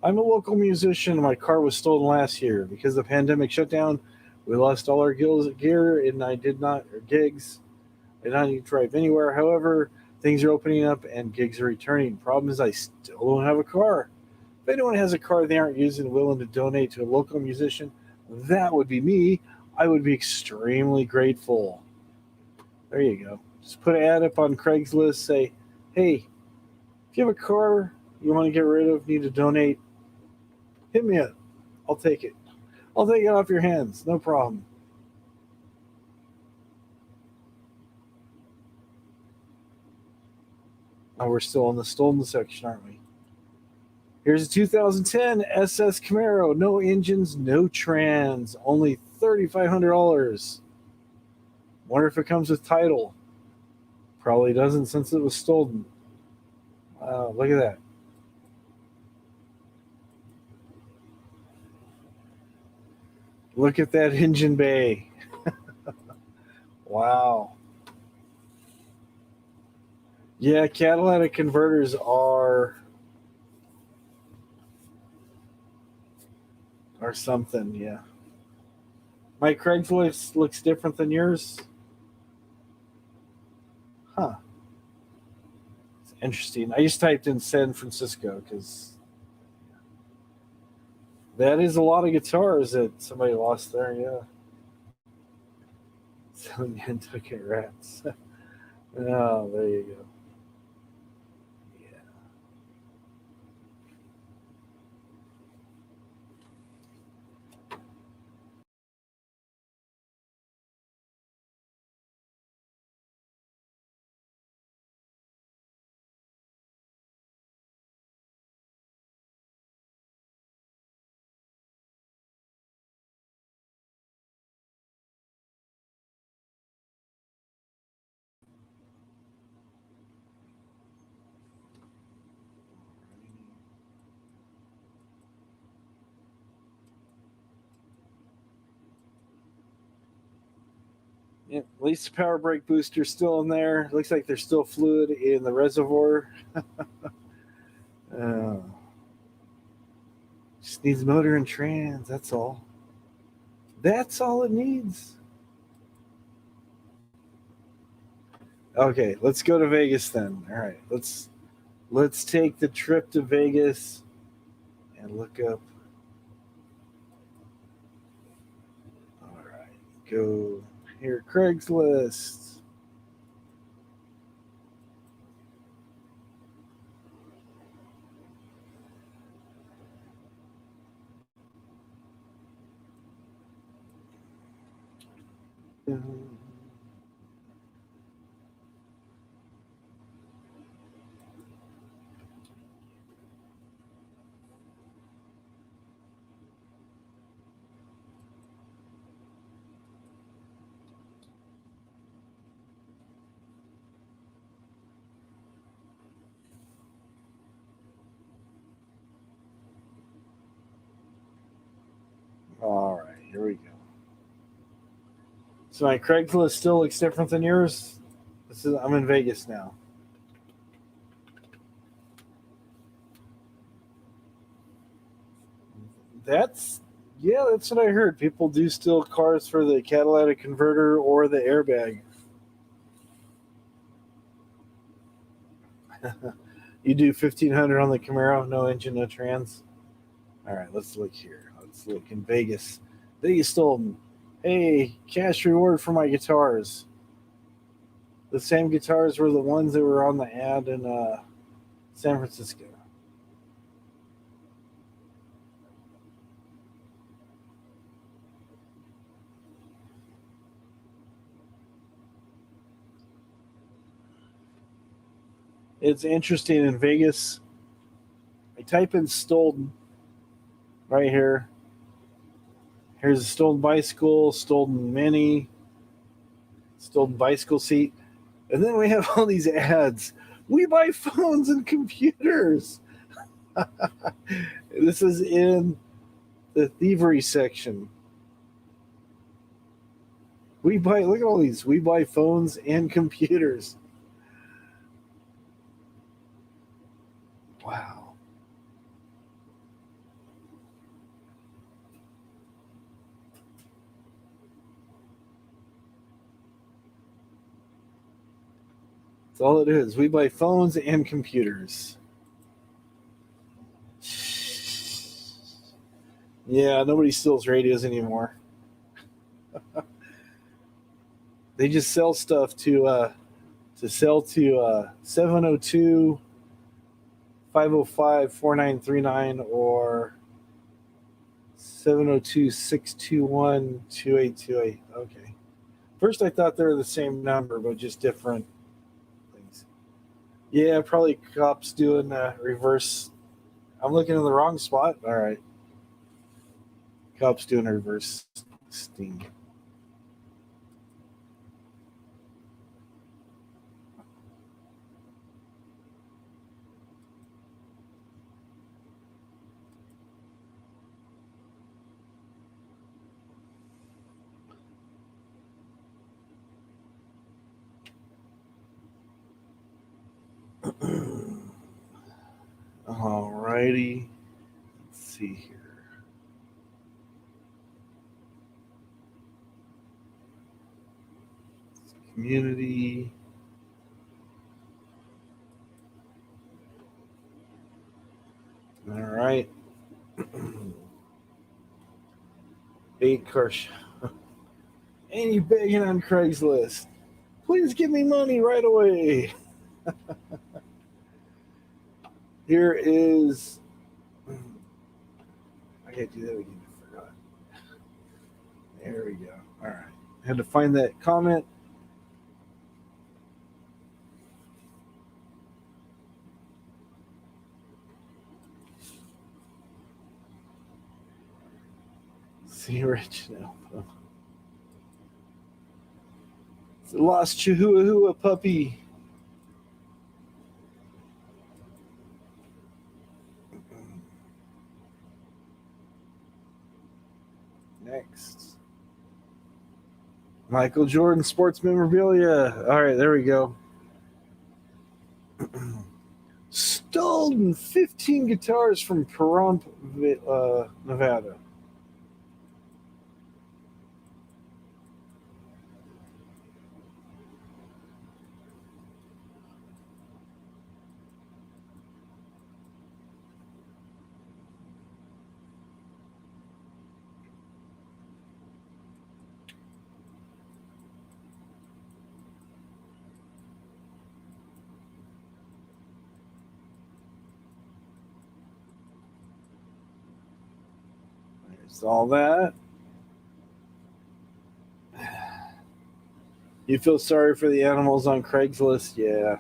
I'm a local musician. My car was stolen last year. Because the pandemic shut down, we lost all our gear and I did not, or gigs. I did not need to drive anywhere. However, things are opening up and gigs are returning. Problem is I still don't have a car. If anyone has a car they aren't using and willing to donate to a local musician, that would be me. I would be extremely grateful. There you go. Just put an ad up on Craigslist. Say, hey, if you have a car you want to get rid of, need to donate, hit me up. I'll take it. I'll take it off your hands. No problem. Oh, we're still on the stolen section, aren't we? Here's a 2010 SS Camaro. No engines, no trans. Only $3,500. Wonder if it comes with title. Probably doesn't since it was stolen. Wow, look at that. Look at that engine bay. Wow. Yeah, catalytic converters are something, yeah. My Craigslist looks different than yours. Huh. It's interesting. I just typed in San Francisco because that is a lot of guitars that somebody lost there, yeah. Selling Nantucket Rats. Oh, there you go. Yeah. Yeah, at least the power brake booster's still in there. Looks like there's still fluid in the reservoir. Just needs motor and trans. That's all. That's all it needs. Okay, let's go to Vegas then. All right, let's take the trip to Vegas and look up. All right, go here, Craigslist. All right, here we go. So my Craigslist still looks different than yours. I'm in Vegas now. That's what I heard. People do steal cars for the catalytic converter or the airbag. You do 1,500 on the Camaro, no engine, no trans. All right, let's look here. Let's look in Vegas. Vegas stolen. Hey, cash reward for my guitars. The same guitars were the ones that were on the ad in San Francisco. It's interesting in Vegas. I type in stolen right here. Here's a stolen bicycle, stolen mini, stolen bicycle seat. And then we have all these ads. We buy phones and computers. This is in the thievery section. Look at all these. We buy phones and computers. Wow. That's all it is. We buy phones and computers. Yeah, nobody steals radios anymore. They just sell stuff to sell to 702 505 4939 or 702 621 2828. Okay. First, I thought they were the same number, but just different things. Yeah, probably cops doing reverse. I'm looking in the wrong spot. All right. Cops doing a reverse sting. All righty. Let's see here. Community. All right. 8 cars. Ain't you begging on Craigslist? Please give me money right away. Here is. I can't do that again. I forgot. There we go. All right. I had to find that comment. See Rich now. It's a lost Chihuahua puppy. Next. Michael Jordan sports memorabilia. All right, there we go. Stolen 15 guitars from Pahrump, Nevada. There's all that. You feel sorry for the animals on Craigslist? Yeah.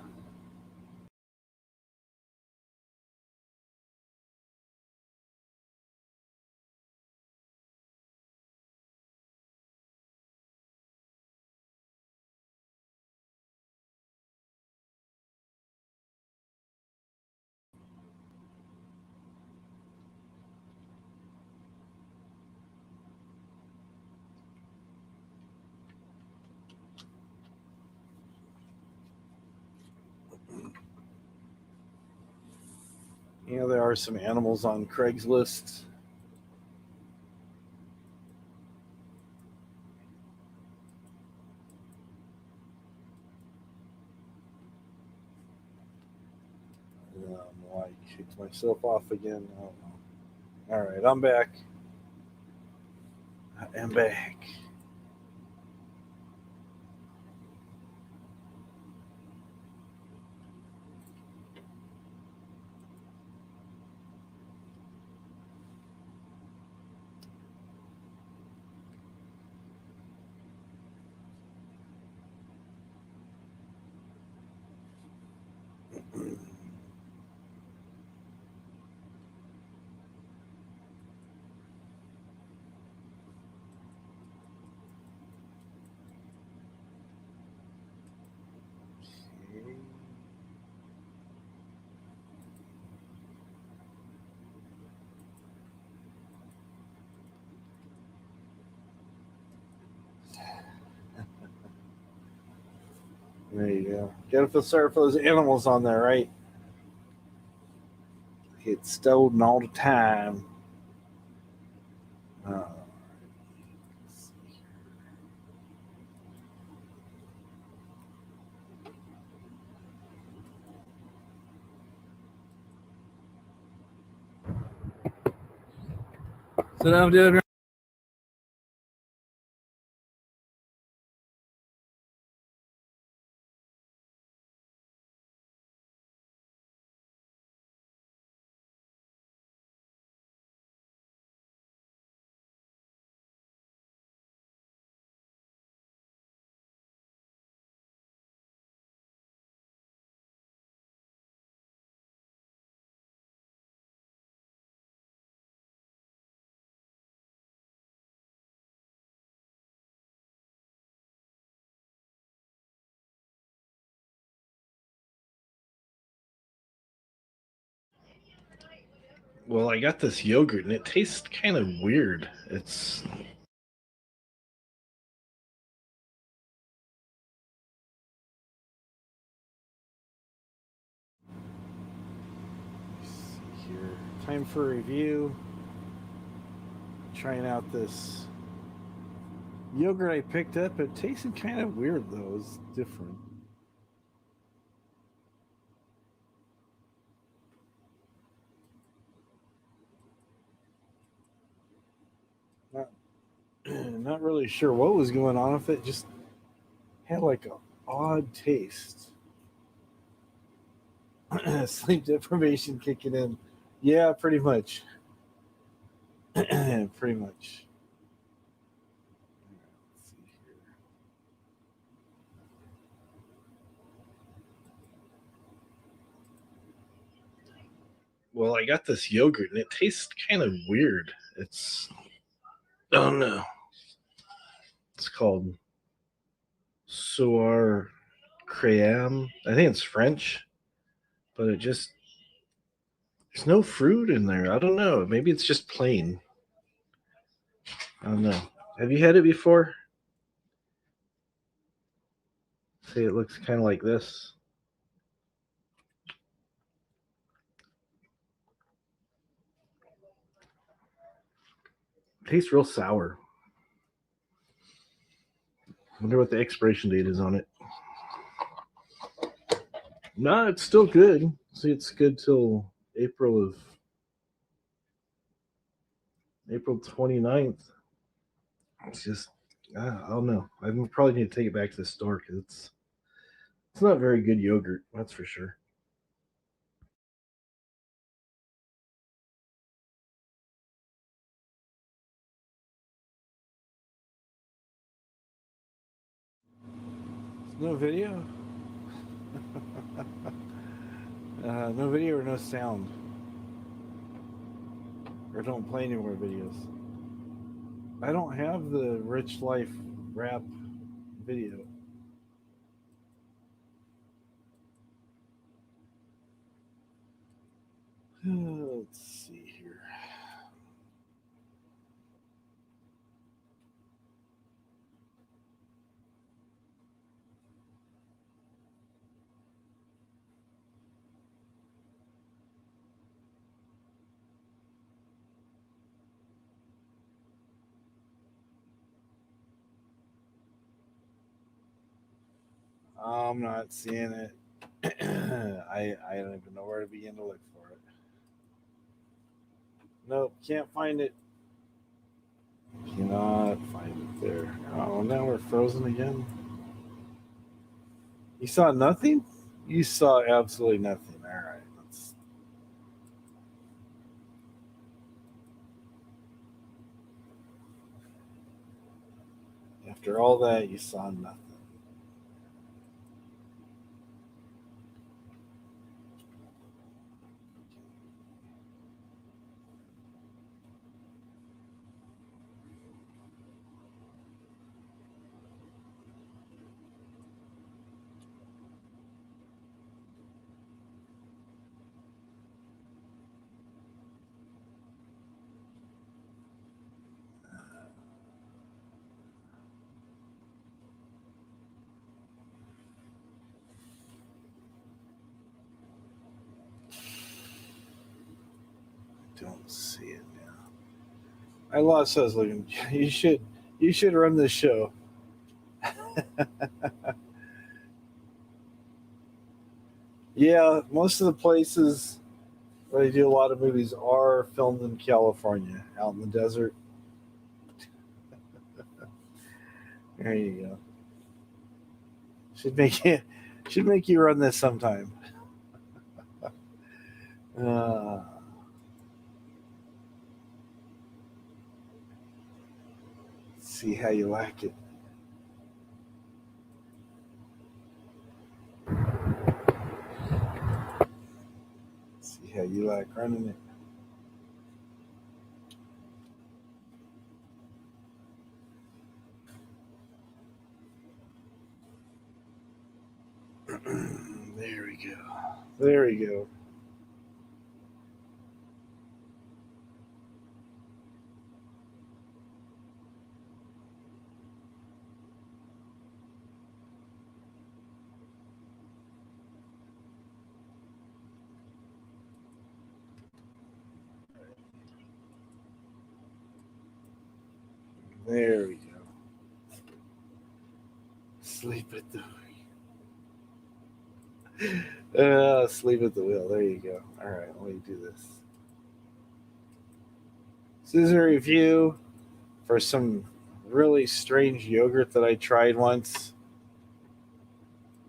Yeah, there are some animals on Craigslist. I kicked myself off again. I don't know. All right, I'm back. I am back. There you go. Gotta feel sorry for those animals on there, right? Get stolen all the time. So now I'm doing. Well, I got this yogurt and it tastes kind of weird. It's let's see here. Time for a review. Trying out this yogurt I picked up. It tasted kind of weird though. It's different. Not, not really sure what was going on with it. Just had like a odd taste. Sleep deprivation kicking in. Yeah, pretty much. Pretty much. Let's see here. Well, I got this yogurt and it tastes kind of weird. It's oh no. It's called Soir Crème. I think it's French, but it just there's no fruit in there. I don't know. Maybe it's just plain. I don't know. Have you had it before? See, it looks kind of like this. It tastes real sour. Wonder what the expiration date is on it. No, it's still good. See, it's good till April 29th. It's just, I don't know. I probably need to take it back to the store because it's not very good yogurt. That's for sure. No video. No video or no sound. Or don't play any more videos. I don't have the Rich Life rap video. Let's see here. I'm not seeing it. I don't even know where to begin to look for it. Nope, can't find it. Cannot find it there. Oh, now we're frozen again. You saw nothing? You saw absolutely nothing. All right. After all that, you saw nothing. don't see it now. I lost what I was looking. You should run this show. Yeah, most of the places where they do a lot of movies are filmed in California, out in the desert. There you go. Should make you run this sometime. See how you like it. See how you like running it. There we go. There we go. There we go. Sleep at the wheel. Sleep at the wheel. There you go. All right, let me do this. This is a review for some really strange yogurt that I tried once.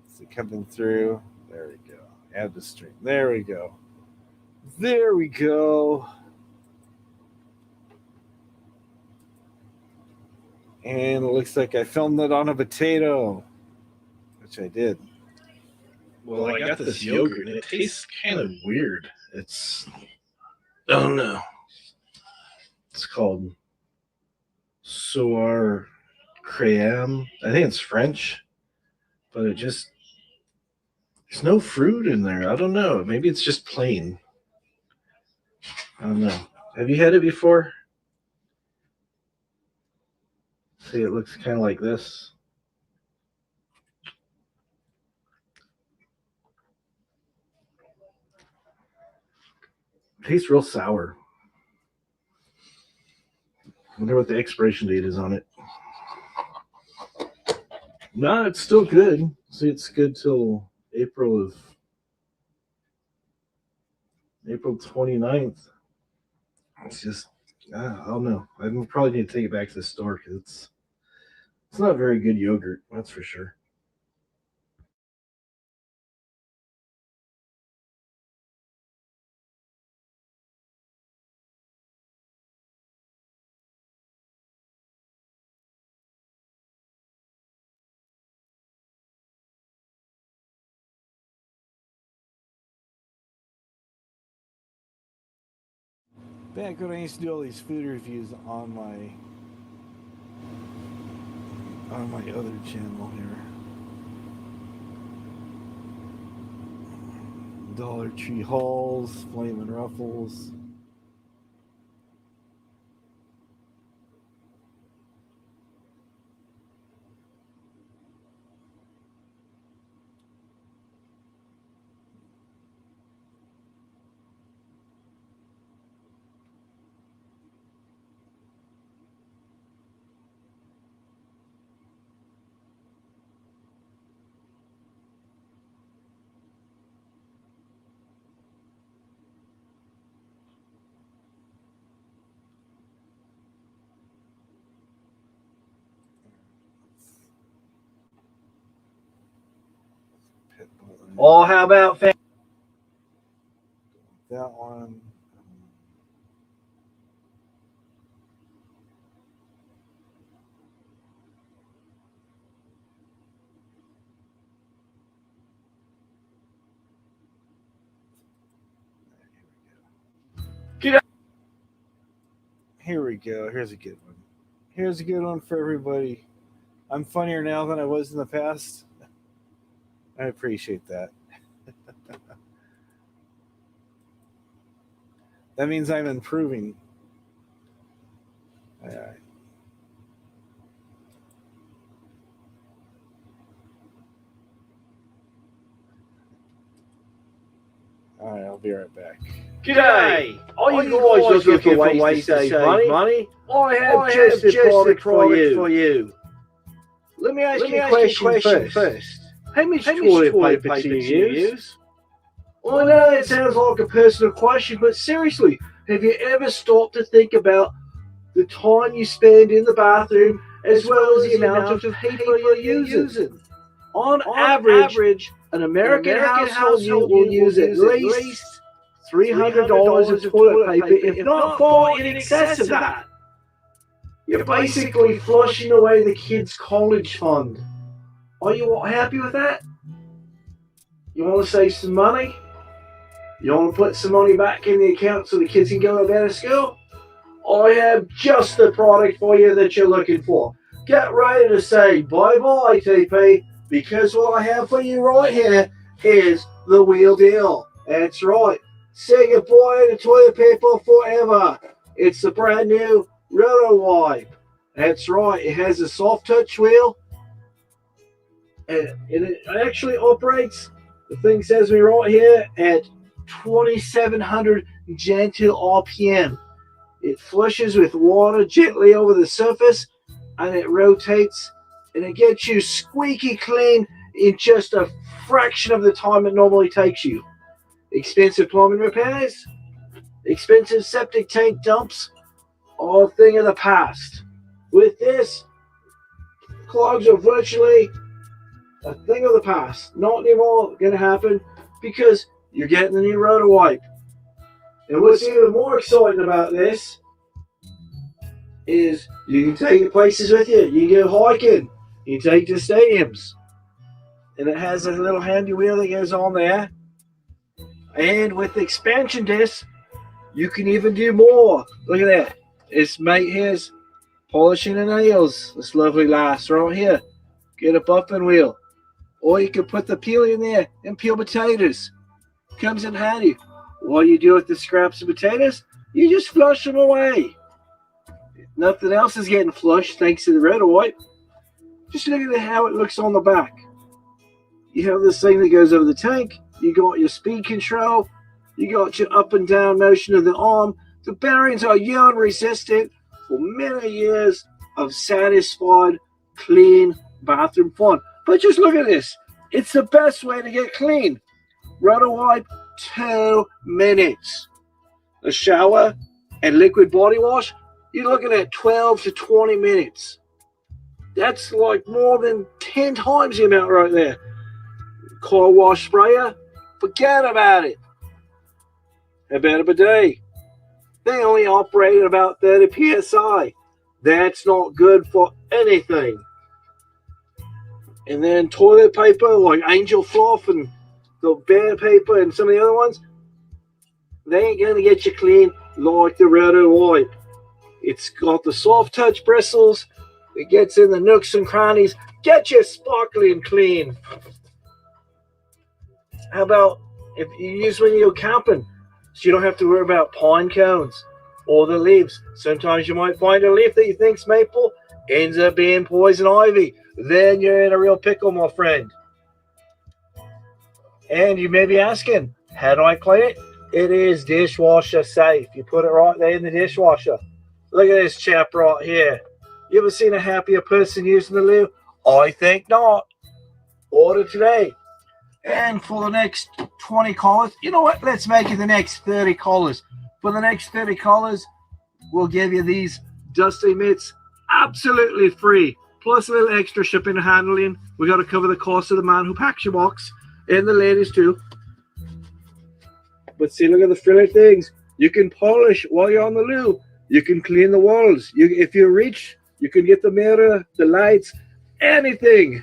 It's coming through. There we go. Add the stream. There we go. There we go. And it looks like I filmed it on a potato, which I did. Well, I got this yogurt, and it tastes kind of weird. Oh no. It's called Soir Crème. I think it's French, but there's no fruit in there. I don't know. Maybe it's just plain. I don't know. Have you had it before? See, it looks kind of like this. It tastes real sour. I wonder what the expiration date is on it. No, it's still good. See, it's good till April 29th. It's just, I don't know. I probably need to take it back to the store because it's not very good yogurt, that's for sure. Back when I used to do all these food reviews on my other channel here. Dollar Tree hauls, Flamin' Ruffles. Oh, how about that one? Here we go. Here's a good one. Here's a good one for everybody. I'm funnier now than I was in the past. I appreciate that. That means I'm improving. All right. All right, I'll be right back. G'day! Are you guys looking for ways to save money? I have just the product for you. Let me ask you a question first. How much toilet paper do you use? I know it sounds like a personal question, but seriously, have you ever stopped to think about the time you spend in the bathroom as well as the amount of paper you're using? On average, an American household will use at least $300 of toilet paper, if not far in excess of that. You're basically flushing away the kids' college fund. Are you all happy with that? You want to save some money? You want to put some money back in the account so the kids can go to better school? I have just the product for you that you're looking for. Get ready to say bye-bye, TP, because what I have for you right here is the wheel deal. That's right. Say goodbye to toilet paper forever. It's the brand new Roto Wipe. That's right. It has a soft touch wheel. And it actually operates, the thing says me right here, at 2,700 gentle RPM. It flushes with water gently over the surface, and it rotates, and it gets you squeaky clean in just a fraction of the time it normally takes you. Expensive plumbing repairs, expensive septic tank dumps, all a thing of the past. With this, clogs are virtually a thing of the past. Not anymore going to happen because you're getting the new Roto Wipe. And what's even more exciting about this is you can take it places with you. You can go hiking. You can take it to stadiums. And it has a little handy wheel that goes on there. And with the expansion disc, you can even do more. Look at that. This mate here's polishing the nails. This lovely lass right here. Get a buffing wheel. Or you can put the peel in there and peel potatoes. Comes in handy. What you do with the scraps of potatoes, you just flush them away. Nothing else is getting flushed thanks to the Roto Wipe. Just look at how it looks on the back. You have this thing that goes over the tank. You got your speed control. You got your up and down motion of the arm. The bearings are yaw resistant for many years of satisfied, clean bathroom fun. But just look at this. It's the best way to get clean. Roto Wipe, 2 minutes. A shower and liquid body wash, you're looking at 12 to 20 minutes. That's like more than 10 times the amount right there. Car wash sprayer, forget about it. How about a bidet? They only operate at about 30 psi. That's not good for anything. And then toilet paper like Angel Fluff and the Bear Paper and some of the other ones, they ain't going to get you clean like the Roto Wipe. It's got the soft touch bristles. It gets in the nooks and crannies. Get you sparkling clean. How about if you use when you go camping, so you don't have to worry about pine cones or the leaves. Sometimes you might find a leaf that you think's maple, ends up being poison ivy. Then you're in a real pickle, my friend. And you may be asking, how do I clean it? It is dishwasher safe. You put it right there in the dishwasher. Look at this chap right here. You ever seen a happier person using the loo? I think not. Order today. And for the next 20 callers, you know what? Let's make it the next 30 callers. For the next 30 callers, we'll give you these dusty mitts absolutely free. Plus a little extra shipping and handling. We got to cover the cost of the man who packs your box. And the ladies too. But see, look at the frilly things. You can polish while you're on the loo. You can clean the walls. If you reach, you can get the mirror, the lights, anything.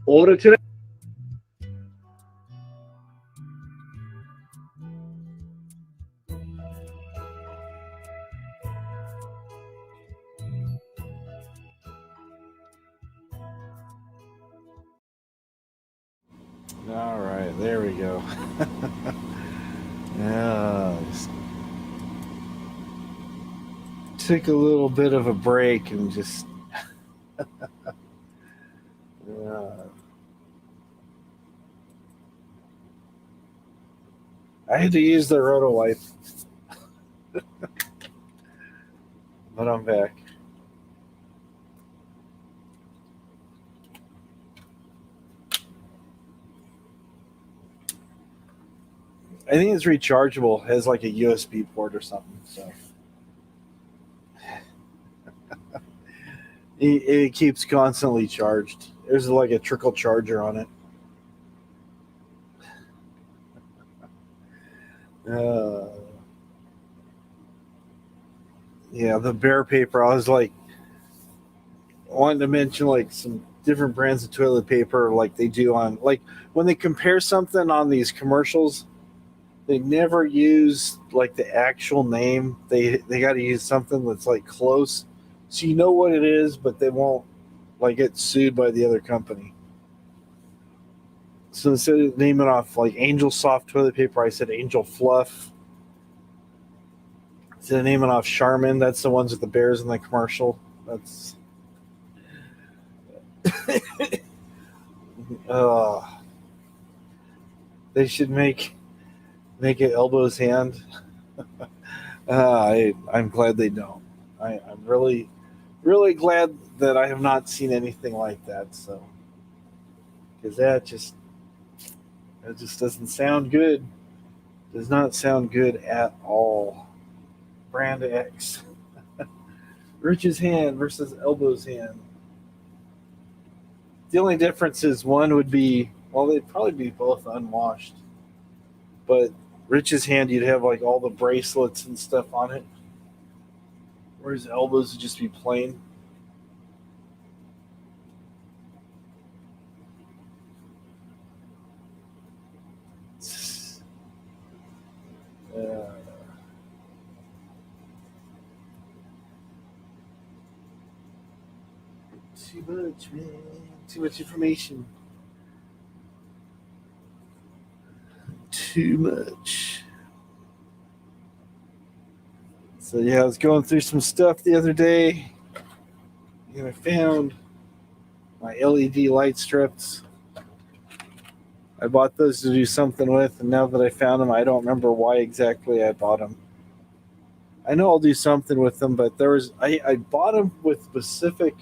Order today. All right, there we go. Yeah, just took a little bit of a break and just I had to use the roto wipe, but I'm back. I think it's rechargeable. It has like a USB port or something. So it keeps constantly charged. There's like a trickle charger on it. Yeah, the Bear paper. I was like wanting to mention like some different brands of toilet paper, like they do on like when they compare something on these commercials. They never use like the actual name. They got to use something that's like close, so you know what it is, but they won't like get sued by the other company. So instead of naming off like Angel Soft toilet paper, I said Angel Fluff. Instead of naming off Charmin, that's the ones with the bears in the commercial. That's they should make it Elbow's Hand. I'm glad they don't. I'm really glad that I have not seen anything like that. So, because that just doesn't sound good. Does not sound good at all. Brand X, Rich's Hand versus Elbow's Hand. The only difference is one would be, well, they'd probably be both unwashed, but Rich's Hand, you'd have like all the bracelets and stuff on it, whereas Elbow's would just be plain. Too much, man. Too much information. Too much. So yeah, I was going through some stuff the other day, and I found my LED light strips. I bought those to do something with, and now that I found them, I don't remember why exactly I bought them. I know I'll do something with them, but I bought them with specific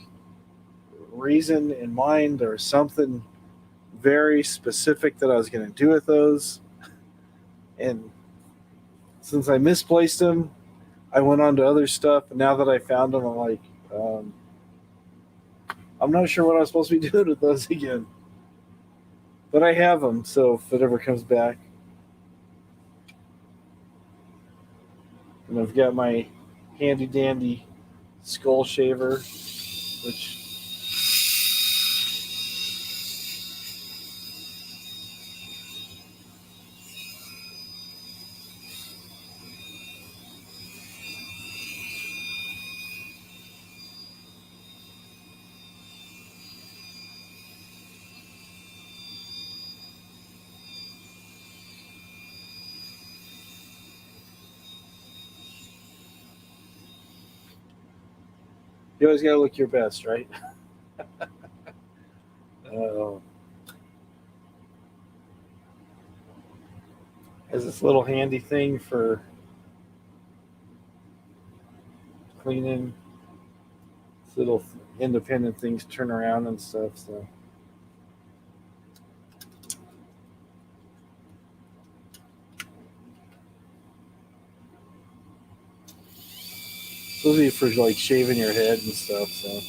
reason in mind. There was something very specific that I was going to do with those, and since I misplaced them, I went on to other stuff, and now that I found them, I'm like, I'm not sure what I'm supposed to be doing with those again. But I have them, so if it ever comes back. And I've got my handy dandy skull shaver, which you always got to look your best, right? Has this little handy thing for cleaning. This little independent things turn around and stuff. So. Supposed to be for like shaving your head and stuff, so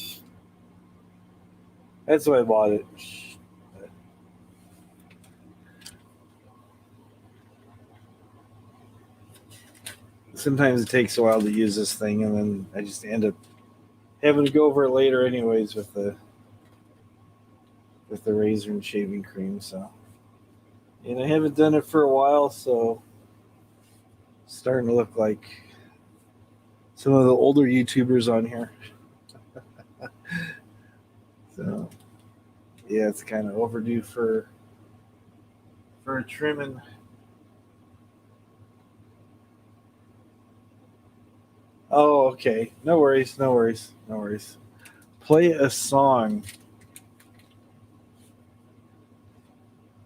that's why I bought it. Sometimes it takes a while to use this thing, and then I just end up having to go over it later, anyways, with the razor and shaving cream. So, and I haven't done it for a while, so it's starting to look like some of the older YouTubers on here. So, yeah, it's kind of overdue for a trimming. Oh, okay. No worries. Play a song.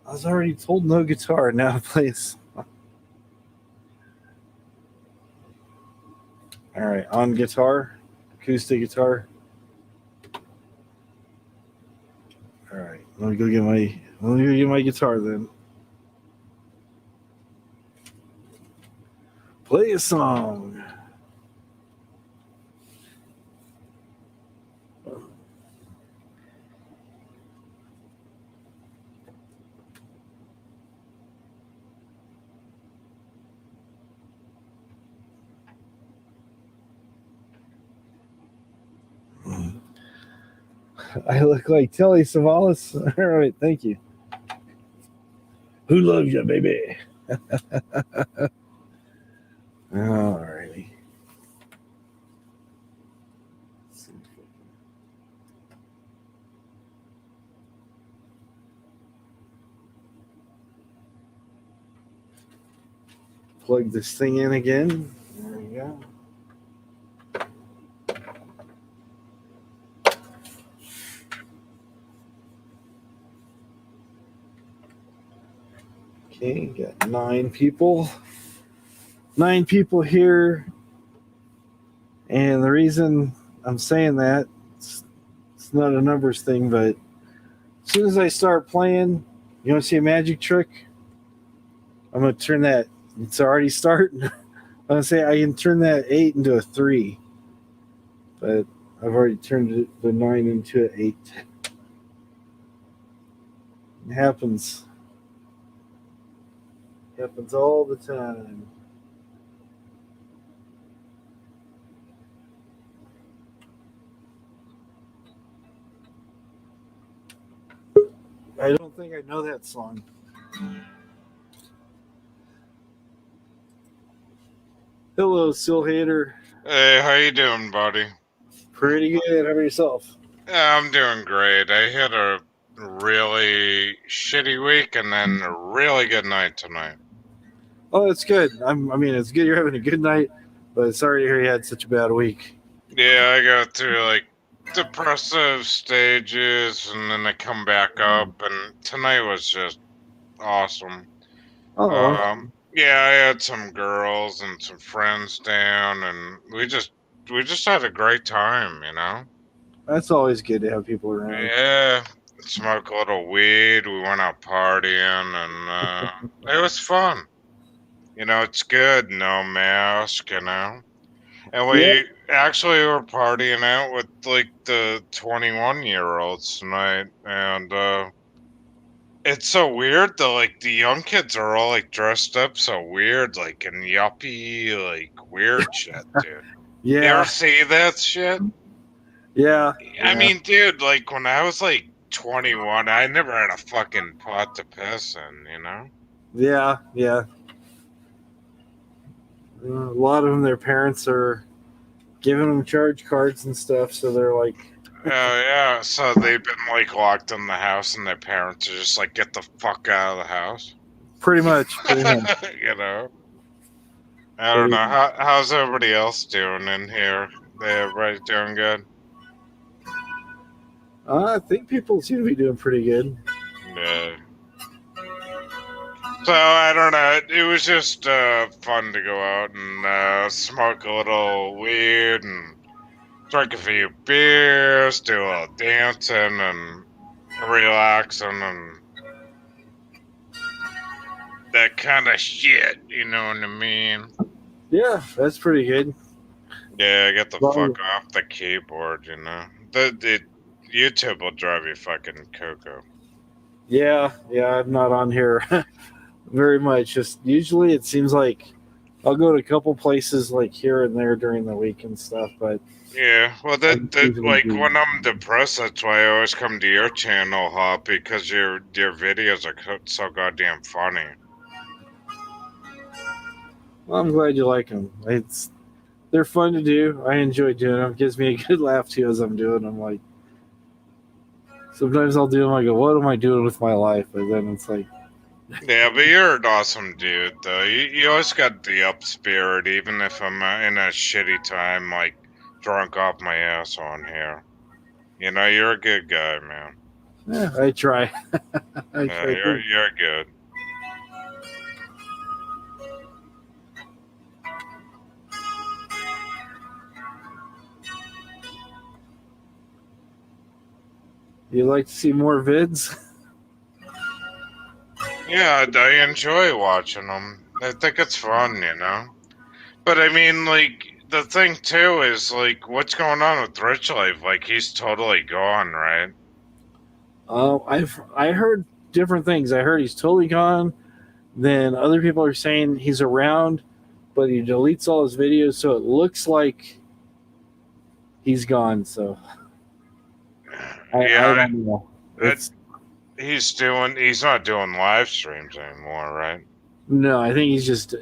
I was already told no guitar. Now play a song. All right, on guitar, acoustic guitar. All right, let me go get my guitar then. Play a song. I look like Telly Savalas. All right, thank you. Who loves you, baby? All righty. Plug this thing in again. There we go. Okay, got 9 people. 9 people here. And the reason I'm saying that, it's not a numbers thing, but as soon as I start playing, you want to see a magic trick? I'm going to turn that, it's already starting. I'm going to say I can turn that 8 into a 3. But I've already turned the 9 into an 8. It happens. It happens all the time. I don't think I know that song. Hello, Sil Hater. Hey, how you doing, buddy? Pretty good. How about yourself? I'm doing great. I had a really shitty week and then a really good night tonight. Oh, that's good. I mean, it's good you're having a good night, but sorry to hear you had such a bad week. Yeah, I got through like depressive stages and then I come back up, and tonight was just awesome. Oh, Yeah, I had some girls and some friends down, and we just had a great time, you know? that's always good to have people around. Yeah, smoke a little weed. We went out partying, and it was fun. You know, it's good, no mask, you know. And Yeah, we actually were partying out with like the 21-year-olds tonight, and it's so weird though. Like the young kids are all like dressed up so weird, like in yuppie, like weird shit, dude. You ever yeah, see that shit? yeah, I yeah, mean, dude, like when I was like 21, I never had a fucking pot to piss in, you know? yeah, yeah. A lot of them, their parents are giving them charge cards and stuff, so they're like, Oh, yeah. So they've been like locked in the house, and their parents are just like, get the fuck out of the house. pretty much. You know? I don't Pretty know. How's everybody else doing in here? Everybody doing good? I think people seem to be doing pretty good. Yeah. So I don't know. It was just fun to go out and smoke a little weed and drink a few beers, do a little dancing and relaxing and that kind of shit. You know what I mean? Yeah, that's pretty good. Yeah, get the Well, fuck off the keyboard. You know, the YouTube will drive you fucking cuckoo. yeah, I'm not on here very much. Just usually it seems like I'll go to a couple places like here and there during the week and stuff, but Yeah, well, I that usually like do. when I'm depressed, that's why I always come to your channel, Hop, because your videos are so goddamn funny. Well, I'm glad you like them. They're fun to do. I enjoy doing them. It gives me a good laugh too as I'm doing them. Like sometimes I'll do them. I go, "What am I doing with my life?" And then it's like, Yeah, but you're an awesome dude, though. You always got the up spirit, even if I'm in a shitty time, like drunk off my ass on here. You know, you're a good guy, man. yeah, I try. I Yeah, try. you're good. You like to see more vids? Yeah, I enjoy watching them. I think it's fun, you know. But I mean, like, the thing too is like, what's going on with Rich Life? Like, he's totally gone, right? I heard different things. I heard he's totally gone. Then other people are saying he's around, but he deletes all his videos, so it looks like he's gone. So I don't know. It's he's not doing live streams anymore, right? no, I think he's just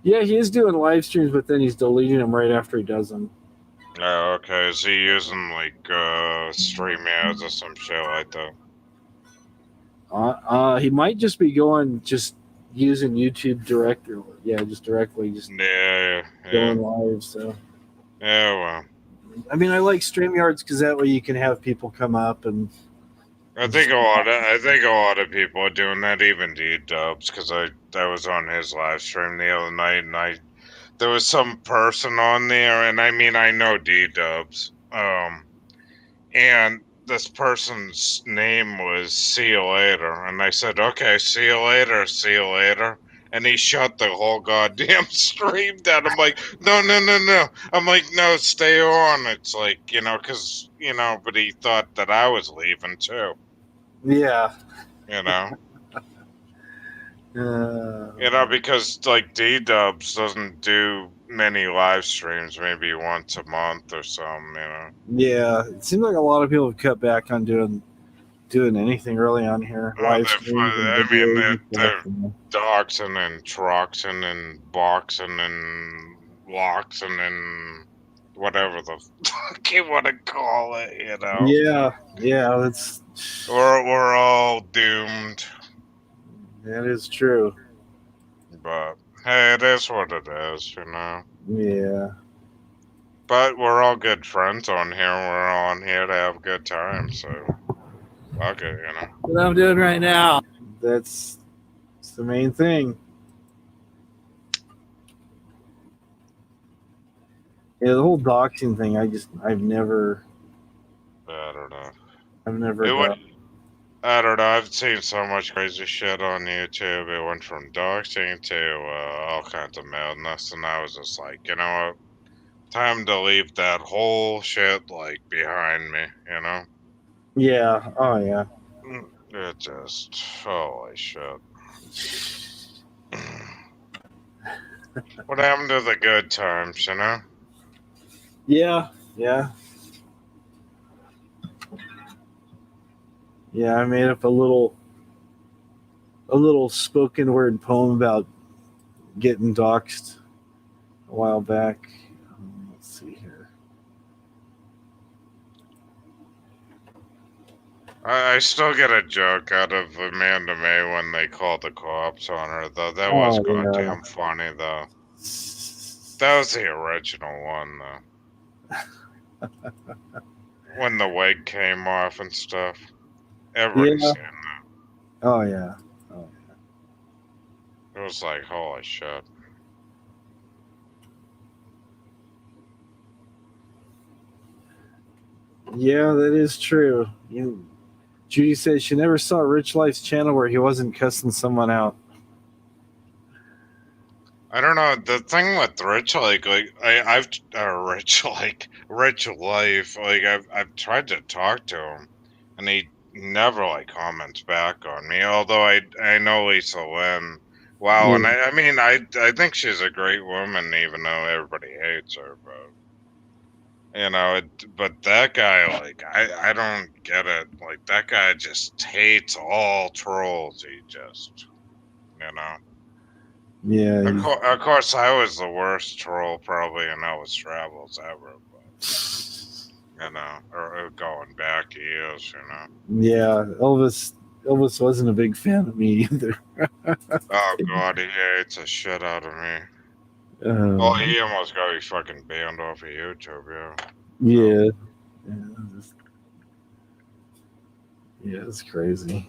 yeah, he is doing live streams, but then he's deleting them right after he does them. Oh, okay. Is he using like StreamYards or some shit like that? He might just be just using YouTube directly. Yeah, just directly, just going live. So yeah, well, I mean, I like StreamYards because that way you can have people come up and. I think a lot of people are doing that, even D-Dubs, because I was on his live stream the other night, and there was some person on there, and I mean, I know D-Dubs, and this person's name was See You Later, and I said, okay, see you later, and he shut the whole goddamn stream down. I'm like, no. I'm like, no, stay on. It's like, you know, because, you know, but he thought that I was leaving too. Yeah. You know? You know, because like D-Dubs doesn't do many live streams, maybe once a month or something, you know? Yeah, it seems like a lot of people have cut back on doing anything really on here. Live streams and videos. They're doxing and troxing and boxing and loxing and whatever the fuck you want to call it, you know? Yeah, that's. We're all doomed. That is true. But hey, it is what it is, you know? Yeah. But we're all good friends on here. We're all on here to have a good time, so fuck it, you know? What I'm doing right now. That's the main thing. Yeah, the whole doxing thing, I've never. I don't know. I've never done. I don't know. I've seen so much crazy shit on YouTube. It went from doxing to all kinds of madness, and I was just like, you know what? Time to leave that whole shit like behind me. You know? Yeah. Oh yeah. It just holy shit. What happened to the good times? You know? Yeah. I made up a little spoken word poem about getting doxxed a while back. Let's see here. I still get a joke out of Amanda May when they called the cops on her, though. That was goddamn funny, though. That was the original one, though. When the wig came off and stuff. Everybody's seen that. Oh yeah. It was like, holy shit. Yeah, that is true. Judy says she never saw Rich Life's channel where he wasn't cussing someone out. I don't know. The thing with Rich, I've Rich Life, like I've tried to talk to him, and he never like comments back on me. Although I know Lisa Lynn. Wow, and I mean I think she's a great woman, even though everybody hates her. But you know, but that guy, like I don't get it. Like that guy just hates all trolls. He just, you know. Yeah. Of course, I was the worst troll probably in Elvis Travels ever, but you know, or going back years, you know. Yeah, Elvis wasn't a big fan of me either. Oh God, he hates the shit out of me. He almost got me fucking banned off of YouTube, yeah. Yeah, it's crazy.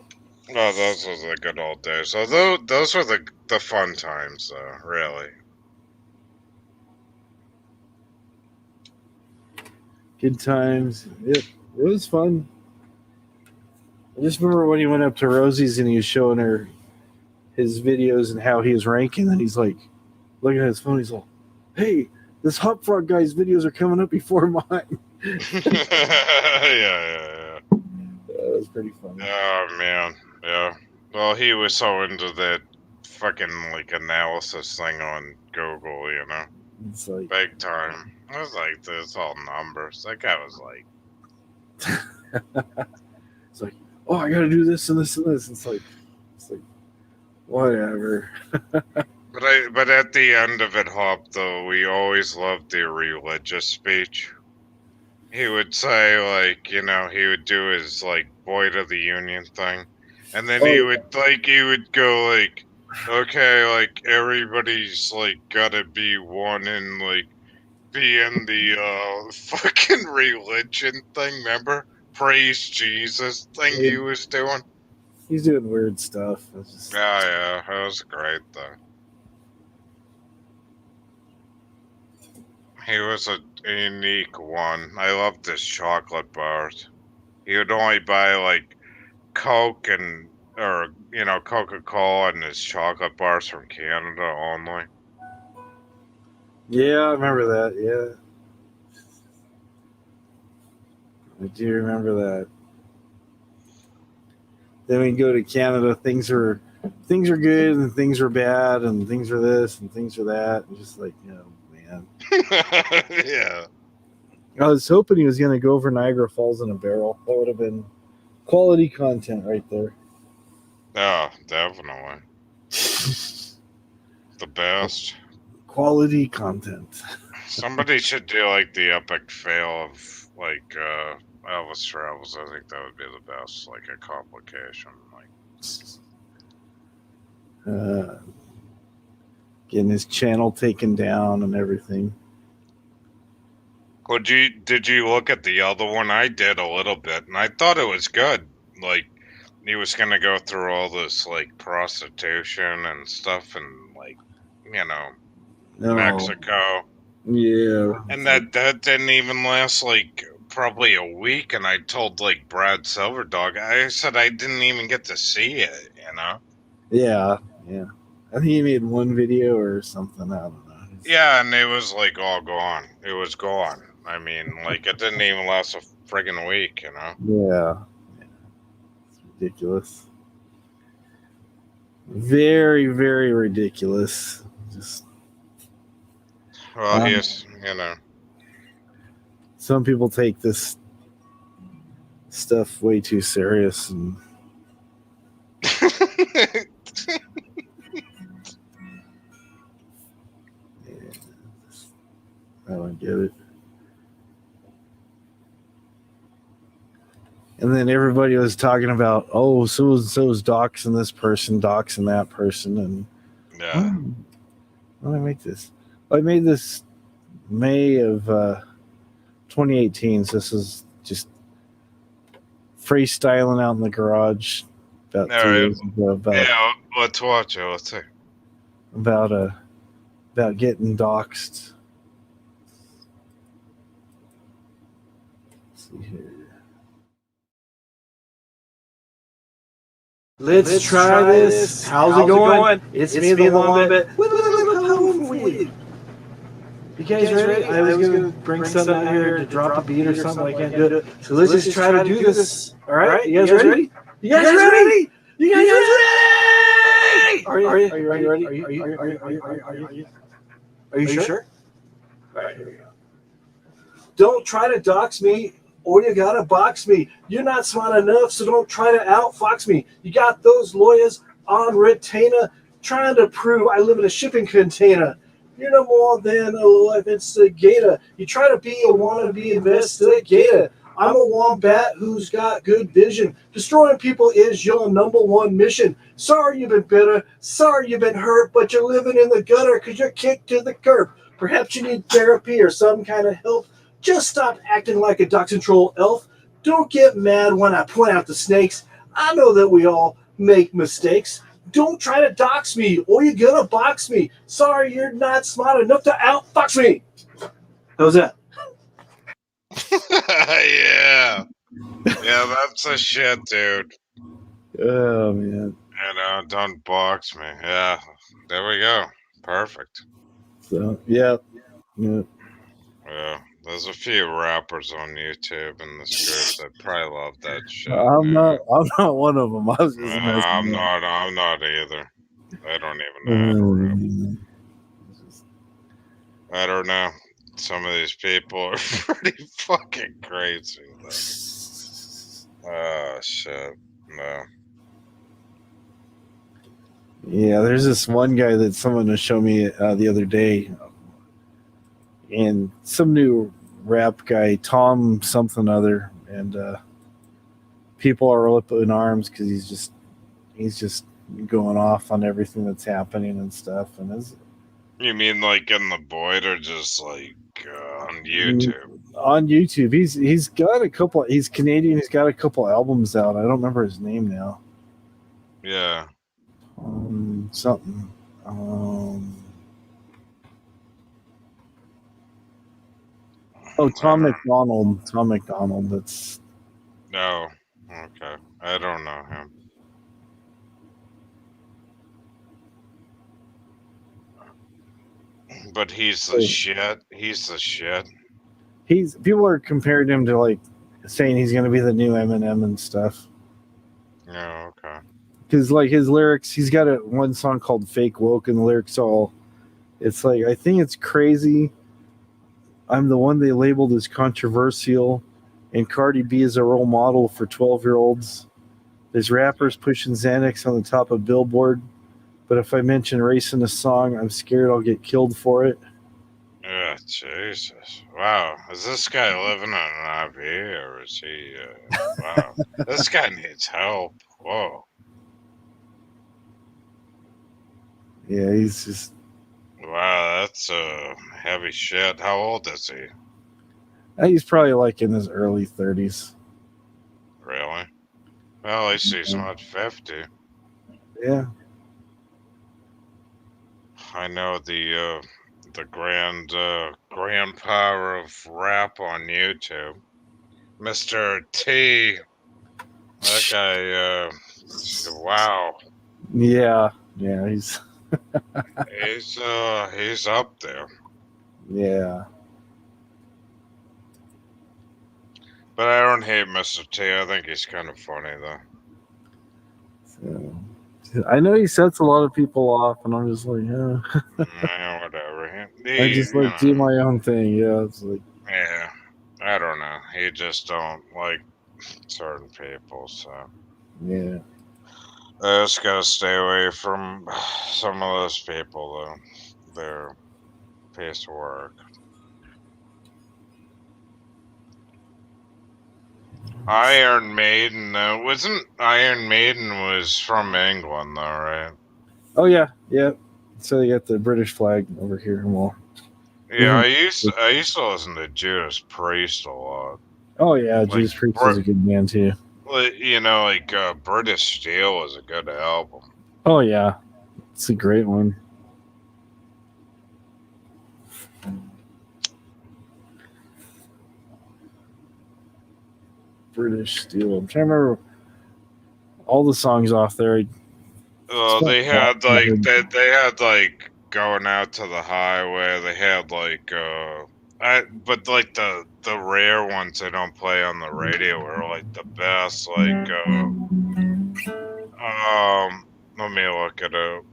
Oh, those were the good old days. So those were the fun times, though. Really. Good times. It was fun. I just remember when he went up to Rosie's and he was showing her his videos and how he was ranking, and he's like looking at his phone. He's like, "Hey, this Hop Frog guy's videos are coming up before mine." yeah. That was pretty funny. Oh man, yeah. Well, he was so into that fucking like analysis thing on Google, you know, It's like big time. I was like, "This all numbers." That guy was like, it's like, "Oh, I got to do this and this and this." It's like whatever. But at the end of it, Hop, though, we always loved the religious speech. He would say, like, you know, he would do his, like, Boy to the Union thing. And then he would go, like, okay, like, everybody's, like, gotta be one and, like, be in the, fucking religion thing, remember? Praise Jesus thing he was doing. He's doing weird stuff. It's just, Yeah, that was great, though. He was a unique one. I loved his chocolate bars. He would only buy like Coke or Coca-Cola and his chocolate bars from Canada only. yeah, I remember that. Yeah, I do remember that. Then we go to Canada. Things are good and things are bad and things are this and things are that, and just like, man. Yeah. I was hoping he was going to go over Niagara Falls in a barrel. That would have been quality content right there. Oh, definitely. The best. Quality content. Somebody should do like the epic fail of like Elvis Travels. I think that would be the best, like a complication. Like Getting his channel taken down and everything. Did you look at the other one? I did a little bit, and I thought it was good. Like, he was gonna go through all this, like, prostitution and stuff in, like, you know, Mexico. Yeah. And that didn't even last, like, probably a week, and I told, like, Brad Silverdog, I said I didn't even get to see it, you know? Yeah. I think he made one video or something. I don't know. Yeah, and it was, like, all gone. It was gone. I mean, like, it didn't even last a friggin' week, you know? Yeah. It's ridiculous. Very, very ridiculous. Just. Well, he's, you know. Some people take this stuff way too serious, and I don't get it. And then everybody was talking about, oh, so is doxing this person, doxing that person, and yeah. How did I make this? I made this May of 2018. So this is just freestyling out in the garage about 2 years ago. Yeah, let's watch it. Let's see. About getting doxed. Let's see here. Let's try this. How's it going? It's me, the Wombat. You guys ready? I was going to bring something out here to drop a beat or something. I can't do it. So let's just try to do this. All right? You guys ready? You guys ready? You guys ready? Are you ready? Are you sure? All right, here we go. Don't try to dox me, or you gotta box me. You're not smart enough, so don't try to outfox me. You got those lawyers on retainer trying to prove I live in a shipping container. You're no more than a life instigator. You try to be a wannabe investigator. I'm a wombat who's got good vision. Destroying people is your number one mission. Sorry you've been bitter. Sorry you've been hurt, but you're living in the gutter because you're kicked to the curb. Perhaps you need therapy or some kind of help. Just stop acting like a dox control elf. Don't get mad when I point out the snakes. I know that we all make mistakes. Don't try to dox me or you're gonna box me. Sorry you're not smart enough to outfox me. How's that? Yeah. Yeah, that's a shit, dude. Oh man. Don't box me. Yeah, there we go. Perfect. So yeah. Yeah, there's a few rappers on YouTube in this group that probably love that shit. I'm Yeah. not one of them. I was just I'm messing with not. I'm not either. I don't even know how to rap. them. I don't know. Some of these people are pretty fucking crazy. Though. Oh shit. No. Yeah, there's this one guy that someone was showing me the other day, and some new rap guy, Tom something other, and people are up in arms because he's just going off on everything that's happening and stuff. And You mean like in the void or just like on YouTube? on YouTube, he's got a couple. He's Canadian. He's got a couple albums out. I don't remember his name now. Yeah. Something. Tom McDonald. Tom McDonald. That's no. Okay. I don't know him. But he's the shit. He's the shit. People are comparing him to like saying he's going to be the new Eminem and stuff. Oh, okay. Because like his lyrics, he's got one song called "Fake Woke," and the lyrics it's like, I think it's crazy. I'm the one they labeled as controversial, and Cardi B is a role model for 12-year-olds. There's rappers pushing Xanax on the top of Billboard, but if I mention race in a song, I'm scared I'll get killed for it. Yeah, Jesus. Wow. Is this guy living on an RV or is he. Wow. This guy needs help. Whoa. Yeah, he's just. Wow, that's heavy shit. How old is he? He's probably like in his early 30s. Really? Well, at least he's not 50. Yeah. I know the grandpa of rap on YouTube, Mr. T. That guy, wow. Yeah, he's he's up there. Yeah. But I don't hate Mr. T. I think he's kind of funny though. So, I know he sets a lot of people off, and I'm just like, Yeah, whatever. I just like do my own thing. Yeah, it's like. Yeah, I don't know. He just don't like certain people, so. Yeah. I just gotta stay away from some of those people, though. They're piece of work. Iron Maiden, though. Wasn't Iron Maiden was from England, though, right? Oh, yeah. So you got the British flag over here. Well, yeah, I used to listen to Judas Priest a lot. Oh, yeah, Judas Priest is a good band, too. You know, like British Steel was a good album. Oh, yeah. It's a great one. British Steel. I'm trying to remember all the songs off there. They had like they had like Going Out to the Highway. They had like but like the rare ones they don't play on the radio are like the best. Like let me look it up.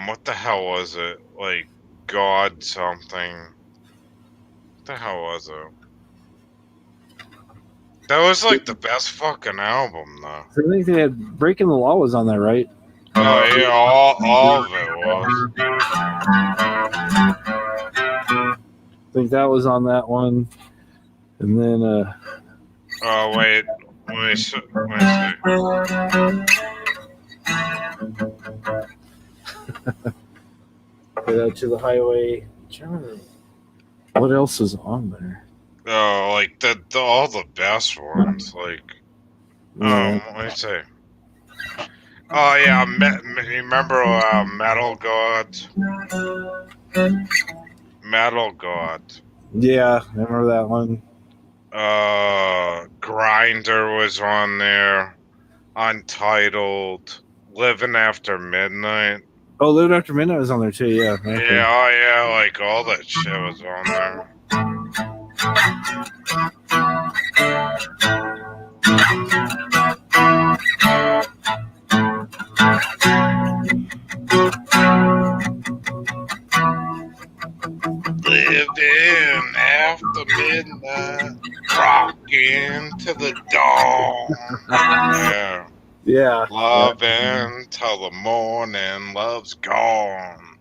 What the hell was it? Like God something. What the hell was it? That was like the best fucking album, though. I think they had Breaking the Law was on there, right? Oh yeah, all of it was. I think that was on that one, and then. Oh wait, let me see. Get out to the highway. What else is on there? Oh, like the all the best ones, like. Let me see. Oh yeah, remember Metal God? Metal God. Yeah, I remember that one. Grinder was on there. Untitled. Living After Midnight. Oh, Living After Midnight was on there too. Yeah. Okay. Yeah, oh yeah, like all that shit was on there. Living after midnight, rocking to the dawn. Yeah. Yeah. Loving till the morning, love's gone.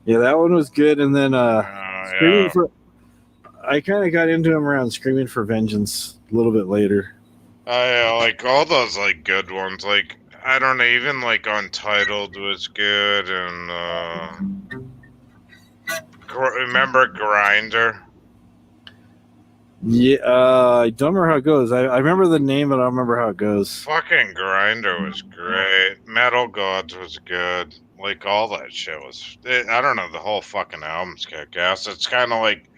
Yeah, that one was good. And then Screaming Yeah. for. I kind of got into him around Screaming for Vengeance a little bit later. Yeah, like all those like good ones. Like I don't know, even like Untitled was good, and remember Grinder? Yeah, I don't remember how it goes. I remember the name, but I don't remember how it goes. Fucking Grinder was great. Metal Gods was good. Like all that shit was. I don't know. The whole fucking album's kick ass. It's kind of like,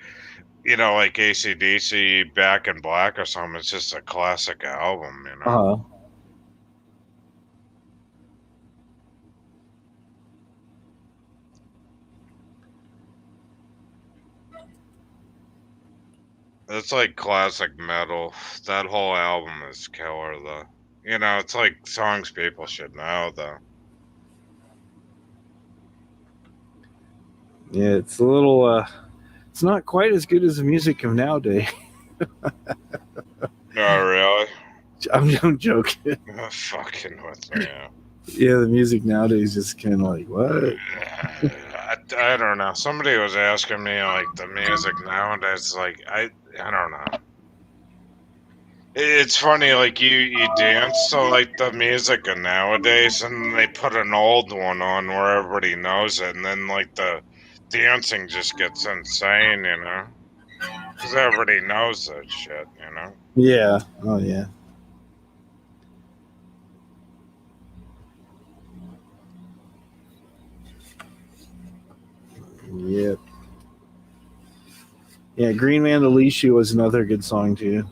you know, like AC/DC Back in Black or something. It's just a classic album, you know. It's like classic metal. That whole album is killer, though. You know, it's like songs people should know, though. Yeah, it's a little. It's not quite as good as the music of nowadays. Oh, really? I'm joking. Fucking with me. Yeah, the music nowadays is kind of like what? I don't know. Somebody was asking me like the music nowadays. Like I don't know. It's funny, like you dance to like the music of nowadays, and they put an old one on where everybody knows it, and then like the dancing just gets insane, you know, because everybody knows that shit, you know. Yeah. Oh yeah. Yep. Yeah, Green Man Alicia was another good song too.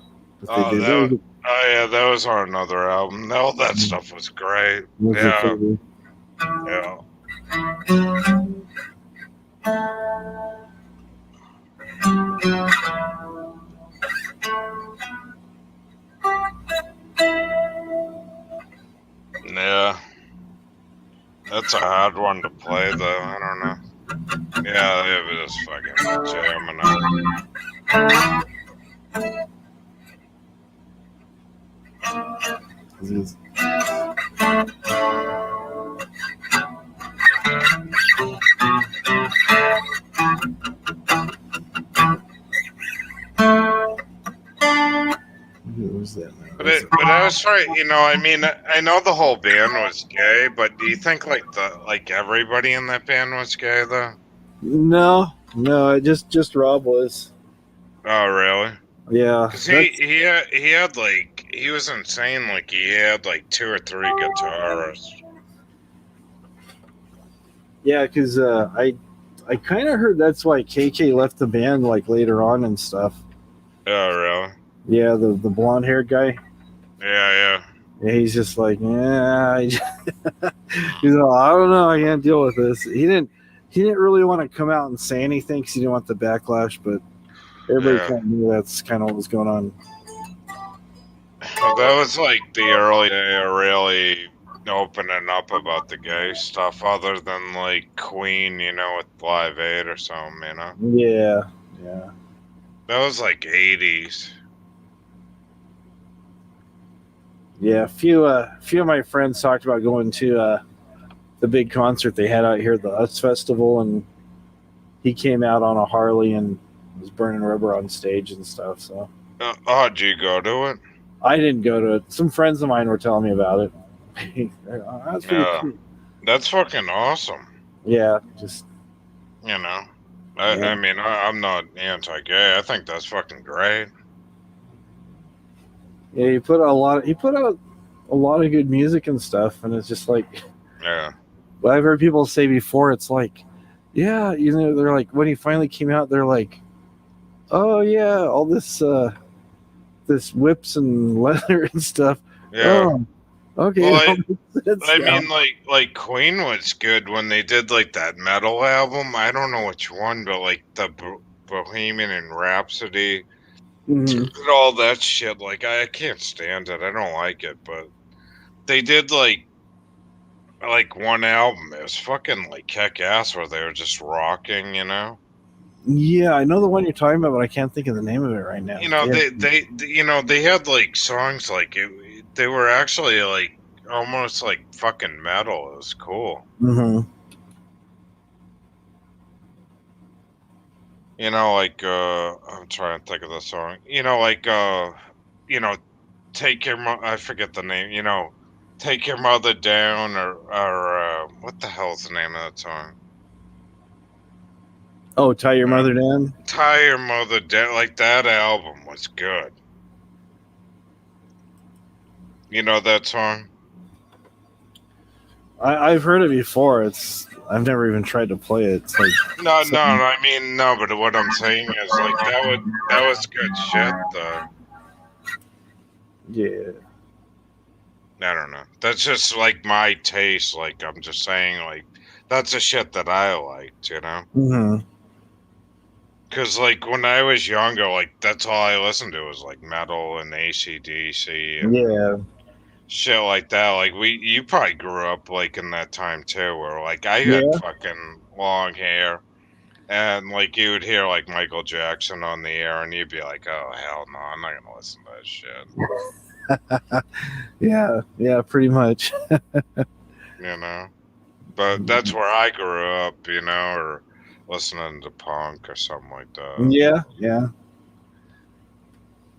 Oh yeah, that was on another album. All that stuff was great. Yeah. Yeah. Yeah. That's a hard one to play, though. I don't know. Yeah, it was just fucking jamming out. But I was right, you know. I mean, I know the whole band was gay, but do you think like everybody in that band was gay though? No, just Rob was. Oh, really? Yeah. Because he had like he was insane. Like he had like 2 or 3 guitarists. Yeah, because I kind of heard that's why KK left the band like later on and stuff. Oh, really? Yeah, the blonde haired guy. Yeah. Yeah, he's just like, yeah. He's like, I don't know, I can't deal with this. He didn't really want to come out and say anything because he didn't want the backlash, but everybody kind of knew that's kind of what was going on. Well, that was like the early day of really opening up about the gay stuff, other than like Queen, you know, with Live Aid or something, you know. Yeah. That was like 80s. Yeah, a few of my friends talked about going to the big concert they had out here at the US Festival, and he came out on a Harley and was burning rubber on stage and stuff. So, did you go to it? I didn't go to it. Some friends of mine were telling me about it. That's pretty cool. That's fucking awesome. Yeah, just you know, I mean, I'm not anti-gay. I think that's fucking great. Yeah, he put out a lot of good music and stuff, and it's just like, yeah. Well, I've heard people say before, it's like, yeah, you know, they're like, when he finally came out, they're like, oh yeah, all this this whips and leather and stuff. Yeah. Oh, okay. Well, I now. mean, like Queen was good when they did like that metal album. I don't know which one, but like the Bohemian and Rhapsody Mhm. and all that shit. Like I can't stand it. I don't like it. But they did like one album. It was fucking like kick ass where they were just rocking. You know. Yeah, I know the one you're talking about, but I can't think of the name of it right now. You know they had like songs like they were actually like almost like fucking metal. It was cool. Mm-hmm. You know, like I'm trying to think of the song. You know, like you know, take your I forget the name. You know, take your mother down, or what the hell's the name of that song? Oh, Tie Your Mother Down? Tie Your Mother Down. Like that album was good. You know that song? I've heard it before. I've never even tried to play it. It's like No, I mean no. But what I'm saying is like that was good shit though. Yeah. I don't know. That's just like my taste. Like I'm just saying, like that's the shit that I liked, you know. Mm-hmm. Cause like when I was younger, like that's all I listened to was like metal and AC/DC and Yeah. shit like that. Like you probably grew up like in that time too, where like I Yeah. had fucking long hair, and like you would hear like Michael Jackson on the air, and you'd be like, oh hell no, I'm not gonna listen to that shit. Yeah, pretty much. You know. But that's where I grew up, you know, or listening to punk or something like that. Yeah.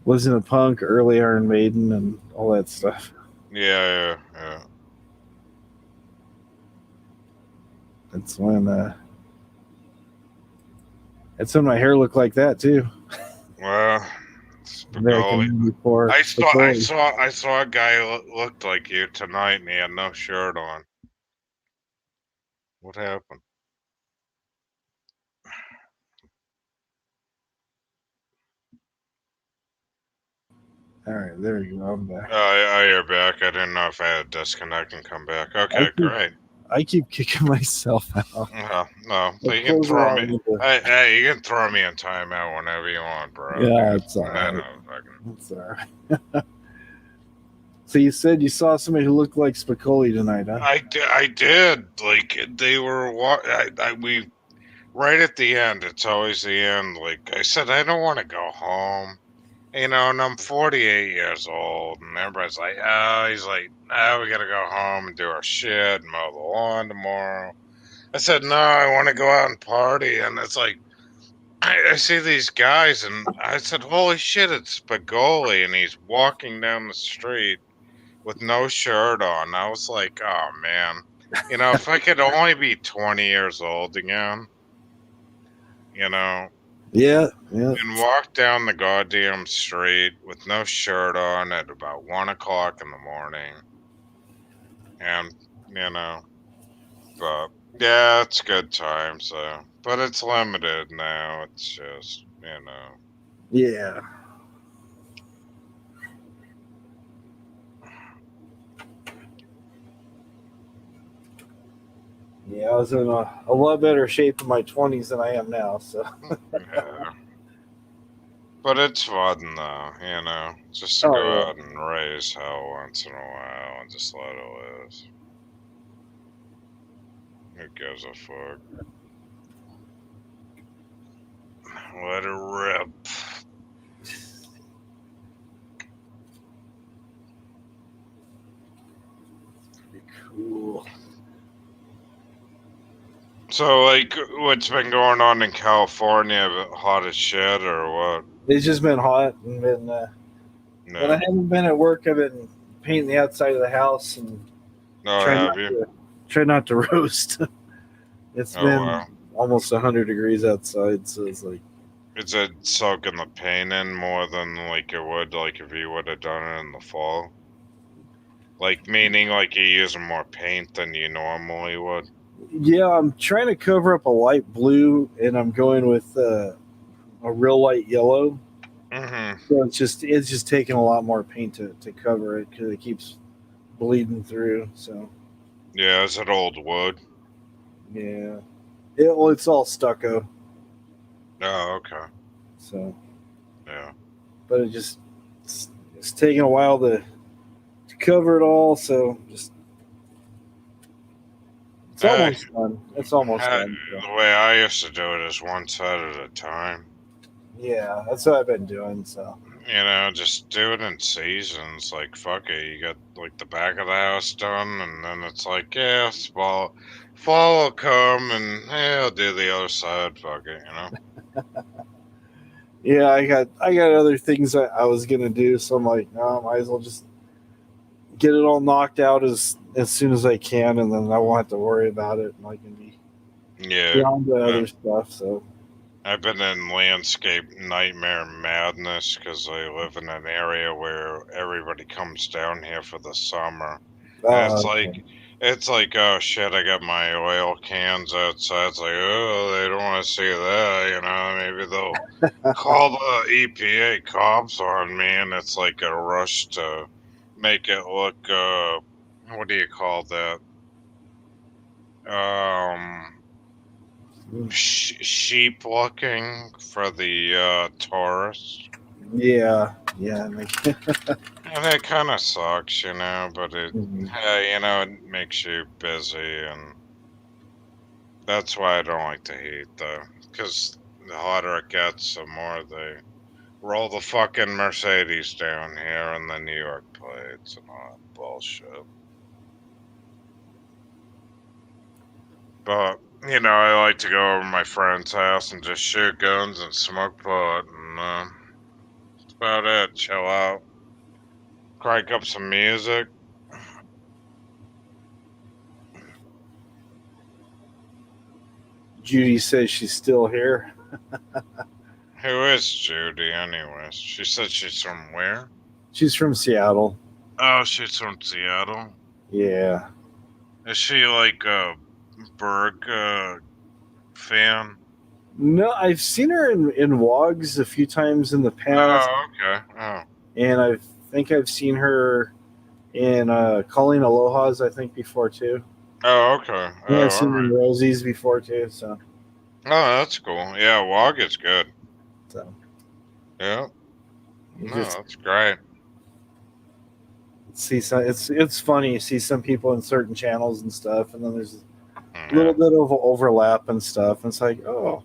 Listen to punk, early Iron Maiden, and all that stuff. Yeah. That's when my hair looked like that too. Well, Back in '94. I saw a guy who looked like you tonight, and he had no shirt on. What happened? All right, there you go. I'm back. You're back. I didn't know if I had to disconnect and come back. Okay, great. I keep kicking myself out. No, you can throw me. Hey, you can throw me in timeout whenever you want, bro. Yeah, it's all right. It's all right. So you said you saw somebody who looked like Spicoli tonight, huh? I did. Like they were. We right at the end. It's always the end. Like I said, I don't want to go home. You know, and I'm 48 years old, and everybody's like, oh, he's like, oh, we gotta go home and do our shit and mow the lawn tomorrow. I said, no, I want to go out and party. And it's like, I see these guys, and I said, holy shit, it's Spagoli, and he's walking down the street with no shirt on. I was like, oh, man. You know, if I could only be 20 years old again, you know. Yeah. And walk down the goddamn street with no shirt on at about 1 o'clock in the morning. And, you know, but yeah, it's good time, so. But it's limited now. It's just, you know. Yeah. Yeah, I was in a lot better shape in my 20s than I am now, so. Yeah. But it's fun, though, you know, just to go out and raise hell once in a while and just let it live. Who gives a fuck? Let it rip. Pretty cool. So, like, what's been going on in California? Hot as shit, or what? It's just been hot and been. When I haven't been at work, I've been painting the outside of the house and try not to roast. It's been almost 100 degrees outside, so it's like. Is it soaking the paint in more than like it would, like if you would have done it in the fall? Like meaning like you're using more paint than you normally would? Yeah, I'm trying to cover up a light blue, and I'm going with a real light yellow. Mm-hmm. So it's just taking a lot more paint to cover it because it keeps bleeding through. So Yeah, is it old wood? yeah, it's all stucco. Oh, okay. So, Yeah. but it's taking a while to cover it all. So just it's Hey, almost done. It's almost done. So. the way I used to do it is one side at a time. Yeah, that's what I've been doing. So You know, just do it in seasons. Like, fuck it. You got, like, the back of the house done, and then it's like, yeah, fall will come, and yeah, I'll do the other side. Fuck it, you know? yeah, I got other things I was gonna do. So I'm like, no, I might as well just get it all knocked out as soon as I can, and then I won't have to worry about it, and I can be Yeah. on to other stuff. So I've been in landscape nightmare madness because I live in an area where everybody comes down here for the summer. And okay. it's like, oh shit, I got my oil cans outside. It's like, oh, they don't want to see that, you know. Maybe they'll call the EPA cops on me, and it's like a rush to make it look, what do you call that? Um, sheep looking for the tourists. Yeah, yeah, And it kind of sucks, you know, but mhm. hey, you know, it makes you busy, and that's why I don't like the heat, though. Because the hotter it gets, the more they roll the fucking Mercedes down here and the New York plates and all that bullshit. But, you know, I like to go over to my friend's house and just shoot guns and smoke pot, and that's about it. Chill out, crank up some music. Judy says she's still here. Who is Judy, anyways? She said she's from where? She's from Seattle. Oh, she's from Seattle. Yeah. Is she like a Berg fan? No, I've seen her in WOGs a few times in the past, Oh, okay. Oh, and I think I've seen her in Calling Aloha's, I think, before too. okay. Yeah, I've Oh, all seen her in right. Rosie's before too. Oh, that's cool. Yeah, Wog is good. So Yeah. you No, just that's great. see some. It's funny. You see some people in certain channels and stuff, and then there's a little Yeah. bit of overlap and stuff. And it's like, oh,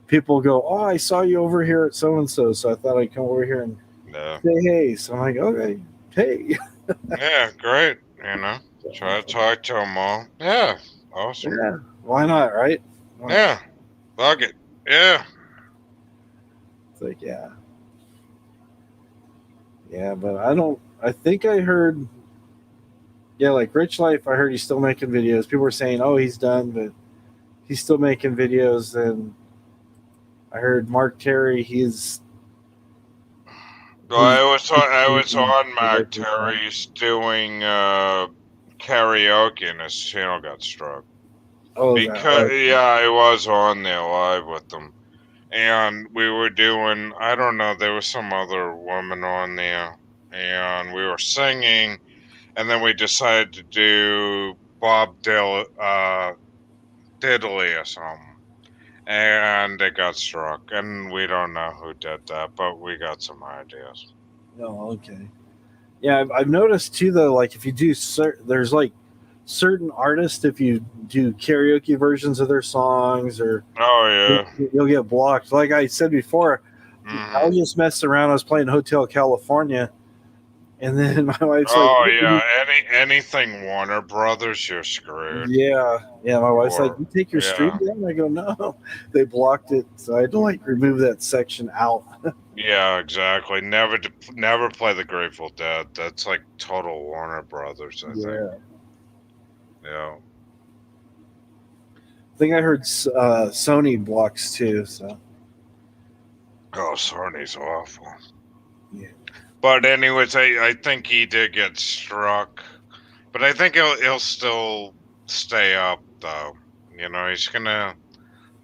people go, oh, I saw you over here at so and so, so I thought I'd come over here and Yeah. say hey. So I'm like, okay, hey. Yeah, great. You know, try to talk to them all. Yeah. Awesome. Yeah, why not, right? Why not? Yeah. Fuck it. Yeah. It's like, yeah, yeah, but I don't. I think I heard, yeah, like Rich Life. I heard he's still making videos. People were saying, oh, he's done, but he's still making videos. And I heard Mark Terry. Well, He's I was on Mark Terry's doing karaoke, and his channel got struck. Oh, is that Because right? yeah, I was on there live with them, and we were doing, I don't know, there was some other woman on there, and we were singing, and then we decided to do Diddley or something, and it got struck, and we don't know who did that, but we got some ideas. Oh, okay. Yeah, I've noticed too, though. Like if you do, there's like certain artists. If you do karaoke versions of their songs, or Oh yeah. you'll get blocked. Like I said before, I Hmm. was just messing around. I was playing Hotel California, and then my wife's like, Oh yeah, anything Warner Brothers, you're screwed. yeah, yeah. My wife's like, Or you take your stream yeah, down? I go, no. They blocked it, so I had to like remove that section out. yeah, exactly. Never play the Grateful Dead. That's like total Warner Brothers, I think. Yeah. Yeah. I think I heard Sony blocks too. So Oh, Sony's awful. yeah. But anyways, I think he did get struck. But I think he'll still stay up though. You know, he's gonna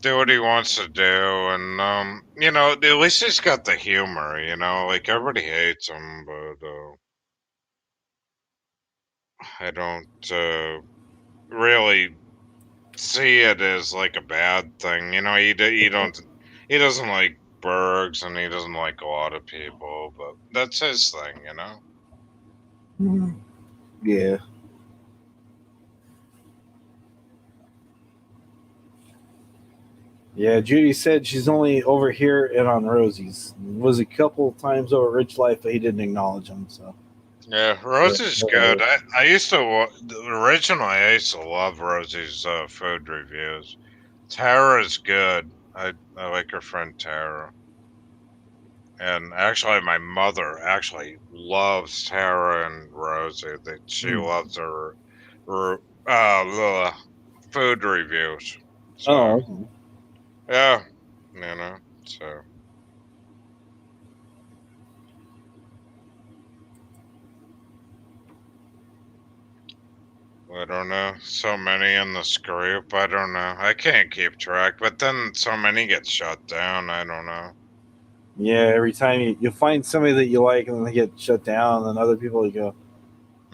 do what he wants to do, and you know, at least he's got the humor. You know, like everybody hates him, but I don't really see it as like a bad thing. You know, he doesn't like Bergs, and he doesn't like a lot of people, but that's his thing. You know. Yeah. Yeah, Judy said she's only over here and on Rosie's. Was a couple times over Rich Life, but he didn't acknowledge him. So Yeah, Rosie's good. I used to originally I used to love Rosie's food reviews. Tara's good. I like her friend Tara. And actually, my mother actually loves Tara and Rosie. That she loves her the food reviews. So okay. yeah, you know. So I don't know. So many in this group. I don't know. I can't keep track. But then so many get shut down. I don't know. Yeah, every time you find somebody that you like, and then they get shut down, and then other people you go,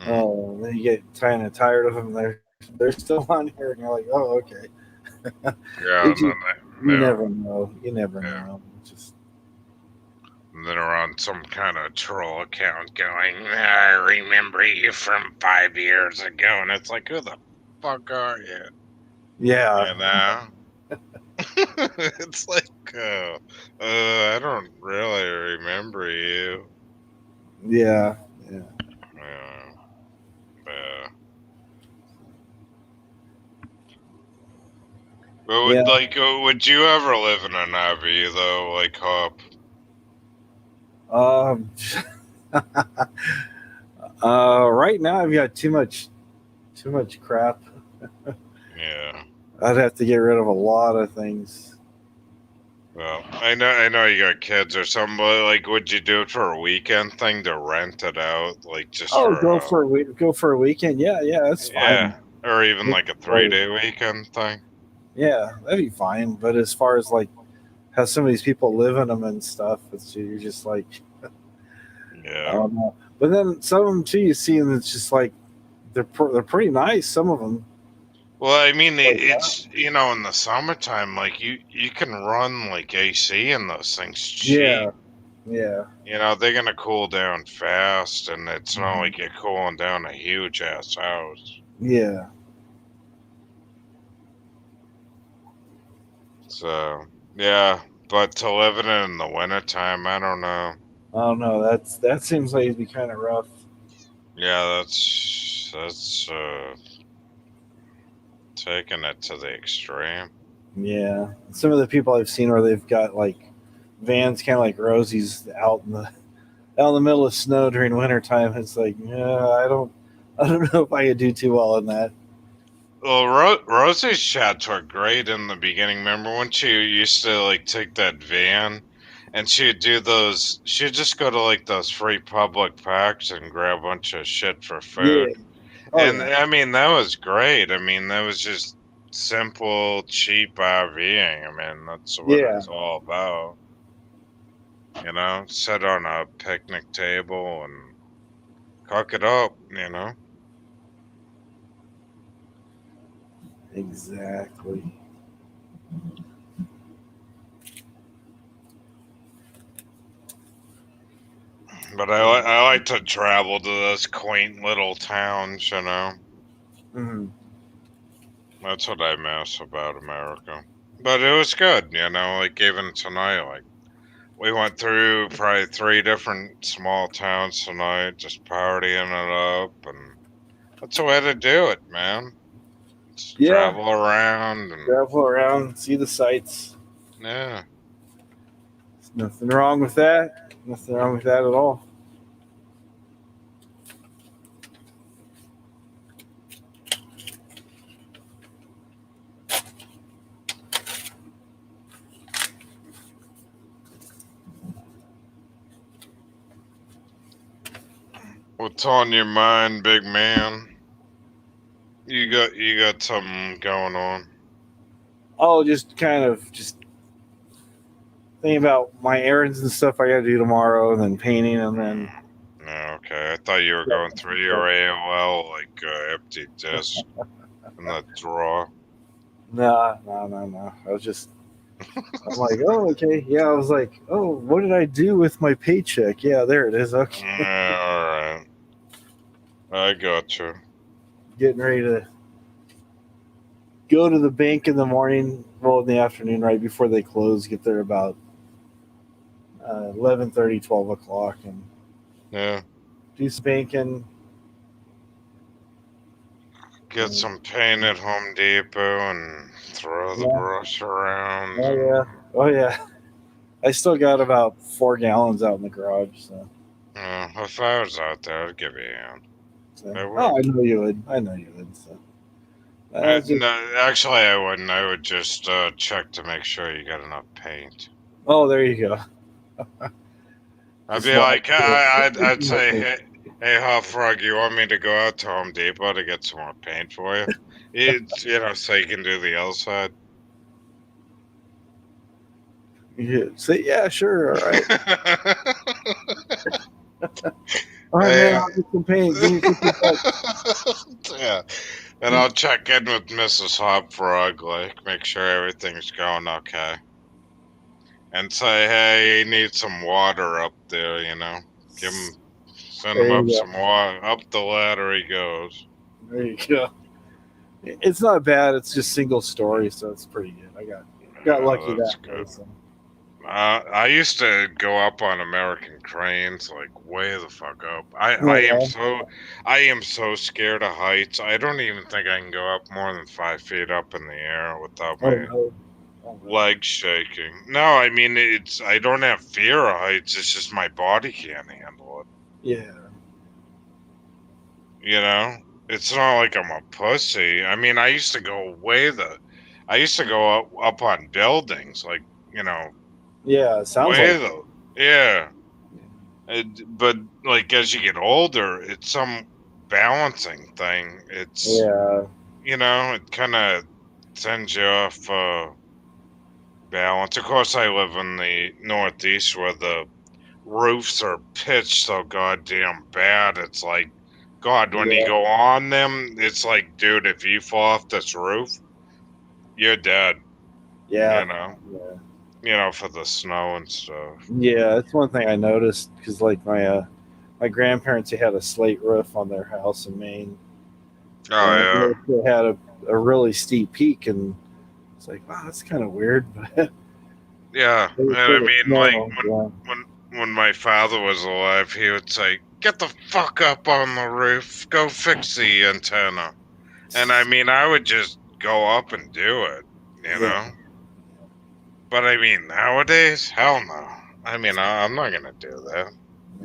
oh, and then you get kind of tired of them. They're still on here, and you're like, oh, okay. Yeah, and then You never know. You never yeah. know. Just And then they're on some kind of troll account going, I remember you from 5 years ago. And it's like, who the fuck are you? yeah. You know? It's like, I don't really remember you. Yeah. Yeah. Yeah. Yeah. But Yeah. would you ever live in an RV though, like Hop? Um. Right now I've got too much crap. Yeah. I'd have to get rid of a lot of things. Well, I know you got kids or something, but like, would you do it for a weekend thing to rent it out, like just Oh, for go for a weekend. Yeah, that's fine. yeah, or even like a 3-day weekend thing? Yeah, that'd be fine. But as far as like how some of these people live in them and stuff, you're just like, I Yeah. don't know. But then some of them too, you see, and it's just like they're pretty nice. Some of them. Well, I mean, it's you know, in the summertime, like you can run like AC in those things cheap. Yeah. You know, they're gonna cool down fast, and it's not like you're cooling down a huge ass house. Yeah. So yeah, but to live in it in the wintertime, I don't know. I don't know. That seems like it'd be kind of rough. Yeah, that's taking it to the extreme. Yeah. Some of the people I've seen where they've got like vans, kind of like Rosie's, out in the middle of snow during wintertime. It's like, yeah, I don't know if I could do too well in that. Well, Rosie's chats were great in the beginning. Remember when she used to like take that van, and she'd do those? She'd just go to like those free public parks and grab a bunch of shit for food. Yeah. Oh, And yeah. I mean, that was great. I mean, that was just simple, cheap RVing. I mean, that's what Yeah. it's all about. You know, sit on a picnic table and cook it up. You know. Exactly. But I like to travel to those quaint little towns, you know. Mm-hmm. That's what I miss about America. But it was good, you know, like even tonight, like we went through probably 3 different small towns tonight, just partying it up, and that's the way to do it, man. Just Yeah. travel around and Travel around, see the sights. yeah. There's nothing wrong with that. Nothing wrong with that at all. What's on your mind, big man? You got something going on. Oh, just kind of just thinking about my errands and stuff I got to do tomorrow, and then painting, and then. Okay, I thought you were going through your AOL like empty disk in the drawer. No. I was just. I'm like, oh, okay. Yeah, I was like, oh, what did I do with my paycheck? Yeah, there it is. Okay. Yeah, all right. I got you. Getting ready to go to the bank in the morning, well, in the afternoon, right before they close. Get there about 11:30, 12 o'clock, and Yeah. do some banking. Get some paint at Home Depot and throw the Yeah. brush around. Oh yeah. Oh yeah. I still got about 4 gallons out in the garage. So. If I was out there, I'd give you a hand. So. I would. Oh, I know you would. I know you would. So. Just, No, actually, I wouldn't. I would just check to make sure you got enough paint. oh, there you go. I'd be like, I'd say, hey, Hot Frog, you want me to go out to Home Depot to get some more paint for you? It's, so you can do the outside. Yeah, say, yeah, sure, all right. All right, Hey. man, I'll get some paint. Give me 50 bucks. Yeah. And I'll check in with Mrs. Hot Frog, like, make sure everything's going okay. And say, hey, he needs some water up there, Send him up some water. Up the ladder he goes. There you go. It's not bad. It's just single story, so it's pretty good. I got lucky that way. So. I used to go up on American cranes, like way the fuck up. I am so scared of heights. I don't even think I can go up more than 5 feet up in the air without my legs shaking. No, I mean I don't have fear of heights. It's just my body can't handle it. Yeah. It's not like I'm a pussy. I mean, I used to go up on buildings, like Yeah, it sounds like. Yeah. But like as you get older, it's some balancing thing. It's it kind of sends you off balance. Of course, I live in the Northeast where the roofs are pitched so goddamn bad. It's like, God, when you go on them, it's like, dude, if you fall off this roof, you're dead. Yeah. For the snow and stuff. Yeah, that's one thing I noticed because, like, my grandparents, they had a slate roof on their house in Maine. Oh, yeah. They had a really steep peak, and it's like, wow, that's kind of weird. But yeah, I mean, like when my father was alive, he would say, "Get the fuck up on the roof, go fix the antenna," and I mean, I would just go up and do it, But I mean, nowadays, hell no. I mean, I'm not gonna do that.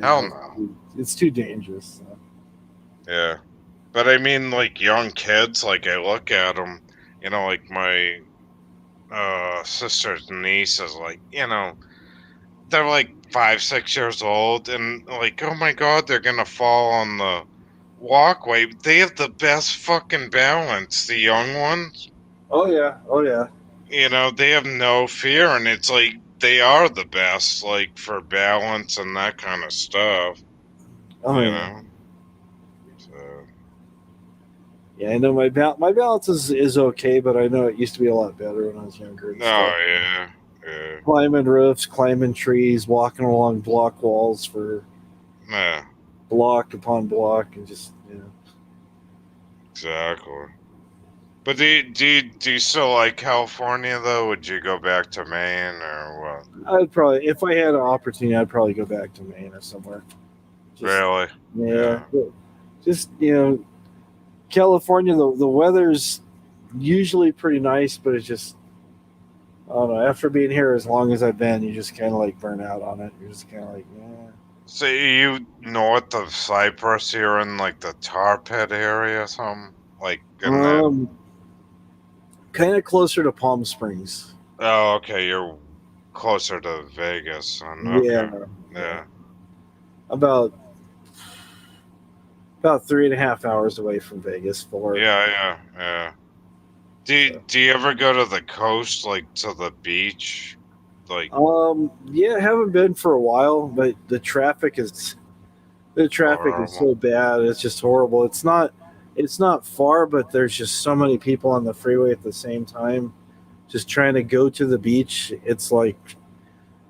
Hell no. It's too dangerous. So. Yeah, but I mean, like young kids, like I look at them, like my sister's niece is like, they're like 5, 6 years old, and like, oh my god, they're gonna fall on the walkway. They have the best fucking balance, the young ones. Oh yeah. They have no fear, and it's like they are the best, like for balance and that kind of stuff. Oh yeah. So. Yeah, I know my balance is okay, but I know it used to be a lot better when I was younger. Yeah. Climbing roofs, climbing trees, walking along block walls for block upon block, and just Exactly. But do you still like California though? Would you go back to Maine or what? I'd probably, if I had an opportunity, I'd probably go back to Maine or somewhere. Really? Yeah. Just California, the weather's usually pretty nice, but it's just, I don't know. After being here as long as I've been, you just kind of like burn out on it. You're just kind of like, yeah. So you north of Cyprus, you're in like the tar pit area or something? Like in that? Kind of closer to Palm Springs. Oh, okay. You're closer to Vegas. Okay. Yeah. About 3.5 hours away from Vegas. 4. Yeah. Do you ever go to the coast, like to the beach? Like, Yeah, I haven't been for a while, but the traffic is horrible. so bad. It's just horrible. It's not far, but there's just so many people on the freeway at the same time. Just trying to go to the beach, it's like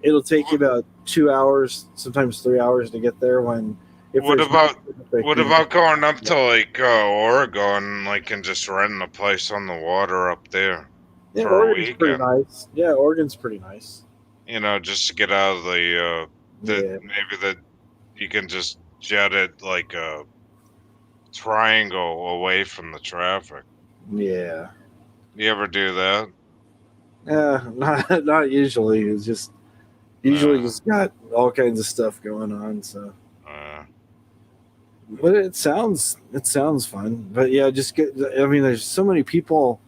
it'll take you about 2 hours, sometimes 3 hours to get there. When if What there's no about traffic, what about going up to like Oregon, like and just renting a place on the water up there yeah, for a Oregon's pretty weekend? nice. Yeah, Oregon's pretty nice. You know, just to get out of the Yeah, maybe that you can just jet it like a triangle away from the traffic. yeah, You ever do that? yeah. Not usually. It's just usually Uh, just got all kinds of stuff going on. So. uh, But it sounds fun. But yeah, just get. I mean, there's so many people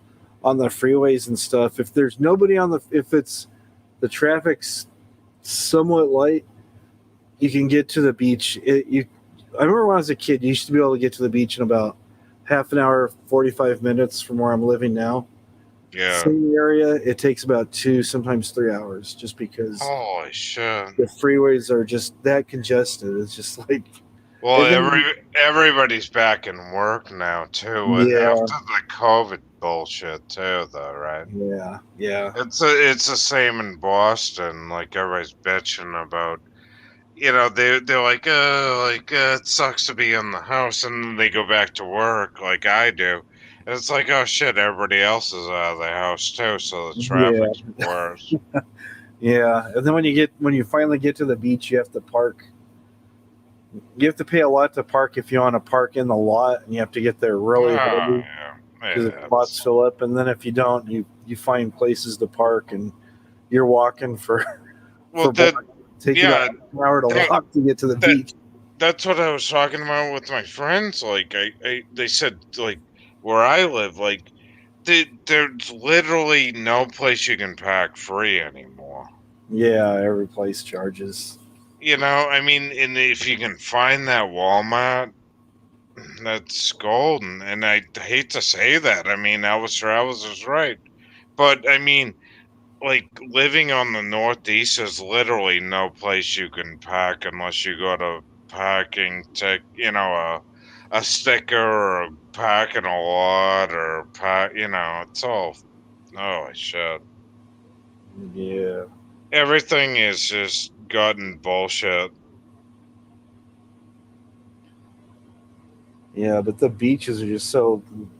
on the freeways and stuff. If there's nobody on if it's the traffic's somewhat light, you can get to the beach. I remember when I was a kid, you used to be able to get to the beach in about half an hour, 45 minutes from where I'm living now. yeah. Same area, it takes about 2, sometimes 3 hours, just because Holy shit. the freeways are just that congested. It's just like, Well, and then everybody's back in work now too, yeah, after the COVID bullshit too, though, right? yeah. It's the same in Boston. Like everybody's bitching about, they're like it sucks to be in the house, and then they go back to work like I do, and it's like, oh shit, everybody else is out of the house too, so the Yeah, traffic's worse. yeah. And then when you finally get to the beach, you have to park. You have to pay a lot to park if you want to park in the lot, and you have to get there Oh really early yeah, because the yeah. spots fill up. And then if you don't, you find places to park, and you're walking for Well, block. Take you yeah, about an hour to that walk to get to the that beach. that's what I was talking about with my friends. Like they said, like where I live, like there's literally no place you can pack free anymore. Yeah, every place charges. I mean, and if you can find that Walmart, that's golden. And I hate to say that. I mean, Elvis Travis is right, but I mean, like living on the Northeast, is literally no place you can pack unless you go to packing tech, a sticker or packing a lot or it's all, oh shit. Yeah, Everything is just gotten bullshit. yeah. But the beaches are just so.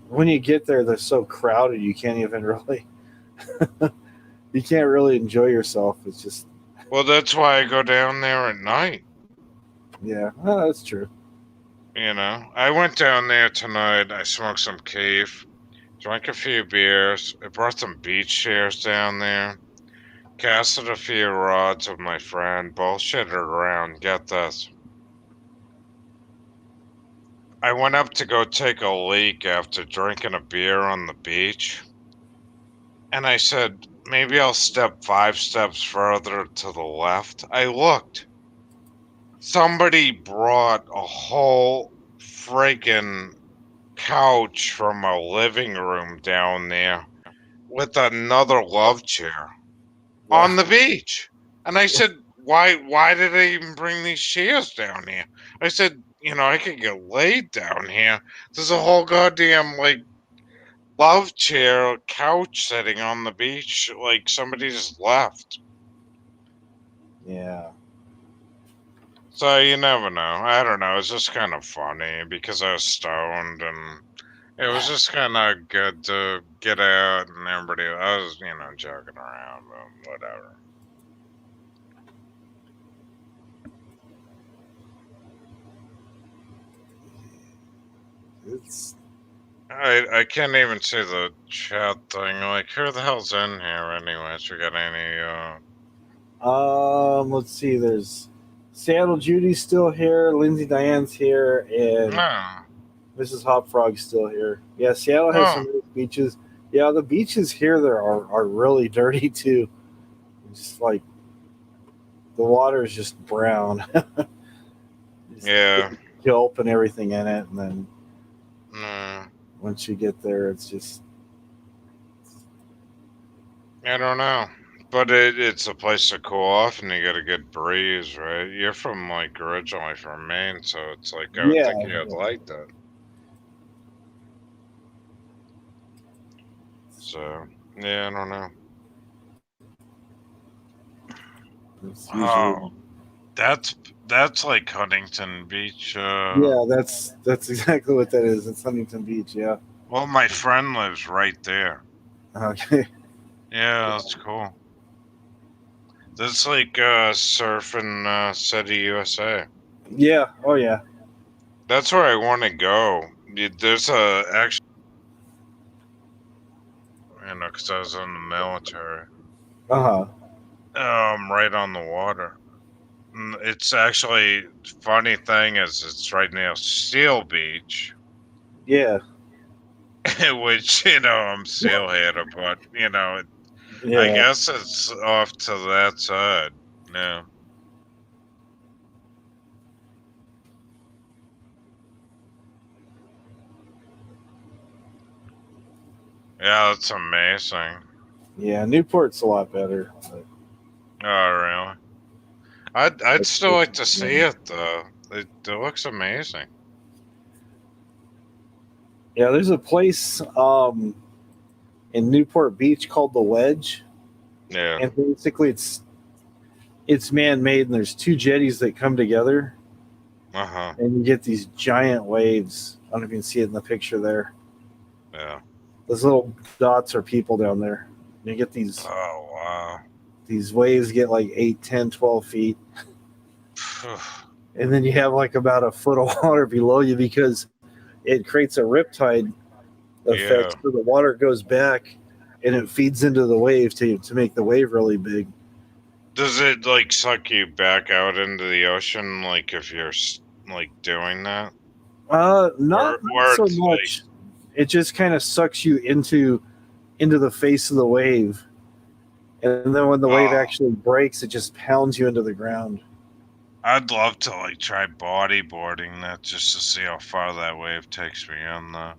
When you get there, they're so crowded. You can't even really. You can't really enjoy yourself. It's just Well, that's why I go down there at night. yeah. Oh, that's true. I went down there tonight. I smoked some keef, drank a few beers. I brought some beach chairs down there. Casted a few rods with my friend, bullshitted around. Get this. I went up to go take a leak after drinking a beer on the beach, and I said, maybe I'll step 5 steps further to the left. I looked. Somebody brought a whole freaking couch from a living room down there with another love chair on Wow. the beach. And I said, why did they even bring these chairs down here? I said, I could get laid down here. There's a whole goddamn like love chair couch sitting on the beach, like somebody just left. Yeah. So you never know. I don't know. It's just kind of funny because I was stoned and it was just kind of good to get out and everybody. I was, joking around, but whatever. It's I can't even see the chat thing. Like, who the hell's in here, anyways? We got any? let's see. There's Seattle Judy's still here. Lindsay Diane's here, and No. Mrs. Hopfrog's still here. Yeah, Seattle has Oh, some nice beaches. Yeah, the beaches here there are really dirty too. It's like the water is just brown. yeah. Kelp and everything in it, and then No. once you get there, it's just I don't know. But it's a place to cool off and you get a good breeze, right? You're from, like, originally from Maine, so it's like, I would Yeah, think you'd like that. So, yeah, I don't know. it's Oh, usually. that's like Huntington Beach. Yeah, that's exactly what that is. It's Huntington Beach. Yeah. Well, my friend lives right there. Okay. Yeah, that's cool. That's like surfing City, USA. Yeah. Oh yeah. That's where I want to go. There's a actually, because I was in the military. Uh huh. Right on the water. It's actually funny thing is it's right near Seal Beach, Yeah. which I'm seal hater, but I Yeah. guess it's off to that side. Yeah. Yeah, that's amazing. Yeah. Newport's a lot better. But Oh, really? I'd it's, still it's, like to see yeah. it though. It looks amazing. Yeah. There's a place in Newport Beach called the Wedge, Yeah. and basically it's man made, and there's two jetties that come together, Uh-huh. and you get these giant waves. I don't know if you can see it in the picture there. Yeah. Those little dots are people down there. And you get Oh, wow. these waves get like 8, 10, 12 feet, and then you have like about a foot of water below you because it creates a riptide Yeah. effect, so the water goes back and it feeds into the wave to make the wave really big. Does it like suck you back out into the ocean like if you're like doing that? Not Or so it's like, much. It just kind of sucks you into the face of the wave, and then when the wave oh, actually breaks, it just pounds you into the ground. I'd love to like try bodyboarding that just to see how far that wave takes me on though.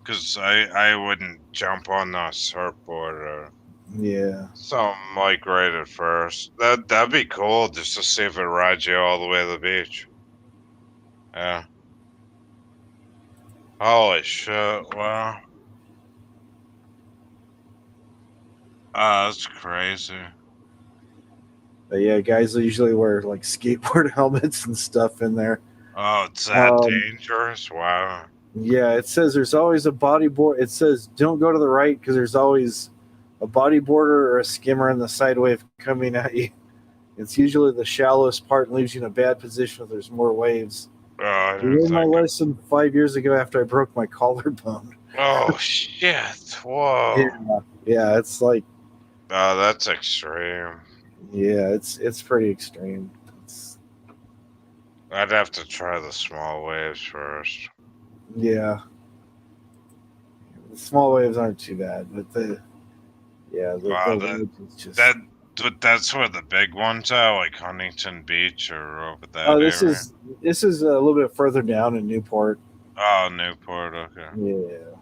Cause I wouldn't jump on the surfboard or Yeah, something like right at first. That'd be cool just to see if it rides you all the way to the beach. Yeah. Holy shit! Wow. That's crazy. but yeah, guys usually wear like skateboard helmets and stuff in there. Oh, it's that Um, dangerous? Wow. yeah, it says there's always a bodyboard. It says don't go to the right because there's always a bodyboarder or a skimmer in the side wave coming at you. It's usually the shallowest part and leaves you in a bad position if there's more waves. Oh, I I didn't learned my think of. lesson 5 years ago after I broke my collarbone. Oh shit! Yeah, Whoa. yeah, it's like Oh, that's extreme. yeah, it's pretty extreme. It's, I'd have to try the small waves first. yeah, the small waves aren't too bad, but the That waves is just. that but that's where the big ones are, like Huntington Beach or over Oh, that area. this is a little bit further down in Newport. Oh, Newport. Okay. Yeah,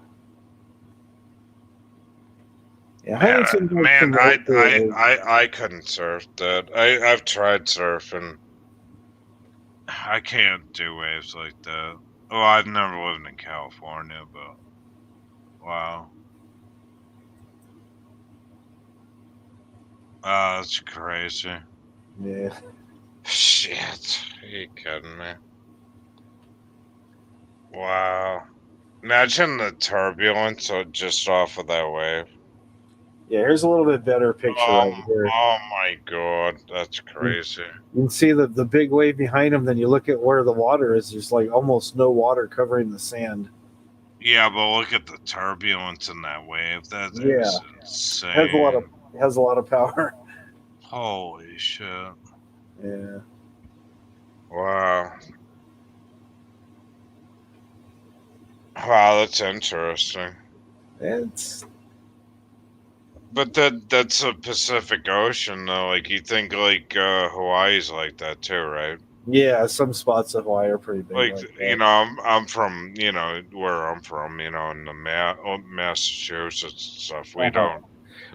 yeah, Man, Huntington has man, some local waves. I couldn't surf that. I've tried surfing. I can't do waves like that. Oh, I've never lived in California, but wow. Oh, that's crazy. Yeah, Shit. Are you kidding me? Wow. Imagine the turbulence just off of that wave. yeah. Here's a little bit better picture right here. Oh my god, that's You crazy. can see the big wave behind him. Then you look at where the water is. There's like almost no water covering the sand. Yeah, but look at the turbulence in that wave. That Yeah, is has a lot of insane. has a lot of power. Holy shit. Yeah, Wow. Wow, that's interesting. it's But that's a Pacific Ocean though. Like you think like Hawaii's like that too, right? yeah. Some spots of Hawaii are pretty big Like like that. I'm from where I'm from, in the Massachusetts and stuff. We Uh-huh. don't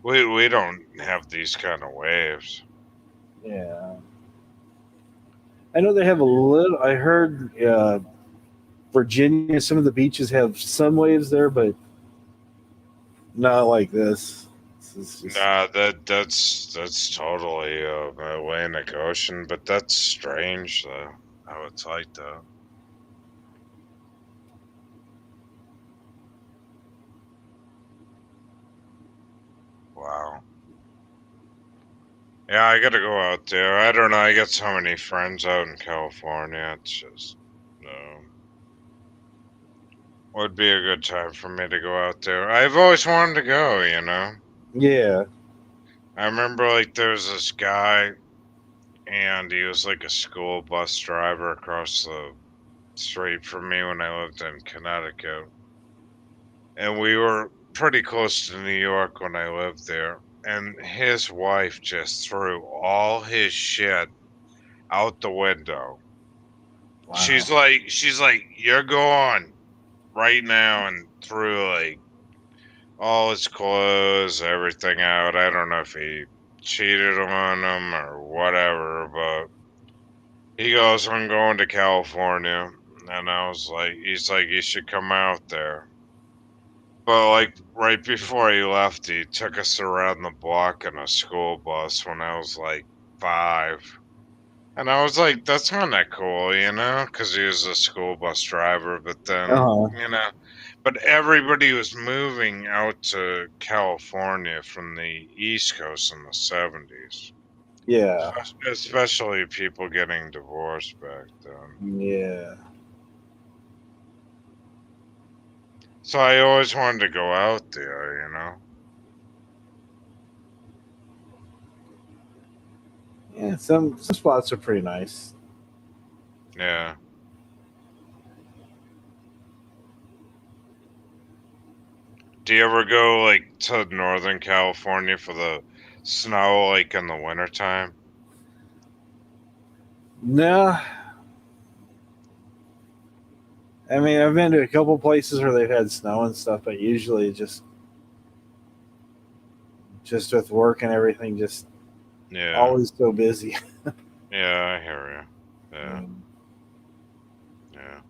We don't have these kind of waves. Yeah. I know they have a little. I heard Virginia, some of the beaches have some waves there, but not like this. This is just, Nah, that's totally Atlantic Ocean, but that's strange though. How it's like that. Wow. Yeah, I gotta go out there. I don't know. I got so many friends out in California. It's just no. Would be a good time for me to go out there. I've always wanted to go. yeah. I remember like there was this guy, and he was like a school bus driver across the street from me when I lived in Connecticut. And we were pretty close to New York when I lived there. And his wife just threw all his shit out the window. Wow. She's like, you're gone right now, and threw like all his clothes, everything out. I don't know if he cheated on him or whatever, but he goes, I'm going to California. And I was like, he's like, you should come out there. But like right before he left, he took us around the block in a school bus when I was like 5. And I was like, that's not that cool, because he was a school bus driver. But then, Uh-huh. But everybody was moving out to California from the East Coast in the 70s. Yeah. Especially people getting divorced back then. Yeah. So I always wanted to go out there. Yeah, some spots are pretty nice. Yeah. Do you ever go like to Northern California for the snow, like in the wintertime? No. I mean, I've been to a couple places where they've had snow and stuff, but usually just with work and everything, just Yeah. always so busy. Yeah, I hear you. Yeah. Um, Yeah.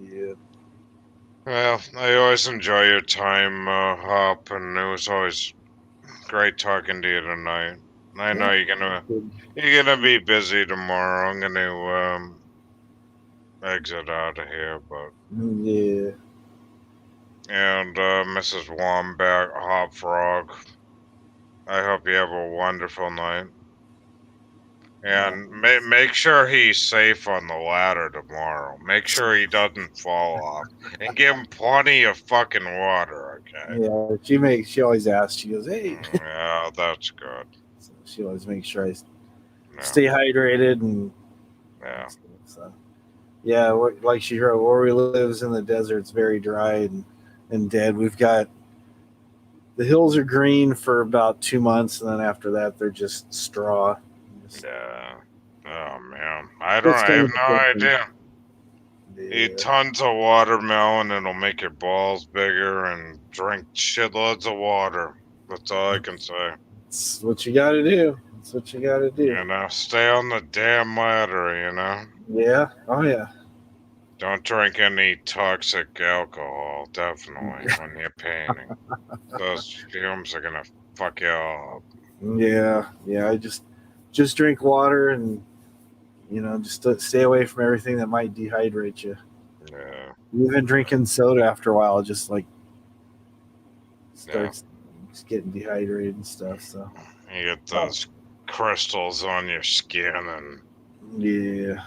yeah. Well, I always enjoy your time, Hop, and it was always great talking to you tonight. I know you're gonna be busy tomorrow. I'm gonna exit out of here, but Yeah. and Mrs. Wombat, Hop Frog, I hope you have a wonderful night. And make sure he's safe on the ladder tomorrow. Make sure he doesn't fall off. And give him plenty of fucking water, okay? Yeah. She always asks. She goes, "Hey." Yeah, that's good. So she always makes sure I stay hydrated and yeah. So, yeah, like she wrote, where we live is in the desert. It's very dry and dead. We've got the hills are green for about 2 months, and then after that, they're just straw. Yeah. Oh man, I have no idea. Eat tons of watermelon, it'll make your balls bigger, and drink shitloads of water. That's all I can say. It's what you got to do. That's what you got to do. Stay on the damn ladder, Yeah. Oh yeah. Don't drink any toxic alcohol, definitely, when you're painting. Those fumes are gonna fuck you up. Yeah. I just drink water and just to stay away from everything that might dehydrate you. Yeah. Even drinking soda after a while just like starts getting dehydrated and stuff. So you get those crystals on your skin, and yeah,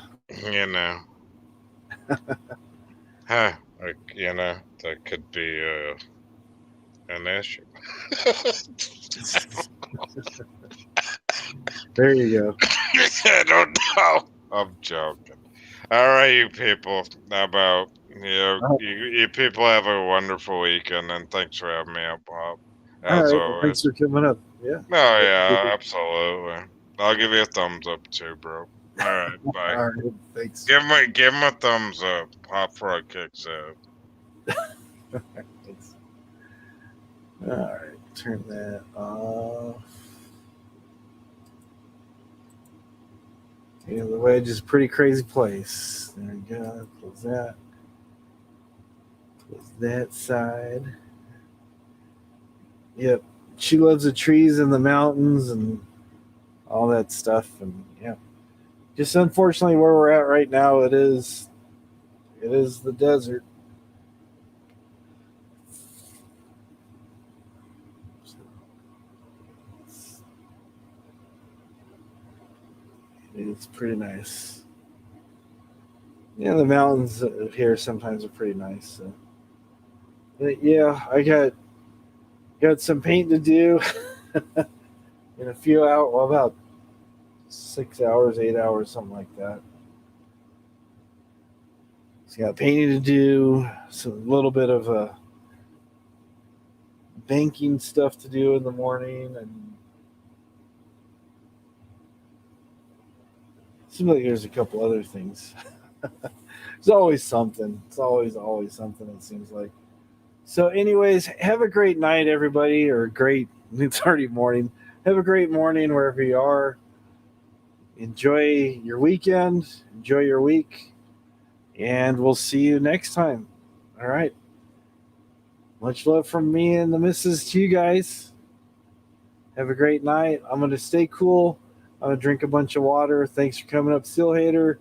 huh? That could be an issue. There you go. I don't know. I'm joking. All right, you people. How about you people have a wonderful weekend, and thanks for having me up, Bob. As always. Thanks for coming up. Yeah. Oh yeah, absolutely. I'll give you a thumbs up too, bro. All right, bye. All right, thanks. Give him a thumbs up. Hot Frog kicks out. Thanks. All right, turn that off. Yeah, the wedge is a pretty crazy place. There we go. Close that. Close that side. Yep. She loves the trees and the mountains and all that stuff. And yeah, just unfortunately where we're at right now, it is the desert. It's pretty nice. Yeah, the mountains here sometimes are pretty nice. So. But yeah, I got some paint to do in a few hours. Well, about 6 hours, 8 hours, something like that. So got painting to do, some little bit of banking stuff to do in the morning, and seems like there's a couple other things. There's always something. It's always something, it seems like. So anyways, have a great night, everybody, or it's already morning. Have a great morning wherever you are. Enjoy your weekend. Enjoy your week. And we'll see you next time. All right. Much love from me and the missus to you guys. Have a great night. I'm going to stay cool. I'm going to drink a bunch of water. Thanks for coming up, Steel Hater.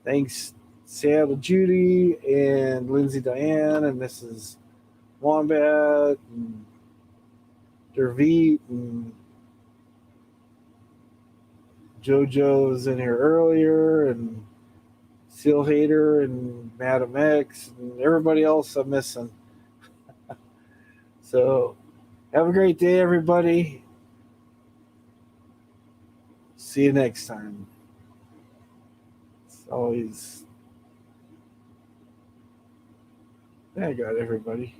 Thanks, Seattle Judy and Lindsay Diane and Mrs. Wombat and Derveet and JoJo was in here earlier and Steel Hater and Madam X and everybody else I'm missing. So have a great day, everybody. See you next time. It's always... I got everybody.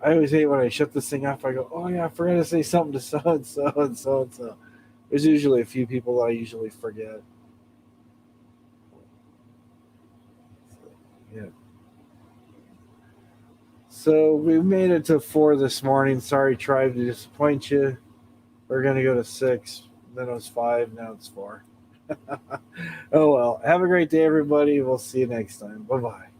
I always hate when I shut this thing off. I go, oh yeah, I forgot to say something to so and so and so and so. There's usually a few people that I usually forget. Yeah. So we made it to 4 this morning. Sorry, tribe, to disappoint you. We're gonna go to 6. Then it was 5. Now it's 4. Oh well. Have a great day, everybody. We'll see you next time. Bye bye.